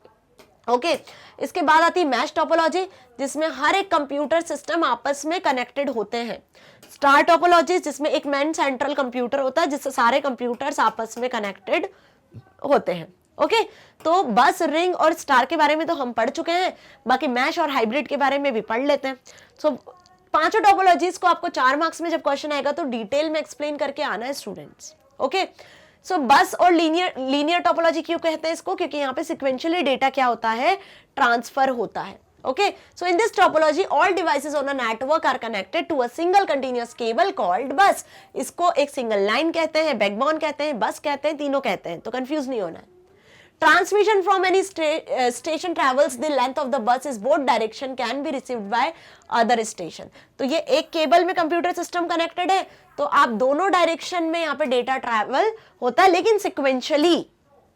Speaker 1: ओके इसके बाद आती है मैश टोपोलॉजी जिसमें हर एक कंप्यूटर सिस्टम आपस में कनेक्टेड होते हैं। स्टार टोपोलॉजी जिसमें एक मेन सेंट्रल कंप्यूटर होता है जिससे सारे कंप्यूटर्स आपस में कनेक्टेड होते हैं। ओके, तो बस, रिंग और स्टार के बारे में तो हम पढ़ चुके हैं, बाकी मैश और हाइब्रिड के बारे में भी पढ़ लेते हैं। सो पांचों टोपोलॉजीज को आपको 4 मार्क्स में जब क्वेश्चन आएगा तो डिटेल में एक्सप्लेन करके आना है स्टूडेंट्स। ओके, सो बस और लीनियर टोपोलॉजी क्यों कहते हैं इसको, क्योंकि यहाँ पे सिक्वेंशियली डेटा क्या होता है, ट्रांसफर होता है। Okay, so in this topology, all devices on a network are connected to a single continuous cable called bus. इसको एक सिंगल लाइन कहते हैं, बैकबोन कहते हैं, बस कहते हैं, तीनों कहते हैं, तो कंफ्यूज नहीं होना है। Transmission from any station travels the length of the bus is both direction can be received by other station. तो ये एक केबल में कंप्यूटर सिस्टम कनेक्टेड है, तो आप दोनों डायरेक्शन में यहाँ पे डेटा ट्रैवल होता है, लेकिन सिक्वेंशियली।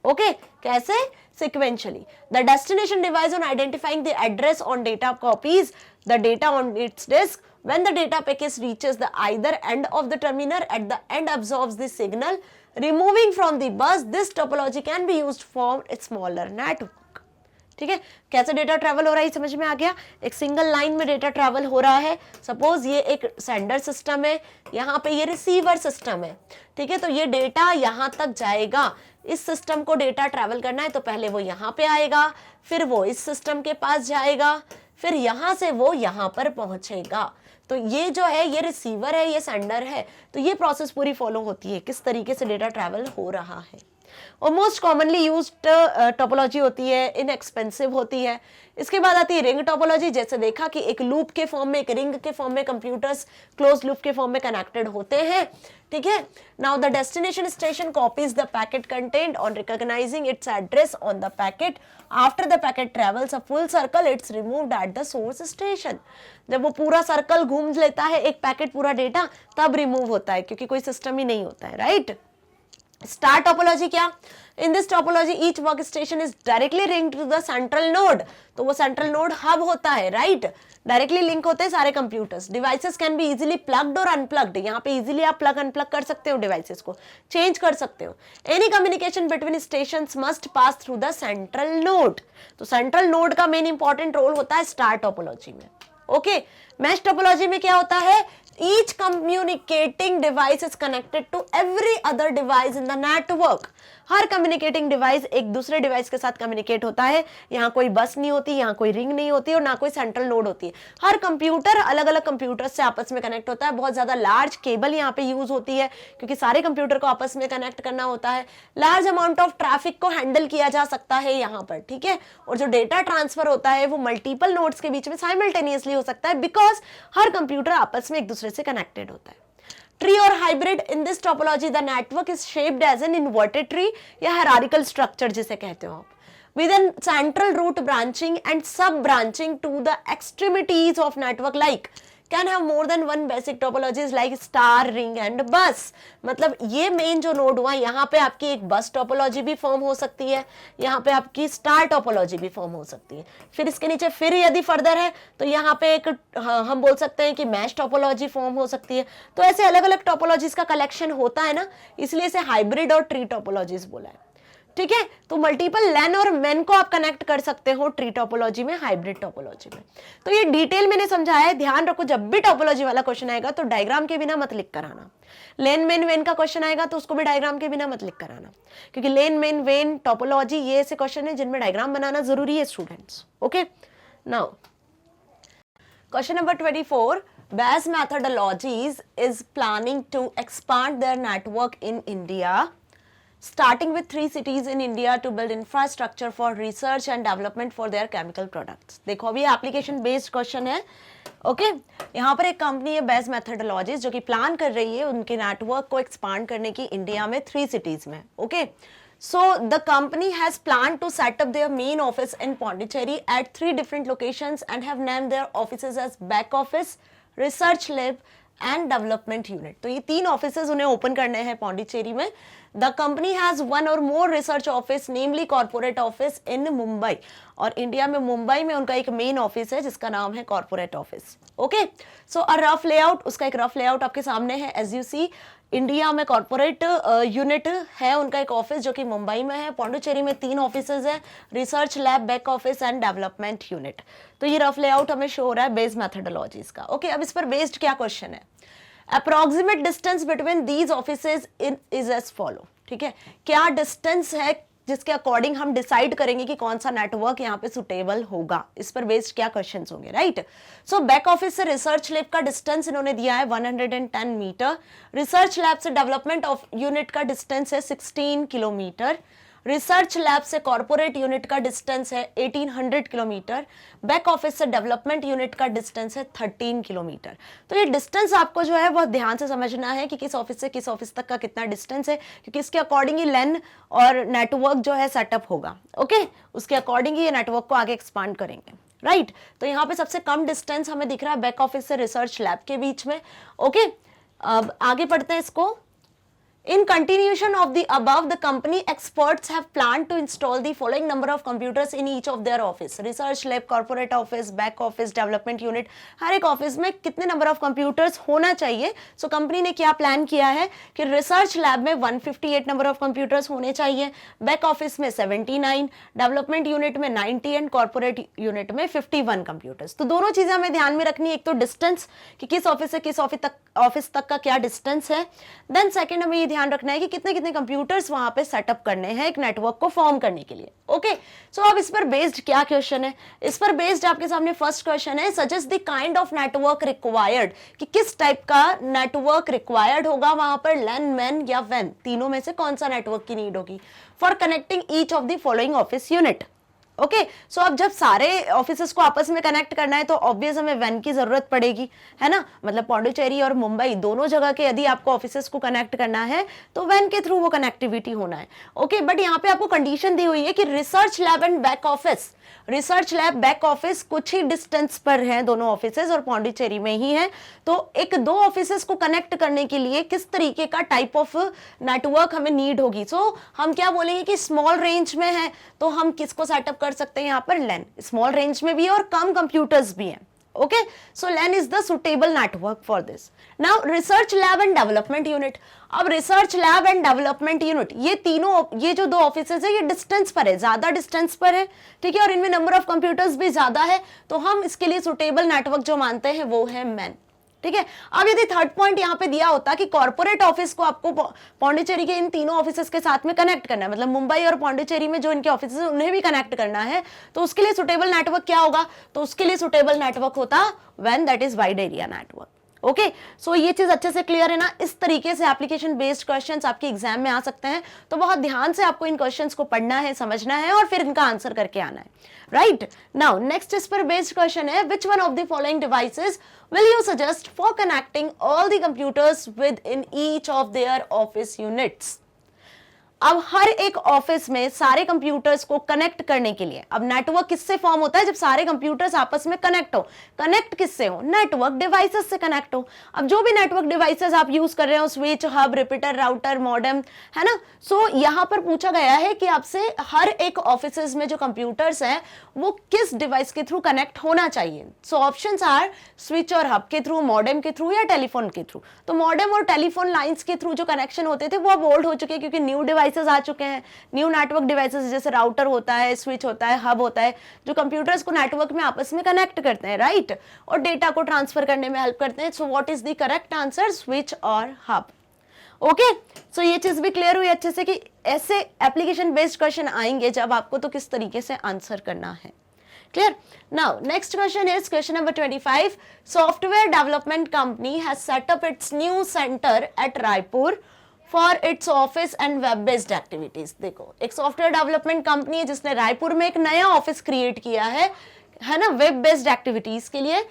Speaker 1: ओके, कैसे? Sequentially. The destination device on identifying the address on data copies the data on its disk. When the data package reaches the either end of the terminal, at the end absorbs the signal, removing from the bus. This topology can be used for a smaller network. ठीक है, कैसे data travel हो रहा है समझ में आ गया। एक सिंगल लाइन में डेटा ट्रैवल हो रहा है। सपोज ये एक सेंडर सिस्टम है, यहाँ पे ये रिसीवर सिस्टम है। ठीक है, तो ये डेटा यहाँ तक जाएगा। इस सिस्टम को डेटा ट्रैवल करना है तो पहले वो यहाँ पे आएगा, फिर वो इस सिस्टम के पास जाएगा, फिर यहाँ से वो यहाँ पर पहुंचेगा। तो ये जो है, ये रिसीवर है, ये सेंडर है, तो ये प्रोसेस पूरी फॉलो होती है, किस तरीके से डेटा ट्रैवल हो रहा है। और मोस्ट कॉमनली यूज्ड टोपोलॉजी होती है, इनएक्सपेंसिव होती है। इसके बाद आती है रिंग टोपोलॉजी। जैसे देखा कि एक लूप के फॉर्म में, एक रिंग के फॉर्म में कंप्यूटर्स क्लोज लूप के फॉर्म में कनेक्टेड होते हैं। ठीक है, now the destination station copies the packet content on recognising it's address on the packet. After the packet travels a full circle it's removed at the source station. जब वो पूरा circle घूम लेता है एक पैकेट पूरा डेटा, तब remove होता है, क्योंकि कोई सिस्टम ही नहीं होता है, राइट। स्टार टोपोलॉजी क्या? In this topology each workstation is directly linked to the central node. तो वो सेंट्रल नोड हब होता है, राइट। डायरेक्टली लिंक होते हैं सारे computers. Devices can be easily plugged और अनप्लग्ड। यहाँ पे इजीली आप प्लग अनप्लग कर सकते हो, डिवाइसेस को चेंज कर सकते हो। Any communication between stations must pass through the central node. तो सेंट्रल नोड का मेन इंपॉर्टेंट रोल होता है स्टार टोपोलॉजी में। ओके, मैश टोपोलॉजी में क्या होता है? Each communicating device is connected to every other device in the network. Her communicating device एक दूसरे डिवाइस के साथ कम्युनिकेट होता है। यहाँ कोई बस नहीं होती, यहाँ कोई रिंग नहीं होती और ना कोई सेंट्रल नोड होती है। हर कंप्यूटर अलग अलग कंप्यूटर से आपस में कनेक्ट होता है। बहुत ज्यादा लार्ज केबल यहाँ पे यूज होती है, क्योंकि सारे कंप्यूटर को आपस में कनेक्ट करना होता है। लार्ज अमाउंट ऑफ ट्रैफिक को हैंडल किया जा सकता है यहाँ पर। ठीक है, और जो डेटा ट्रांसफर होता है वो मल्टीपल नोड्स के बीच में साइमल्टेनियसली हो सकता है, बिकॉज हर कंप्यूटर आपस में एक दूसरे से कनेक्टेड होता है। ट्री और hybrid, in this topology the network is shaped as an inverted tree या हायरार्किकल स्ट्रक्चर जिसे कहते हो आप, with a central root branching and sub branching to the extremities of network like can have more than one basic topologies like star, ring and bus। मतलब ये main जो node हुआ, यहाँ पे आपकी एक बस टोपोलॉजी भी फॉर्म हो सकती है, यहाँ पे आपकी स्टार टोपोलॉजी भी फॉर्म हो सकती है। फिर इसके नीचे फिर यदि फर्दर है तो यहाँ पे एक हम बोल सकते हैं कि मैश टोपोलॉजी फॉर्म हो सकती है। तो ऐसे अलग अलग टोपोलॉजीज का कलेक्शन होता है ना, इसलिए इसे हाइब्रिड और ट्री टोपोलॉजीज बोला है। ठीक है, तो मल्टीपल लैन और मैन को आप कनेक्ट कर सकते हो ट्री टोपोलॉजी में, हाइब्रिड टोपोलॉजी में। तो ये डिटेल मैंने समझाया है। ध्यान रखो, जब भी टोपोलॉजी वाला क्वेश्चन आएगा तो डायग्राम के बिना मत लिख कर आना। लेन मेन वेन का क्वेश्चन आएगा तो उसको भी डायग्राम के बिना मत लिख कर आना, क्योंकि लेन मेन वेन टोपोलॉजी ये ऐसे क्वेश्चन है जिनमें डायग्राम बनाना जरूरी है students. Okay, now question number 24, BAS methodologies is planning to expand their network in India, starting with 3 cities in India to build infrastructure for research and development for their chemical products। देखो अभी application based question है। Okay, यहाँ पर एक company है BAS methodologies जो कि plan कर रही है उनके नेटवर्क को एक्सपांड करने की इंडिया में 3 सिटीज में। Okay, so the company has planned to set up their main office in Pondicherry at 3 different locations and have named their offices as back office, research lab and development unit. तो ये 3 offices उन्हें open करने हैं पौंडीचेरी में। The company has 1 और more research office, namely corporate office in Mumbai. और India में मुंबई में उनका एक मेन ऑफिस है जिसका नाम है corporate office. Okay, so a rough layout, उसका एक रफ लेआउट आपके सामने है। एज यू सी, इंडिया में कॉर्पोरेट यूनिट है उनका एक ऑफिस जो कि मुंबई में है। पौंडीचेरी में 3 ऑफिसेज है, research lab, back office and development unit. तो ये रफ लेआउट हमें शो हो रहा है बेस्ड मेथोडोलॉजीज का। ओके, अब इस पर बेस्ड क्या क्वेश्चन है? Approximate distance between these offices is as follow, ठीक है, क्या डिस्टेंस है जिसके अकॉर्डिंग हम डिसाइड करेंगे कि कौन सा नेटवर्क यहाँ पे सुटेबल होगा, इस पर बेस्ड क्या क्वेश्चंस होंगे, राइट। सो बैक ऑफिस से रिसर्च लैब का डिस्टेंस इन्होंने दिया है 110 मीटर, रिसर्च लैब से डेवलपमेंट ऑफ यूनिट का डिस्टेंस है 16 किलोमीटर, रिसर्च लैब से कॉर्पोरेट यूनिट का डिस्टेंस है 1800 किलोमीटर, बैक ऑफिस से डेवलपमेंट यूनिट का डिस्टेंस है 13 किलोमीटर। तो ये डिस्टेंस आपको जो है बहुत ध्यान से समझना है कि किस ऑफिस से किस ऑफिस तक का कितना डिस्टेंस है, क्योंकि इसके अकॉर्डिंग ही LAN और नेटवर्क जो है सेटअप होगा, ओके, उसके अकॉर्डिंग ही ये नेटवर्क को आगे एक्सपांड करेंगे, राइट। तो यहाँ पे सबसे कम डिस्टेंस हमें दिख रहा है बैक ऑफिस से रिसर्च लैब के बीच में, ओके। अब आगे पढ़ते हैं इसको। In continuation of the above, the company experts have planned to install the following number of computers in each of their office: research lab, corporate office, back office, development unit। हर एक office में कितने number of computers होना चाहिए। So company ने क्या plan किया है कि रिसर्च लैब में 158 नंबर ऑफ कंप्यूटर्स होने चाहिए, बैक ऑफिस में 79, डेवलपमेंट यूनिट में 90 एंड कॉर्पोरेट यूनिट में 51 कंप्यूटर्स। तो दोनों चीजें हमें ध्यान में रखनी है, एक तो डिस्टेंस कि किस ऑफिस से किस ऑफिस तक का क्या डिस्टेंस है, देन सेकंड हमें ध्यान रखना है कि कितने कितने कंप्यूटर्स वहां पे सेटअप करने हैं एक नेटवर्क को फॉर्म करने के लिए, ओके। सो अब इस पर बेस्ड क्या क्वेश्चन है, इस पर बेस्ड आपके सामने फर्स्ट क्वेश्चन है, suggest the kind of network required, कि किस टाइप का नेटवर्क रिक्वायर्ड होगा वहां पर, LAN, MAN या WAN, तीनों में से कौन सा नेटवर्क की नीड होगी for connecting each of the following office unit, okay. So अब जब सारे ऑफिसेस को आपस में कनेक्ट करना है तो ऑब्वियस हमें WAN की जरूरत पड़ेगी, है ना, मतलब पौंडीचेरी और मुंबई दोनों जगह के यदि आपको ऑफिसेस को कनेक्ट करना है तो WAN के थ्रू वो कनेक्टिविटी होना है, ओके। बट यहाँ पे आपको कंडीशन दी हुई है कि research lab and back office, research lab back office कुछ ही डिस्टेंस पर है दोनों ऑफिसेस और पौंडीचेरी में ही है, तो एक दो ऑफिसेस को कनेक्ट करने के लिए किस तरीके का टाइप ऑफ नेटवर्क हमें नीड होगी। सो हम क्या बोलेंगे कि स्मॉल रेंज में है तो हम किसको सेटअप कर सकते हैं यहाँ पर, LAN, स्मॉल रेंज में भी है और कम कंप्यूटर्स भी हैं, okay, so LAN is the suitable network for this. Now research lab and development unit, अब research lab and development unit ये तीनों, ये जो दो ऑफिसेज है ये डिस्टेंस पर है, ज्यादा डिस्टेंस पर है, ठीक है, और इनमें नंबर ऑफ कंप्यूटर्स भी ज्यादा है, तो हम इसके लिए सुटेबल नेटवर्क जो मानते हैं वो है MAN, ठीक है। अब यदि थर्ड पॉइंट यहाँ पे दिया होता कि कॉर्पोरेट ऑफिस को आपको पौंडीचेरी के इन तीनों ऑफिसेस के साथ में कनेक्ट करना है, मतलब मुंबई और पौंडीचेरी में जो इनके ऑफिस है उन्हें भी कनेक्ट करना है, तो उसके लिए सुटेबल नेटवर्क क्या होगा, तो उसके लिए सुटेबल नेटवर्क होता WAN, that is wide area network, okay. So ये चीज अच्छे से क्लियर है ना, इस तरीके से एप्लीकेशन बेस्ड क्वेश्चंस आपके एग्जाम में आ सकते हैं, तो बहुत ध्यान से आपको इन क्वेश्चंस को पढ़ना है, समझना है और फिर इनका आंसर करके आना है, राइट। नाउ नेक्स्ट इस पर बेस्ड क्वेश्चन है, which one of the following devices will you suggest for connecting all the computers within each of their office units? अब हर एक ऑफिस में सारे कंप्यूटर्स को कनेक्ट करने के लिए, अब नेटवर्क किससे फॉर्म होता है, जब सारे कंप्यूटर्स आपस में कनेक्ट हो, कनेक्ट किससे हो, नेटवर्क डिवाइसेस से कनेक्ट हो। अब जो भी नेटवर्क डिवाइसेस आप यूज कर रहे हो, switch, hub, repeater, router, modem, है ना, सो यहाँ पर पूछा गया है कि आपसे हर एक ऑफिस में जो कंप्यूटर्स हैं वो किस डिवाइस के थ्रू कनेक्ट होना चाहिए। सो ऑप्शंस आर स्विच और हब के थ्रू, मॉडेम के थ्रू या टेलीफोन के थ्रू। तो मॉडेम और टेलीफोन लाइंस के थ्रू जो कनेक्शन होते थे वो अब ओल्ड हो चुके हैं, क्योंकि न्यू डिवाइसेस आ चुके हैं, न्यू नेटवर्क डिवाइसेस जैसे राउटर होता है, स्विच होता है, हब होता है, जो कंप्यूटर्स को नेटवर्क में आपस में कनेक्ट करते हैं, राइट, और डेटा को ट्रांसफर करने में हेल्प करते हैं। So what is the correct answer, switch और हब, ओके। सो ये चीज भी क्लियर हुई अच्छे से कि ऐसे एप्लीकेशन बेस्ड क्वेश्चन आएंगे जब आपको तो किस तरीके से आंसर करना है, clear. Now next question is question number 25. Software development company has set up its new center at Raipur for its office and web based activities. देखो एक सॉफ्टवेयर डेवलपमेंट कंपनी है जिसने रायपुर में एक नया ऑफिस क्रिएट किया है ना, वेब बेस्ड एक्टिविटीज के लिए।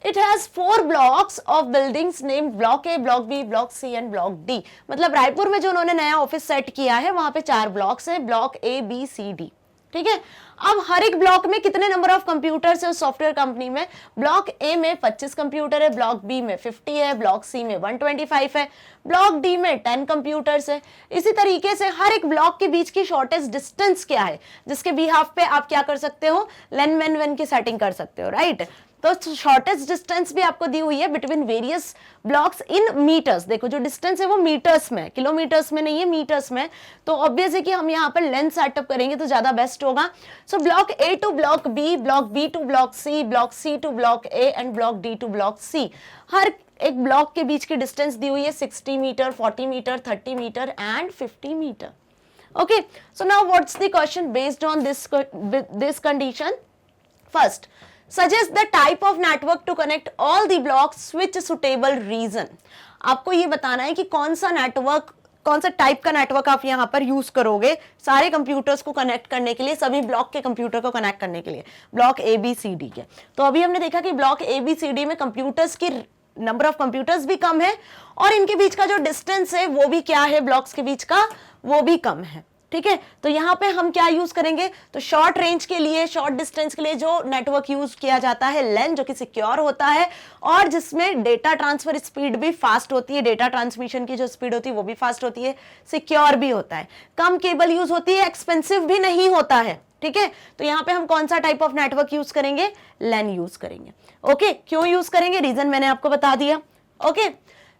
Speaker 1: It has 4 blocks of buildings named Block A, Block B, Block C and Block D. मतलब रायपुर में जो उन्होंने नया ऑफिस सेट किया है वहां पे 4 ब्लॉक्स है, block A, B, C, D, ठीक है। अब हर एक ब्लॉक में कितने नंबर ऑफ कंप्यूटर्स है उस सॉफ्टवेयर कंपनी में, ब्लॉक ए में 25 कंप्यूटर है, ब्लॉक बी में 50 है, ब्लॉक सी में 125 है, ब्लॉक डी में 10 कंप्यूटर्स है। इसी तरीके से हर एक ब्लॉक के बीच की शॉर्टेस्ट डिस्टेंस क्या है जिसके बिहाफ पे आप क्या कर सकते हो, LAN MAN की सेटिंग कर सकते हो, राइट। तो शॉर्टेस्ट डिस्टेंस भी आपको दी हुई है between various blocks in metres. देखो जो डिस्टेंस है वो मीटर्स में, किलोमीटर्स में नहीं है, मीटर्स में। तो ऑब्वियस है कि हम यहाँ पर लेंथ सेटअप करेंगे तो ज्यादा बेस्ट होगा। So block A to block B, block B to block C, block C to block A and block D to block C, हर एक ब्लॉक के बीच की डिस्टेंस दी हुई है 60 metre, 40 metre, 30 metre and 50 metre. Okay, so now what's the question based on this condition? First, suggest the type of network to connect all the blocks which suitable region. आपको ये बताना है कि कौन सा नेटवर्क, कौन सा टाइप का नेटवर्क आप यहाँ पर यूज करोगे सारे कंप्यूटर्स को कनेक्ट करने के लिए, सभी ब्लॉक के कंप्यूटर को कनेक्ट करने के लिए, block A B C D के. तो अभी हमने देखा कि block A B C D में कंप्यूटर्स की नंबर ऑफ कंप्यूटर्स भी कम है और इनके बीच का जो डिस्टेंस है वो भी क्या है, ब्लॉक्स के बीच का वो भी कम है. ठीक है, तो यहाँ पे हम क्या यूज करेंगे, तो शॉर्ट रेंज के लिए, शॉर्ट डिस्टेंस के लिए जो नेटवर्क यूज किया जाता है लेन, जो कि सिक्योर होता है और जिसमें डेटा ट्रांसफर स्पीड भी फास्ट होती है, डेटा ट्रांसमिशन की जो स्पीड होती है वो भी फास्ट होती है, सिक्योर भी होता है, कम केबल यूज होती है, एक्सपेंसिव भी नहीं होता है. ठीक है, तो यहाँ पे हम कौन सा टाइप ऑफ नेटवर्क यूज करेंगे, लेन यूज करेंगे. ओके, क्यों यूज करेंगे, रीजन मैंने आपको बता दिया. Okay,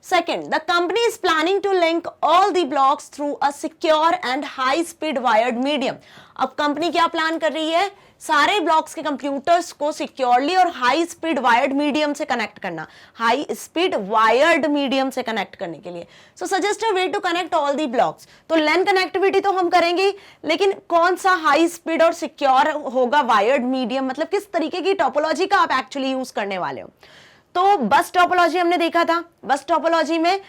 Speaker 1: second, the company is planning to link all the blocks through a secure and high speed wired medium. अब कंपनी क्या प्लान कर रही है, सारे ब्लॉक्स के कंप्यूटर्स को सिक्योरली और हाई स्पीड वायर्ड मीडियम से कनेक्ट करना, हाई स्पीड वायर्ड मीडियम से कनेक्ट करने के लिए. So suggest a way to connect all the blocks. तो लैन कनेक्टिविटी तो हम करेंगे, लेकिन कौन सा हाई स्पीड और सिक्योर होगा वायर्ड मीडियम, मतलब किस तरीके की टोपोलॉजी का आप एक्चुअली यूज करने वाले हो. तो बस टोपोलॉजी हमने देखा था, बस टोपोलॉजी में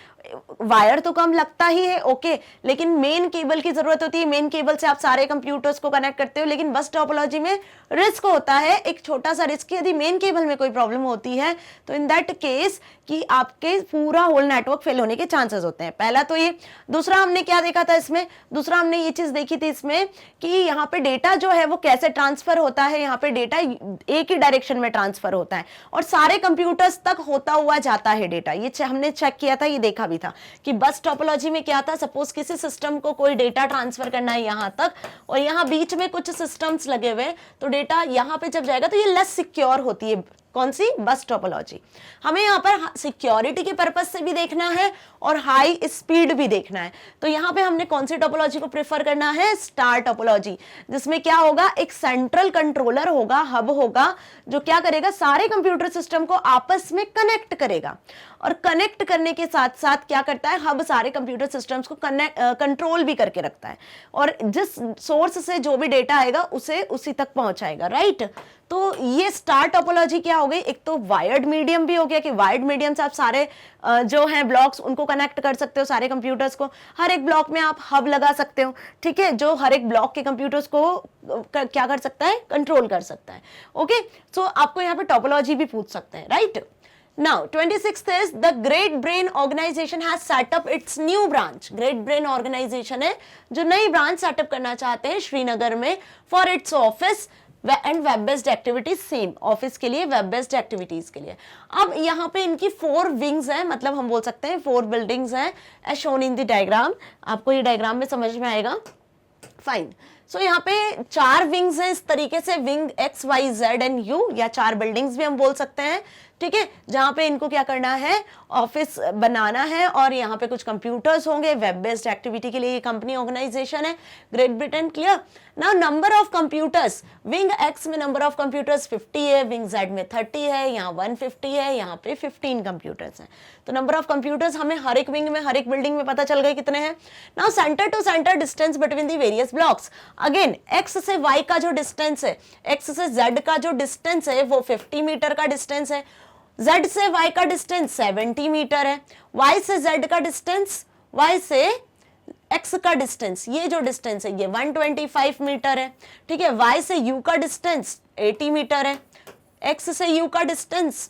Speaker 1: वायर तो कम लगता ही है, ओके, लेकिन मेन केबल की जरूरत होती है, मेन केबल से आप सारे कंप्यूटर्स को कनेक्ट करते हो. लेकिन बस टोपोलॉजी में रिस्क होता है, एक छोटा सा रिस्क, यदि मेन केबल में कोई प्रॉब्लम होती है तो इन दैट केस कि आपके पूरा होल नेटवर्क फेल होने के चांसेस होते हैं. पहला तो ये. दूसरा हमने क्या देखा था इसमें, दूसरा हमने ये चीज देखी थी इसमें कि यहाँ पे डेटा जो है वो कैसे ट्रांसफर होता है, यहाँ पे डेटा एक ही डायरेक्शन में ट्रांसफर होता है और सारे कंप्यूटर्स तक होता हुआ जाता है डेटा. ये हमने चेक किया था, ये देखा भी था कि बस टोपोलॉजी में क्या था, सपोज किसी सिस्टम को कोई डेटा ट्रांसफर करना है यहां तक और यहां बीच में कुछ सिस्टम्स लगे हुए, तो डेटा यहां पे जब जाएगा तो ये लेस सिक्योर होती है. कौन सी, बस टोपोलॉजी. हमें यहाँ पर सिक्योरिटी के पर्पज से भी देखना है और हाई स्पीड भी देखना है. तो यहाँ पे हमने कौन सी टोपोलॉजी को प्रेफर करना है, स्टार टोपोलॉजी, जिसमें क्या होगा, एक सेंट्रल कंट्रोलर होगा, हब होगा, जो क्या करेगा, सारे कंप्यूटर सिस्टम को आपस में कनेक्ट करेगा और कनेक्ट करने के साथ साथ क्या करता है, हब सारे कंप्यूटर सिस्टम्स को कंट्रोल भी करके रखता है और जिस सोर्स से जो भी डेटा आएगा उसे उसी तक पहुंचाएगा. राइट, तो ये स्टार टोपोलॉजी क्या हो गई, एक तो वायर्ड मीडियम भी हो गया कि वायर्ड मीडियम से आप सारे जो हैं ब्लॉक्स उनको कनेक्ट कर सकते हो, सारे कंप्यूटर्स को, हर एक ब्लॉक में आप हब लगा सकते हो. ठीक है, जो हर एक ब्लॉक के कंप्यूटर्स को क्या कर सकता है, कंट्रोल कर सकता है. ओके, सो आपको यहाँ पे टोपोलॉजी भी पूछ सकते हैं. Right, Now, 26th is the Great Brain Organization has set up its new branch. Great Brain Organization है जो नई ब्रांच सेटअप करना चाहते हैं श्रीनगर में for its office and web based activities. Same office के लिए, वेब बेस्ड एक्टिविटीज के लिए. अब यहाँ पे इनकी 4 विंग्स हैं, मतलब हम बोल सकते हैं 4 बिल्डिंग्स हैं as shown in the diagram. आपको ये डायग्राम में समझ में आएगा. फाइन. सो यहाँ पे 4 विंग्स हैं इस तरीके से, wing X Y Z and U, या 4 बिल्डिंग्स भी हम बोल सकते हैं. ठीक है, जहां पे इनको क्या करना है, ऑफिस बनाना है और यहाँ पे कुछ कंप्यूटर्स होंगे वेब बेस्ड एक्टिविटी के लिए. ये कंपनी ऑर्गेनाइजेशन है great Britain. Clear. Now number of computers, wing x में नंबर ऑफ कंप्यूटर्स 50 है, विंग जेड में 30 है, यहाँ 150 है, यहाँ पे 15 कंप्यूटर्स हैं. तो नंबर ऑफ कंप्यूटर्स हमें हर एक विंग में, हर एक बिल्डिंग में पता चल गए कितने हैं. Now centre to centre distance between the various blocks. Again X से वाई का जो डिस्टेंस है, एक्स से जेड का जो डिस्टेंस है वो 50 मीटर का डिस्टेंस है. Z से Y का डिस्टेंस 70 मीटर है. Y से Z का डिस्टेंस, Y से X का डिस्टेंस, ये जो डिस्टेंस है ये 125 मीटर है. ठीक है, Y से U का डिस्टेंस 80 मीटर है. X से U का डिस्टेंस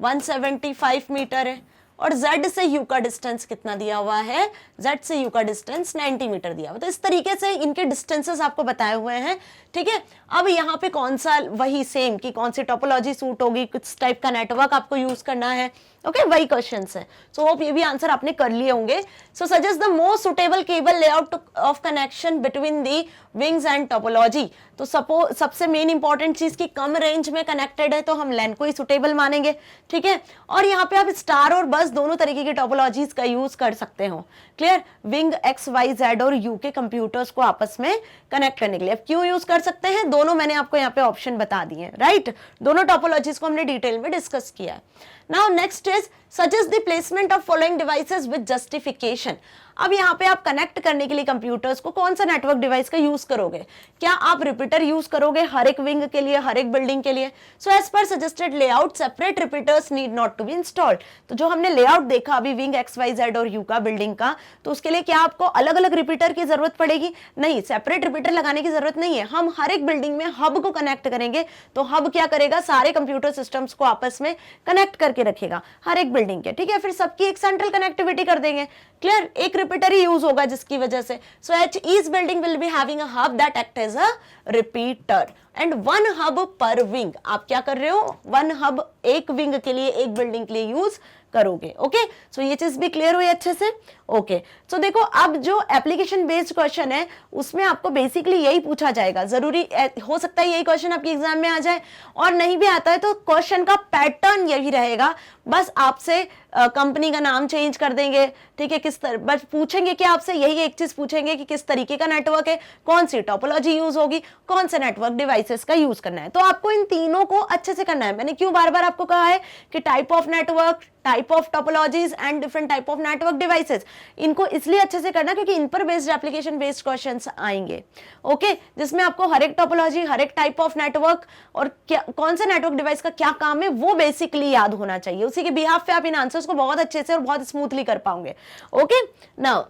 Speaker 1: 175 मीटर है और Z से U का डिस्टेंस कितना दिया हुआ है, Z से U का डिस्टेंस 90 मीटर दिया हुआ. तो इस तरीके से इनके डिस्टेंसेस आपको बताए हुए हैं. ठीक है, अब यहाँ पे कौन सा, वही सेम कि कौन सी टोपोलॉजी सूट होगी, कुछ टाइप का नेटवर्क आपको यूज करना है. ओके, वही क्वेश्चन है. सो होप ये भी आंसर आपने कर लिए होंगे. So suggest the most suitable cable layout of connection between the wings and topology. तो सपोज सबसे मेन इंपॉर्टेंट चीज की कम रेंज में कनेक्टेड है तो हम लैन को ही सुटेबल मानेंगे. ठीक है, और यहाँ पे आप स्टार और बस दोनों तरीके की टोपोलॉजीज का यूज कर सकते हो. Clear, wing X Y Z और यू के कंप्यूटर्स को आपस में कनेक्ट करने के लिए. अब क्यों यूज कर सकते हैं, दोनों मैंने आपको यहाँ पे ऑप्शन बता दिए. राइट, दोनों टोपोलॉजीज को हमने डिटेल में डिस्कस किया है. Now next is suggest the placement of following devices with justification. अब यहाँ पे आप कनेक्ट करने के लिए कंप्यूटर्स को कौन सा नेटवर्क डिवाइस का यूज करोगे? क्या आप रिपीटर यूज करोगे हर एक विंग के लिए, हर एक बिल्डिंग के लिए? So as per suggested layout separate repeaters need not to be installed. तो जो हमने लेआउट देखा अभी विंग XYZ और यू का बिल्डिंग का, तो उसके लिए क्या आपको अलग अलग रिपीटर की जरूरत पड़ेगी? नहीं, सेपरेट रिपीटर लगाने की जरूरत नहीं है। हम हर एक बिल्डिंग में हब को कनेक्ट करेंगे, तो हब क्या करेगा? सारे कंप्यूटर सिस्टम्स को आपस में कनेक्ट करके रखेगा हर एक बिल्डिंग के, ठीक है? फिर सबकी एक सेंट्रल कनेक्टिविटी कर देंगे। क्लियर? एक रिपीटर ही यूज होगा जिसकी वजह से। So at each building will be having a hub that act as a repeater and one hub per wing. आप क्या कर रहे हो? वन हब एक विंग के लिए, एक बिल्डिंग के लिए यूज करोगे। ओके, सो ये चीज भी क्लियर हुई अच्छे से। ओके, सो देखो अब जो एप्लीकेशन बेस्ड क्वेश्चन है उसमें आपको बेसिकली यही पूछा जाएगा। जरूरी हो सकता है यही क्वेश्चन आपके एग्जाम में आ जाए, और नहीं भी आता है तो क्वेश्चन का पैटर्न यही रहेगा। बस आपसे कंपनी का नाम चेंज कर देंगे, ठीक है? किस तरह, बस पूछेंगे कि आपसे यही एक चीज पूछेंगे कि किस तरीके का नेटवर्क है, कौन सी टोपोलॉजी यूज होगी, कौन से नेटवर्क डिवाइसेस का यूज करना है। तो आपको इन तीनों को अच्छे से करना है। मैंने क्यों बार बार आपको कहा है कि type of network, type of topologies and different type of network devices, इनको इसलिए अच्छे से करना क्योंकि इन पर बेस्ड एप्लीकेशन बेस्ड क्वेश्चंस आएंगे। ओके, जिसमें आपको हर एक टोपोलॉजी, हर एक टाइप ऑफ नेटवर्क और क्या, कौन से नेटवर्क डिवाइस का क्या काम है, वो बेसिकली याद होना चाहिए। उसी के बिहाफ पे आप इन आंसर्स को बहुत अच्छे से और बहुत स्मूथली कर पाओगे। Okay, now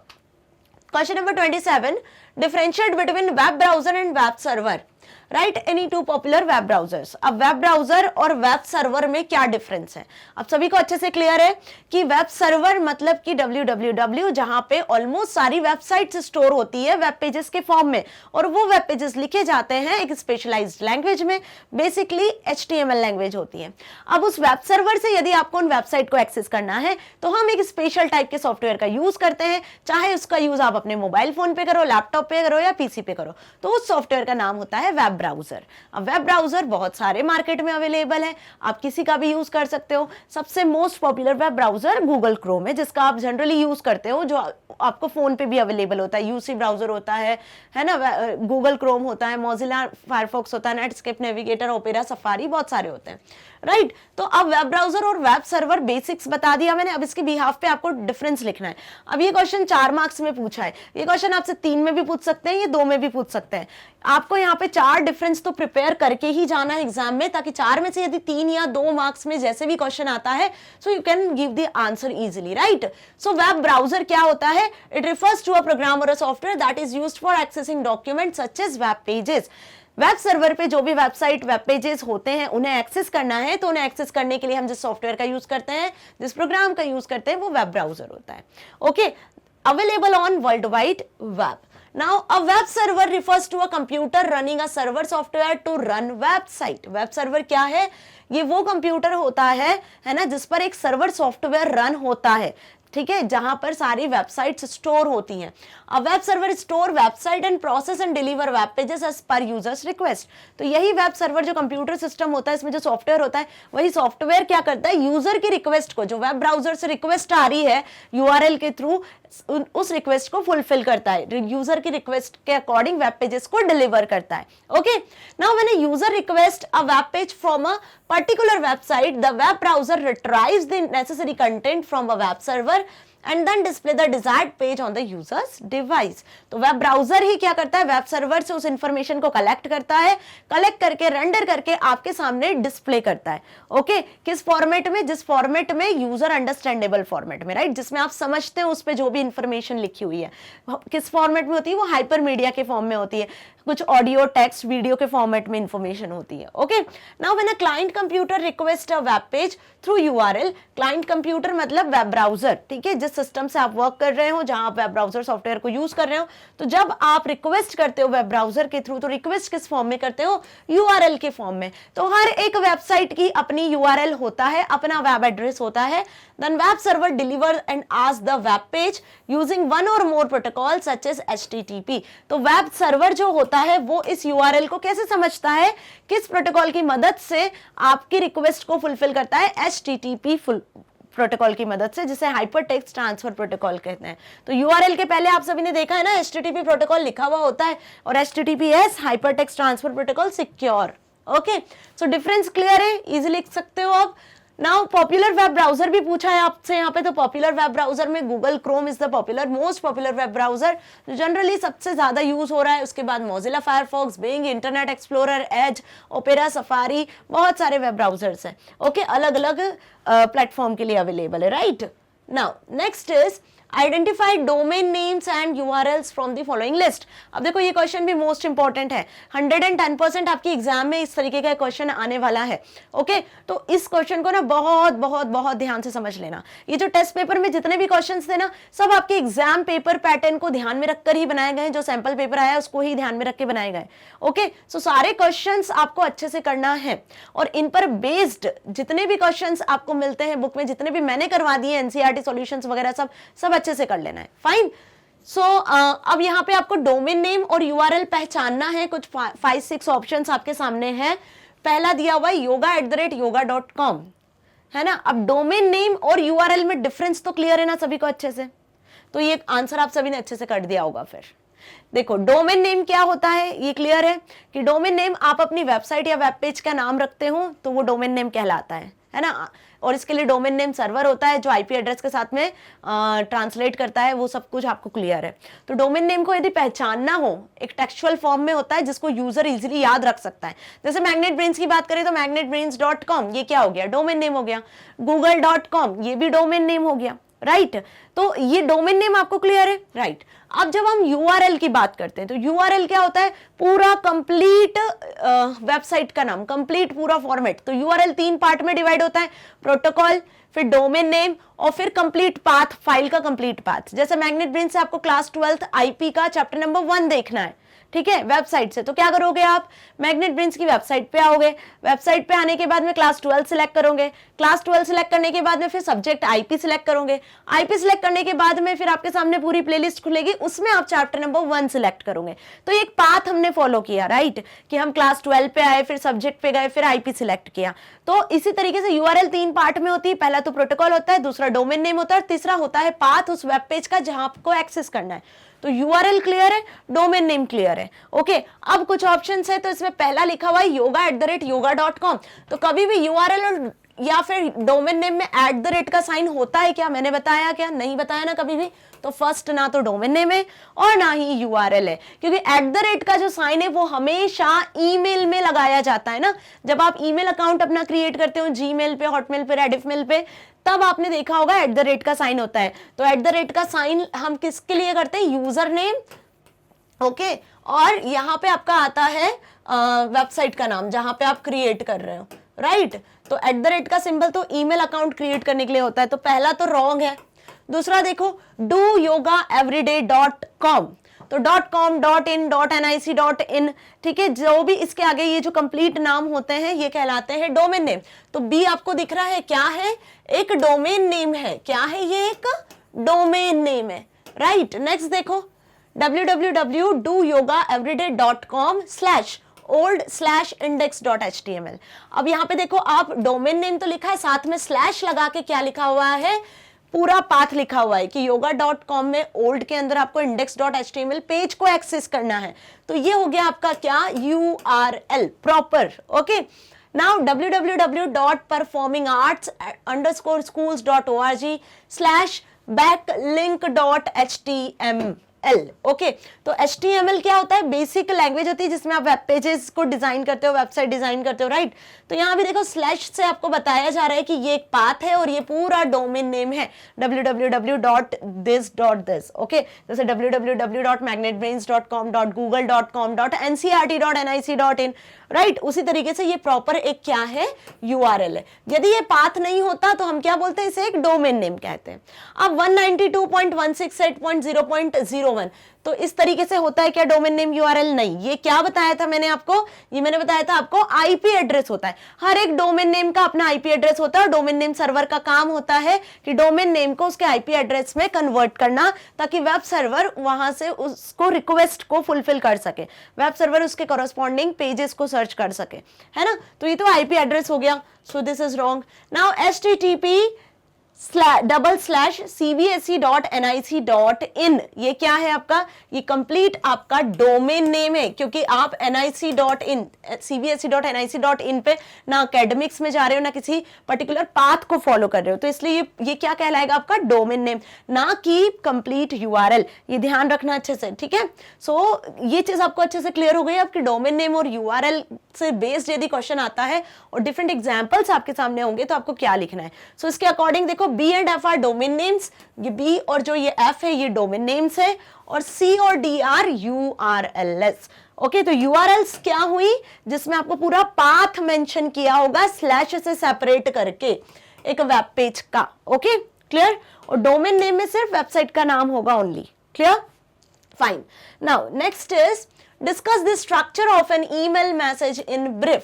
Speaker 1: question number 27, differentiate between web browser and web server. Right any two popular web browsers. अब वेब ब्राउजर और वेब सर्वर में क्या डिफरेंस है? अब सभी को अच्छे से क्लियर है कि वेब सर्वर मतलब कि www, जहां पे ऑलमोस्ट सारी वेबसाइट्स स्टोर होती है वेब पेजेस के फॉर्म में, और वो वेब पेजेस लिखे जाते हैं एक स्पेशलाइज्ड लैंग्वेज में, बेसिकली HTML लैंग्वेज होती है। अब उस वेब सर्वर से यदि आपको उन वेबसाइट को एक्सेस करना है तो हम एक स्पेशल टाइप के सॉफ्टवेयर का यूज करते हैं, चाहे उसका यूज आप अपने मोबाइल फोन पे करो, लैपटॉप पे करो या पीसी पे करो, तो उस सॉफ्टवेयर का नाम होता है वेब ब्राउजर। अब वेब ब्राउजर बहुत सारे मार्केट में अवेलेबल है, आप किसी का भी यूज कर सकते हो। सबसे most popular web browser Google Chrome है, जिसका आप जनरली यूज करते हो, जो आपको फोन पे भी अवेलेबल होता है। यूसी ब्राउजर होता है ना, गूगल क्रोम होता है, मोजिला फायरफॉक्स होता है, नेटस्केप नेविगेटर, ओपेरा, सफारी, बहुत सारे होते हैं। राइट, तो अब वेब ब्राउजर और वेब सर्वर बेसिक्स बता दिया मैंने। अब इसके बिहाफ पे आपको डिफरेंस लिखना है। अब ये क्वेश्चन 4 मार्क्स में पूछा है, ये क्वेश्चन आपसे 3 में भी पूछ सकते हैं, ये 2 में भी पूछ सकते हैं। आपको यहाँ पे 4 डिफरेंस तो प्रिपेयर करके ही जाना है एग्जाम में, ताकि 4 में से यदि 3 या 2 मार्क्स में जैसे भी क्वेश्चन आता है, so you can give the answer easily. Right, so web browser क्या होता है? It refers to a program और a software that is used for accessing document such as web pages. Web server पे जो भी website, web pages होते हैं, उन्हें एक्सेस करना है, तो उन्हें एक्सेस करने के लिए हम जिस सॉफ्टवेयर का यूज करते हैं, जिस प्रोग्राम का यूज करते हैं, वो वेब ब्राउजर होता है। Okay, available on world wide web. Now, a web server refers to a computer running a server software to run website. Web server क्या है? ये वो कंप्यूटर होता है ना, जिस पर एक सर्वर सॉफ्टवेयर रन होता है, ठीक है, जहां पर सारी वेबसाइट्स स्टोर होती हैं। A web server store website and process and deliver web pages as per users request. तो यही वेब सर्वर जो कंप्यूटर सिस्टम होता है, इसमें जो सॉफ्टवेयर होता है, वही सॉफ्टवेयर क्या करता है? यूजर की रिक्वेस्ट को, जो वेब ब्राउजर से रिक्वेस्ट आ रही है URL के थ्रू, उस रिक्वेस्ट को फुलफिल करता है, यूजर की रिक्वेस्ट के अकॉर्डिंग वेब पेजेस को डिलीवर करता है। Okay, now when a user request a web page from a particular website, the web browser retrieves the necessary content from a web server and then display the desired page on the user's device. तो web browser ही क्या करता है? Web server से उस information को collect करता है, collect करके रेंडर करके आपके सामने डिस्प्ले करता है। ओके, किस फॉर्मेट में? जिस फॉर्मेट में यूजर अंडरस्टैंडेबल फॉर्मेट में, राइट, जिसमें आप समझते हो उस पे जो भी इंफॉर्मेशन लिखी हुई है। किस फॉर्मेट में होती है? वो हाइपर मीडिया के फॉर्म में होती है, कुछ ऑडियो, टेक्स्ट, वीडियो के फॉर्मेट में इंफॉर्मेशन होती है। Okay, now when a client computer request a web page through URL, client computer मतलब वेब ब्राउजर, ठीक है, जिस सिस्टम से आप वर्क कर रहे हो, जहां आप वेब ब्राउजर सॉफ्टवेयर को यूज कर रहे हो, तो जब आप रिक्वेस्ट करते हो वेब ब्राउजर के थ्रू, तो रिक्वेस्ट किस फॉर्म में करते हो? URL के फॉर्म में। तो हर एक वेबसाइट की अपनी URL होता है, अपना वेब एड्रेस होता है। Then web server delivers and asks the web page using one or more protocols such as HTTP. तो वेब सर्वर जो होता है वो इस URL को कैसे समझता है? किस प्रोटोकॉल की मदद से आपकी रिक्वेस्ट को फुलफिल करता है? HTTP प्रोटोकॉल की मदद से, जिसे हाइपर टेक्स्ट ट्रांसफर प्रोटोकॉल कहते हैं। तो URL के पहले आप सभी ने देखा है ना, HTTP प्रोटोकॉल लिखा हुआ होता है, और HTTPS hyper text transfer protocol secure. Okay, so difference clear है, इजीली लिख सकते हो आप। नाउ पॉपुलर वेब ब्राउजर भी पूछा है आपसे यहाँ पे, तो पॉपुलर वेब ब्राउजर में Google Chrome is the popular most popular web browser जो जनरली सबसे ज्यादा यूज हो रहा है। उसके बाद Mozilla Firefox, Bing, internet Explorer, Edge, Opera, Safari, बहुत सारे वेब ब्राउजर्स हैं। ओके, अलग अलग प्लेटफॉर्म के लिए अवेलेबल है, right. Now next is identify domain names and URLs from the following list. अब देखो ये क्वेश्चन भी मोस्ट इंपॉर्टेंट है, 110% आपकी एग्जाम में इस तरीके का क्वेश्चन आने वाला है। ओके, तो इस क्वेश्चन को ना बहुत बहुत बहुत ध्यान से समझ लेना। ये जो टेस्ट पेपर में जितने भी क्वेश्चंस थे ना, सब आपके एग्जाम पेपर पैटर्न को ध्यान में रखकर ही बनाए गए, जो सैंपल पेपर आया उसको ही ध्यान में रख के बनाए गए। ओके, सो सारे क्वेश्चंस आपको अच्छे से करना है और इन पर बेस्ड जितने भी क्वेश्चंस आपको मिलते हैं बुक में, जितने भी मैंने करवा दिए एनसीईआरटी सॉल्यूशंस वगैरह, सब अच्छे से कर लेना है। फाइन। सो अब यहाँ पे आपको डोमेन नेम और यूआरएल पहचानना है। कुछ 5-6 ऑप्शंस आपके सामने हैं। पहला दिया हुआ है yoga@yoga.com, है ना। अब डोमेन नेम और यूआरएल में डिफरेंस तो क्लियर है ना सभी को अच्छे से, तो ये आंसर आप सभी ने अच्छे से कर दिया होगा। फिर देखो डोमेन नेम क्या होता है, ये क्लियर है कि डोमेन नेम आप अपनी वेबसाइट या वेब पेज का नाम रखते हो तो वो डोमेन नेम कहलाता है ना। और इसके लिए डोमेन नेम सर्वर होता है जो आईपी एड्रेस के साथ में ट्रांसलेट करता है, वो सब कुछ आपको क्लियर है। तो डोमेन नेम को यदि पहचानना हो, एक टेक्सचुअल फॉर्म में होता है जिसको यूजर इजीली याद रख सकता है। जैसे मैग्नेट ब्रेन्स की बात करें तो magnetbrains.com ये क्या हो गया, डोमेन नेम हो गया। google.com ये भी डोमेन नेम हो गया, राइट। तो ये डोमेन नेम आपको क्लियर है, राइट। अब जब हम यूआरएल की बात करते हैं तो यूआरएल क्या होता है, पूरा कंप्लीट वेबसाइट का नाम, कंप्लीट पूरा फॉर्मेट। तो यूआरएल 3 पार्ट में डिवाइड होता है, प्रोटोकॉल, फिर डोमेन नेम और फिर कंप्लीट पाथ, फाइल का कंप्लीट पाथ। जैसे मैग्नेट ब्रेन से आपको क्लास 12th आईपी का चैप्टर नंबर 1 देखना है, ठीक है, वेबसाइट से, तो क्या करोगे आप, मैग्नेट ब्रेन्स की वेबसाइट पे आओगे। वेबसाइट पे आने के बाद में क्लास 12 सिलेक्ट करोगे। क्लास 12 सिलेक्ट करने के बाद में फिर सब्जेक्ट आईपी सिलेक्ट करोगे। आईपी सिलेक्ट करने के बाद में फिर आपके सामने पूरी प्लेलिस्ट खुलेगी, उसमें आप चैप्टर नंबर 1 सिलेक्ट करोगे। तो एक पाथ हमने फॉलो किया, राइट, कि हम क्लास 12 पे आए, फिर सब्जेक्ट पे गए, फिर आईपी सिलेक्ट किया। तो इसी तरीके से यूआरएल 3 पार्ट में होती है। पहला तो प्रोटोकॉल होता है, दूसरा डोमेन नेम होता है और तीसरा होता है पाथ उस वेब पेज का जहां आपको एक्सेस करना है। तो यूआरएल क्लियर है, डोमेन नेम क्लियर है। ओके, अब कुछ ऑप्शंस है, तो इसमें पहला लिखा हुआ है yoga@yoga.com। तो कभी भी यूआरएल और या फिर डोमेन नेम में @ का साइन होता है क्या, मैंने बताया क्या, नहीं बताया ना कभी भी। तो फर्स्ट ना तो डोमेन नेम है और ना ही यूआरएल है, क्योंकि @ का जो साइन है वो हमेशा ईमेल में लगाया जाता है ना। जब आप ईमेल अकाउंट अपना क्रिएट करते हो जीमेल पे, हॉटमेल पे, रेडिफमेल पे, तब आपने देखा होगा @ का साइन होता है। तो @ का साइन हम किसके लिए करते हैं, यूजर नेम, ओके, और यहाँ पे आपका आता है वेबसाइट का नाम जहां पे आप क्रिएट कर रहे हो, राइट। तो @ का सिंबल तो ईमेल अकाउंट क्रिएट करने के लिए होता है। तो पहला तो रॉन्ग है। दूसरा देखो doyogaeveryday.com, तो .com, .in, .nic, .in, ठीक है, जो भी इसके आगे ये जो कंप्लीट नाम होते हैं ये कहलाते हैं डोमेन नेम। तो बी आपको दिख रहा है क्या है, एक डोमेन नेम है। क्या है ये, एक डोमेन नेम है, राइट। नेक्स्ट देखो www.doyogaeveryday.com/old/index.html। अब यहाँ पे देखो आप डोमेन नेम तो लिखा है, साथ में स्लैश लगा के क्या लिखा हुआ है, पूरा पाथ लिखा हुआ है कि yoga.com में ओल्ड के अंदर आपको index.html पेज को एक्सेस करना है। तो ये हो गया आपका क्या, URL proper. Okay, now www.performingarts_schools.org/backlink.html। Okay, तो HTML क्या होता है, बेसिक लैंग्वेज होती है जिसमें आप वेब पेजेस को डिजाइन करते हो, वेबसाइट डिजाइन करते हो, राइट। तो यहाँ भी देखो स्लैश से आपको बताया जा रहा है कि ये एक पाथ है और ये पूरा डोमेन नेम है www.this.this। ओके, जैसे www.magnetbrains.com, .google.com, .ncrt.nic.in, राइट। उसी तरीके से ये प्रॉपर एक क्या है, यूआरएल है। यदि ये पाथ नहीं होता तो हम क्या बोलते हैं, इसे एक डोमेन नेम कहते हैं। अब 192.168.0.01, तो इस तरीके से होता है क्या डोमेन नेम यूआरएल, नहीं। ये क्या बताया था मैंने आपको, ये मैंने बताया था आपको आईपी एड्रेस होता है। हर एक डोमेन नेम का अपना आईपी एड्रेस होता है और डोमेन नेम सर्वर का काम होता है कि डोमेन नेम को उसके आईपी एड्रेस में कन्वर्ट करना, ताकि वेब सर्वर वहां से उसको रिक्वेस्ट को फुलफिल कर सके, वेब सर्वर उसके कॉरेस्पॉन्डिंग पेजेस को सर्च कर सके, है ना। तो ये तो आईपी एड्रेस हो गया, so this is wrong. Now HTTP cbse.nic.in, ये क्या है आपका, ये कंप्लीट आपका डोमेन नेम है, क्योंकि आप nic.in cbse.nic.in पे ना एकेडमिक्स में जा रहे हो ना किसी पर्टिकुलर पाथ को फॉलो कर रहे हो, तो इसलिए ये क्या कहलाएगा आपका डोमेन नेम, ना कि कंप्लीट यूआरएल। ये ध्यान रखना अच्छे से, ठीक है। सो ये चीज आपको अच्छे से क्लियर हो गई। आपके डोमेन नेम और यूआरएल से बेस्ड यदि क्वेश्चन आता है और डिफरेंट एग्जांपल्स आपके सामने होंगे तो आपको क्या लिखना है। सो इसके अकॉर्डिंग देखो, B and F R domain names, ये बी और जो ये एफ है ये डोमेन नेम्स है, और सी और डी आर यूआरएलएस। ओके, तो यूआरएल्स क्या हुई, जिसमें आपको पूरा पाथ मेंशन किया होगा स्लैश से सेपरेट करके एक वेब पेज का। Okay, clear. और डोमेन नेम में सिर्फ वेबसाइट का नाम होगा only. Clear, fine. Now next is discuss the structure of an email message in brief.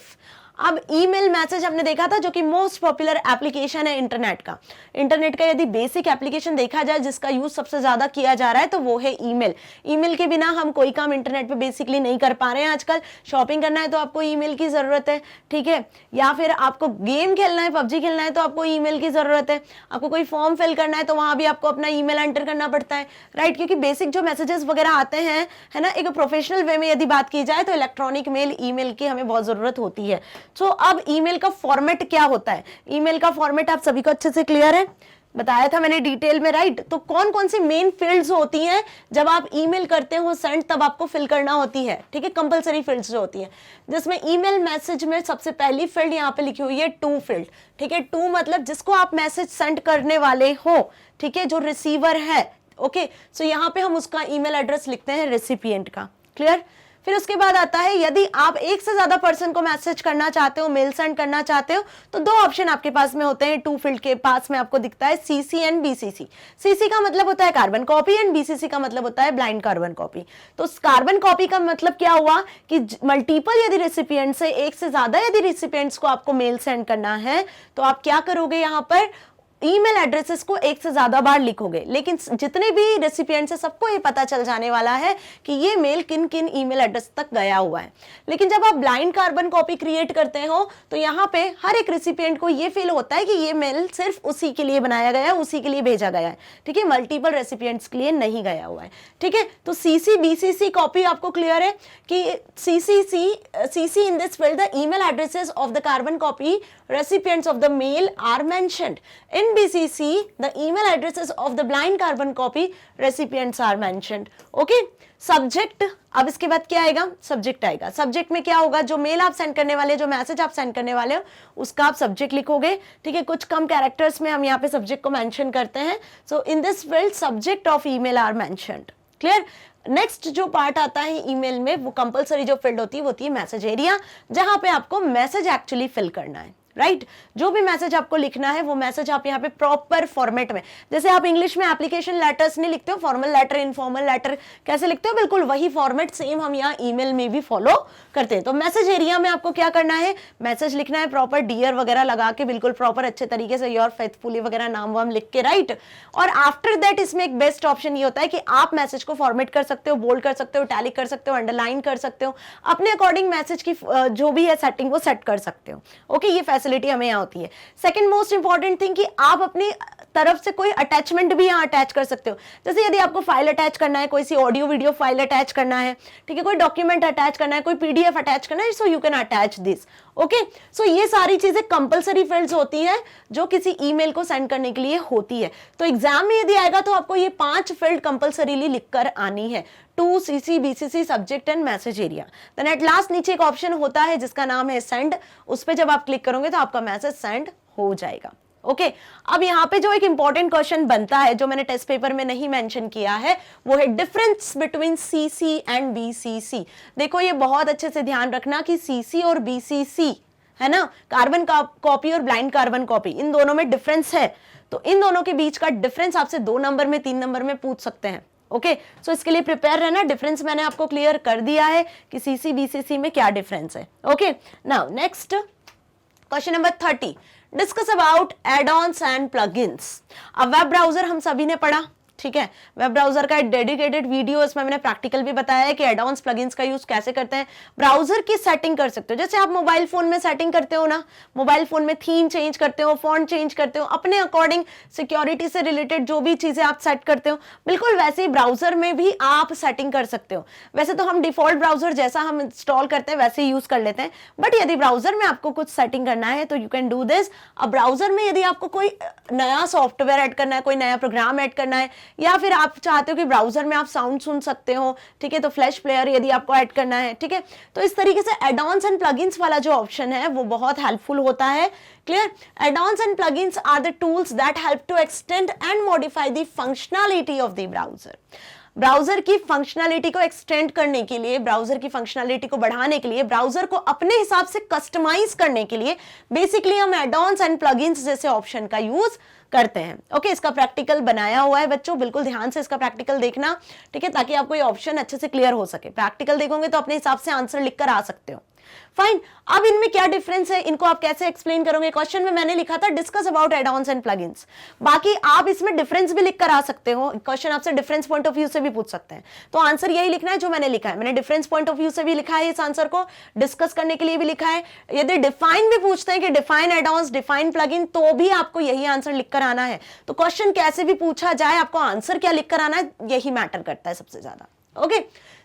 Speaker 1: अब ईमेल मैसेज हमने देखा था जो कि मोस्ट पॉपुलर एप्लीकेशन है इंटरनेट का। इंटरनेट का यदि बेसिक एप्लीकेशन देखा जाए जिसका यूज सबसे ज्यादा किया जा रहा है तो वो है ईमेल। ईमेल के बिना हम कोई काम इंटरनेट पे बेसिकली नहीं कर पा रहे हैं आजकल। शॉपिंग करना है तो आपको ईमेल की जरूरत है, ठीक है, या फिर आपको गेम खेलना है, पबजी खेलना है तो आपको ईमेल की जरूरत है, आपको कोई फॉर्म फिल करना है तो वहां भी आपको अपना ईमेल एंटर करना पड़ता है, राइट। क्योंकि बेसिक जो मैसेजेस वगैरह आते हैं, है ना, एक प्रोफेशनल वे में यदि बात की जाए तो इलेक्ट्रॉनिक मेल, ईमेल की हमें बहुत जरूरत होती है। सो अब ईमेल का फॉर्मेट क्या होता है, ईमेल का फॉर्मेट आप सभी को अच्छे से क्लियर है, बताया था मैंने डिटेल में, राइट। तो कौन कौन सी मेन फील्ड्स होती हैं जब आप ईमेल करते हो सेंड, तब आपको फिल करना होती है, ठीक है, कंपलसरी फील्ड्स जो होती हैं, जिसमें ईमेल मैसेज में सबसे पहली फील्ड यहाँ पे लिखी हुई है टू फील्ड, ठीक है। टू मतलब जिसको आप मैसेज सेंड करने वाले हो, ठीक है, जो रिसीवर है। ओके, सो यहाँ पे हम उसका ईमेल एड्रेस लिखते हैं रेसिपिएंट का। क्लियर। फिर उसके बाद आता है, यदि आप एक से ज्यादा पर्सन को मैसेज करना चाहते हो, मेल सेंड करना चाहते हो, तो दो ऑप्शन आपके पास में होते हैं। टू फील्ड के पास में आपको दिखता है सीसी एंड बीसीसी। सीसी का मतलब होता है कार्बन कॉपी एंड बीसीसी का मतलब होता है ब्लाइंड कार्बन कॉपी। तो कार्बन कॉपी का मतलब क्या हुआ कि मल्टीपल यदि रेसिपिएंट से, एक से ज्यादा यदि रेसिपिएंट्स को आपको मेल सेंड करना है तो आप क्या करोगे, यहाँ पर ईमेल एड्रेसेस को एक से ज्यादा बार लिखोगे, लेकिन जितने भी रेसिपिएंट्स है सबको ये पता चल जाने वाला है कि ये मेल किन किन ईमेल एड्रेस तक गया हुआ है। लेकिन जब आप ब्लाइंड कार्बन कॉपी क्रिएट करते हो तो यहाँ पे हर एक रेसिपिएंट को ये फील होता है कि ये मेल सिर्फ उसी के लिए बनाया गया है, उसी के लिए भेजा गया है, ठीक है, मल्टीपल रेसिपिएंट्स के लिए नहीं गया हुआ है, ठीक है। तो सीसी बीसीसी कॉपी आपको क्लियर है कि CC in this field the email addresses of the carbon copy recipients of the mail are mentioned. In BCC, the email addresses of the blind carbon copy recipients are mentioned. Okay? Subject, अब इसके बाद क्या आएगा, subject आएगा। Subject में क्या होगा, जो मेल आप सेंड करने वाले, जो मैसेज आप सेंड करने वाले हो उसका आप सब्जेक्ट लिखोगे, ठीक है। कुछ कम कैरेक्टर्स में हम यहाँ पे सब्जेक्ट को मेंशन करते हैं। So in this field subject of email are mentioned. Clear. Next जो पार्ट आता है ईमेल में, वो कंपलसरी जो फील्ड होती है वो होती है मैसेज एरिया, जहां पे आपको मैसेज एक्चुअली फिल करना है, राइट। जो भी मैसेज आपको लिखना है वो मैसेज आप यहाँ पे प्रॉपर फॉर्मेट में, जैसे आप इंग्लिश में एप्लीकेशन लेटर्स नहीं लिखते हो, फॉर्मल लेटर, इनफॉर्मल लेटर कैसे लिखते हो, बिल्कुल वही फॉर्मेट सेम हम यहाँ ईमेल में भी फॉलो करते हैं। तो मैसेज एरिया में आपको क्या करना है, मैसेज लिखना है प्रॉपर, डियर वगैरह लगा के बिल्कुल प्रॉपर अच्छे तरीके से, योर फेथफुली वगैरह नाम वाम लिख के, राइट। और आफ्टर दैट इसमें एक बेस्ट ऑप्शन ये होता है कि आप मैसेज को फॉर्मेट कर सकते हो, बोल्ड कर सकते हो, टैलिक कर सकते हो, अंडरलाइन कर सकते हो, अपने अकॉर्डिंग मैसेज की जो भी है सेटिंग वो सेट कर सकते हो। ओके, ये फैसिलिटी हमें यहाँ होती है। सेकंड मोस्ट इंपॉर्टेंट थिंग कि आप अपनी तरफ से कोई अटैचमेंट भी यहाँ अटैच कर सकते हो। जैसे यदि आपको फाइल अटैच करना है, कोई सी ऑडियो वीडियो फाइल अटैच करना है, ठीक है, कोई डॉक्यूमेंट अटैच करना है, कोई पीडीएफ अटैच करना है, so you can attach this. Okay, so ये सारी चीजें कंपलसरी फील्ड्स होती हैं जो किसी ईमेल को सेंड करने के लिए होती है। तो एग्जाम में यदि आएगा तो आपको ये 5 फील्ड कंपलसरीली लिखकर आनी है, to, CC, BCC, subject and message area. Then at last नीचे एक ऑप्शन होता है जिसका नाम है सेंड, उस पर जब आप क्लिक करोगे तो आपका मैसेज सेंड हो जाएगा। ओके, अब यहाँ पे जो एक इंपॉर्टेंट क्वेश्चन बनता है जो मैंने टेस्ट पेपर में नहीं मेंशन किया है वो है difference between CC and BCC. देखो ये बहुत अच्छे से ध्यान रखना कि सीसी और बीसीसी है ना, कार्बन कॉपी और ब्लाइंड कार्बन कॉपी, इन दोनों में डिफरेंस है। तो इन दोनों के बीच का डिफरेंस आपसे 2 नंबर में, 3 नंबर में पूछ सकते हैं। ओके, सो इसके लिए प्रिपेयर रहना। डिफरेंस मैंने आपको क्लियर कर दिया है कि सीसी बीसीसी में क्या डिफरेंस है। Okay, now next question number 30, discuss about add ons and plugins. अब वेब ब्राउजर हम सभी ने पढ़ा, ठीक है। वेब ब्राउजर का डेडिकेटेड वीडियो, इसमें मैंने प्रैक्टिकल भी बताया है कि एडॉन्स प्लगइन्स का यूज कैसे करते हैं। ब्राउजर की सेटिंग कर सकते हो, जैसे आप मोबाइल फोन में सेटिंग करते हो ना, मोबाइल फोन में थीम चेंज करते हो, फॉन्ट चेंज करते हो, अपने अकॉर्डिंग सिक्योरिटी से रिलेटेड जो भी चीजें आप सेट करते हो, बिल्कुल वैसे ही ब्राउजर में भी आप सेटिंग कर सकते हो। वैसे तो हम डिफॉल्ट ब्राउजर जैसा हम इंस्टॉल करते हैं वैसे ही यूज कर लेते हैं, बट यदि ब्राउजर में आपको कुछ सेटिंग करना है तो यू कैन डू दिस। अब ब्राउजर में यदि आपको कोई नया सॉफ्टवेयर ऐड करना है, कोई नया प्रोग्राम ऐड करना है, या फिर आप चाहते हो कि ब्राउजर में आप साउंड सुन सकते हो, ठीक है, तो फ्लैश प्लेयर यदि आपको ऐड करना है, ठीक है, तो इस तरीके से एडॉन्स एंड प्लगइन्स वाला जो ऑप्शन है वो बहुत हेल्पफुल होता है। Clear? Add ons and plugins are the tools that help to extend and modify the functionality of the browser. Browser की फंक्शनैलिटी को एक्सटेंड करने के लिए, ब्राउजर की फंक्शनैलिटी को बढ़ाने के लिए, ब्राउजर को अपने हिसाब से कस्टमाइज करने के लिए बेसिकली हम एडॉन्स एंड प्लगइन्स जैसे ऑप्शन का यूज करते हैं। ओके, इसका प्रैक्टिकल बनाया हुआ है बच्चों, बिल्कुल ध्यान से इसका प्रैक्टिकल देखना, ठीक है, ताकि आपको ये ऑप्शन अच्छे से क्लियर हो सके। प्रैक्टिकल देखोगे तो अपने हिसाब से आंसर लिखकर आ सकते हो। फाइन, अब इनमें क्या डिफरेंस है, इनको आप कैसे एक्सप्लेन करोगे? क्वेश्चन में मैंने लिखा था discuss about add-ons and plugins, बाकी आप इसमें डिफरेंस भी लिखकर आ सकते हो। क्वेश्चन आपसे डिफरेंस पॉइंट ऑफ व्यू से भी पूछ सकते हैं, तो आंसर यही लिखना है जो मैंने लिखा है। मैंने डिफरेंस पॉइंट ऑफ व्यू से भी लिखा है इस आंसर को, डिस्कस करने के लिए भी लिखा है। यदि डिफाइन भी पूछते हैं कि डिफाइन एडॉन्स, डिफाइन प्लगइन, तो भी आपको यही आंसर लिखकर आना है। तो क्वेश्चन कैसे भी पूछा जाए, आपको आंसर क्या लिखकर आना है यही मैटर करता है सबसे ज्यादा। Okay,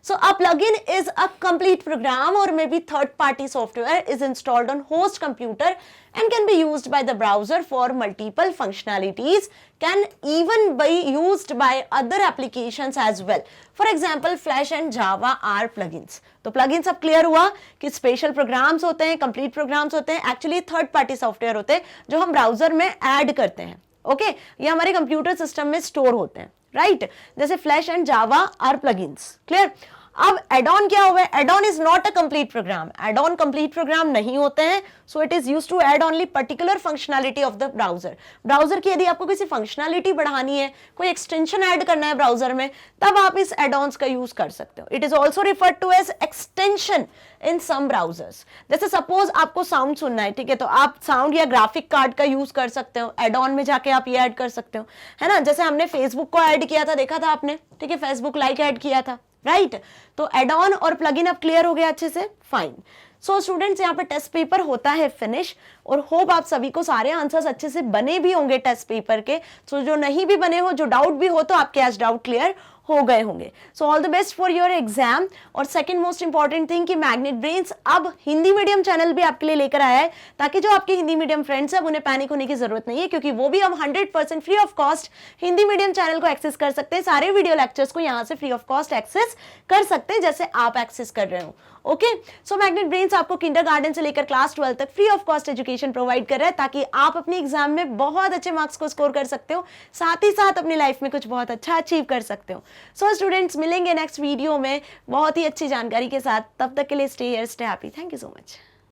Speaker 1: so a plugin is a complete program or maybe third-party software is installed on host computer and can be used by the browser for multiple functionalities, can even be used by other applications as well. For example, Flash and Java are plugins. तो plugins अब clear हुआ कि special programs होते हैं, complete programs होते हैं, actually third-party software होते हैं जो हम browser में add करते हैं। ओके, ये हमारे कंप्यूटर सिस्टम में स्टोर होते हैं, राइट? जैसे flash and Java are plugins. Clear? अब एडॉन क्या हुआ है? Add on is not a complete program, add on complete program नहीं होते हैं, so it is used to add only particular functionality of the browser. Browser की यदि आपको किसी फंक्शनैलिटी बढ़ानी है, कोई एक्सटेंशन ऐड करना है ब्राउजर में, तब आप इस एडॉन्स का यूज कर सकते हो। It is also referred to as extension in some browsers. जैसे सपोज आपको साउंड सुनना है, ठीक है, तो आप साउंड या ग्राफिक कार्ड का यूज कर सकते हो, एडॉन में जाके आप ये ऐड कर सकते हो, है ना? जैसे हमने फेसबुक को ऐड किया था, देखा था आपने, ठीक है, फेसबुक लाइक ऐड किया था, राइट? तो एडॉन और प्लगइन अब क्लियर हो गया अच्छे से। फाइन, सो स्टूडेंट्स, यहाँ पे टेस्ट पेपर होता है फिनिश, और होप आप सभी को सारे आंसर्स अच्छे से बने भी होंगे टेस्ट पेपर के। सो जो नहीं भी बने हो, जो डाउट भी हो, तो आपके आज डाउट क्लियर हो गए होंगे। So all the best for your exam. और सेकंड मोस्ट इंपॉर्टेंट थिंग कि मैग्नेट ब्रेन्स अब हिंदी मीडियम चैनल भी आपके लिए लेकर आया है, ताकि जो आपके हिंदी मीडियम फ्रेंड्स हैं उन्हें पैनिक होने की जरूरत नहीं है, क्योंकि वो भी अब 100% free of cost Hindi medium channel को एक्सेस कर सकते हैं। सारे वीडियो लेक्चर्स को यहाँ से फ्री ऑफ कॉस्ट एक्सेस कर सकते हैं, जैसे आप एक्सेस कर रहे हो। ओके, सो मैग्नेट ब्रेन्स आपको किंडरगार्टन से लेकर क्लास 12 तक free of cost education provide कर रहा है, ताकि आप अपने एग्जाम में बहुत अच्छे मार्क्स को स्कोर कर सकते हो, साथ ही साथ अपनी लाइफ में कुछ बहुत अच्छा अचीव कर सकते हो। सो स्टूडेंट्स, मिलेंगे नेक्स्ट वीडियो में बहुत ही अच्छी जानकारी के साथ। तब तक के लिए stay here, stay happy. Thank you so much.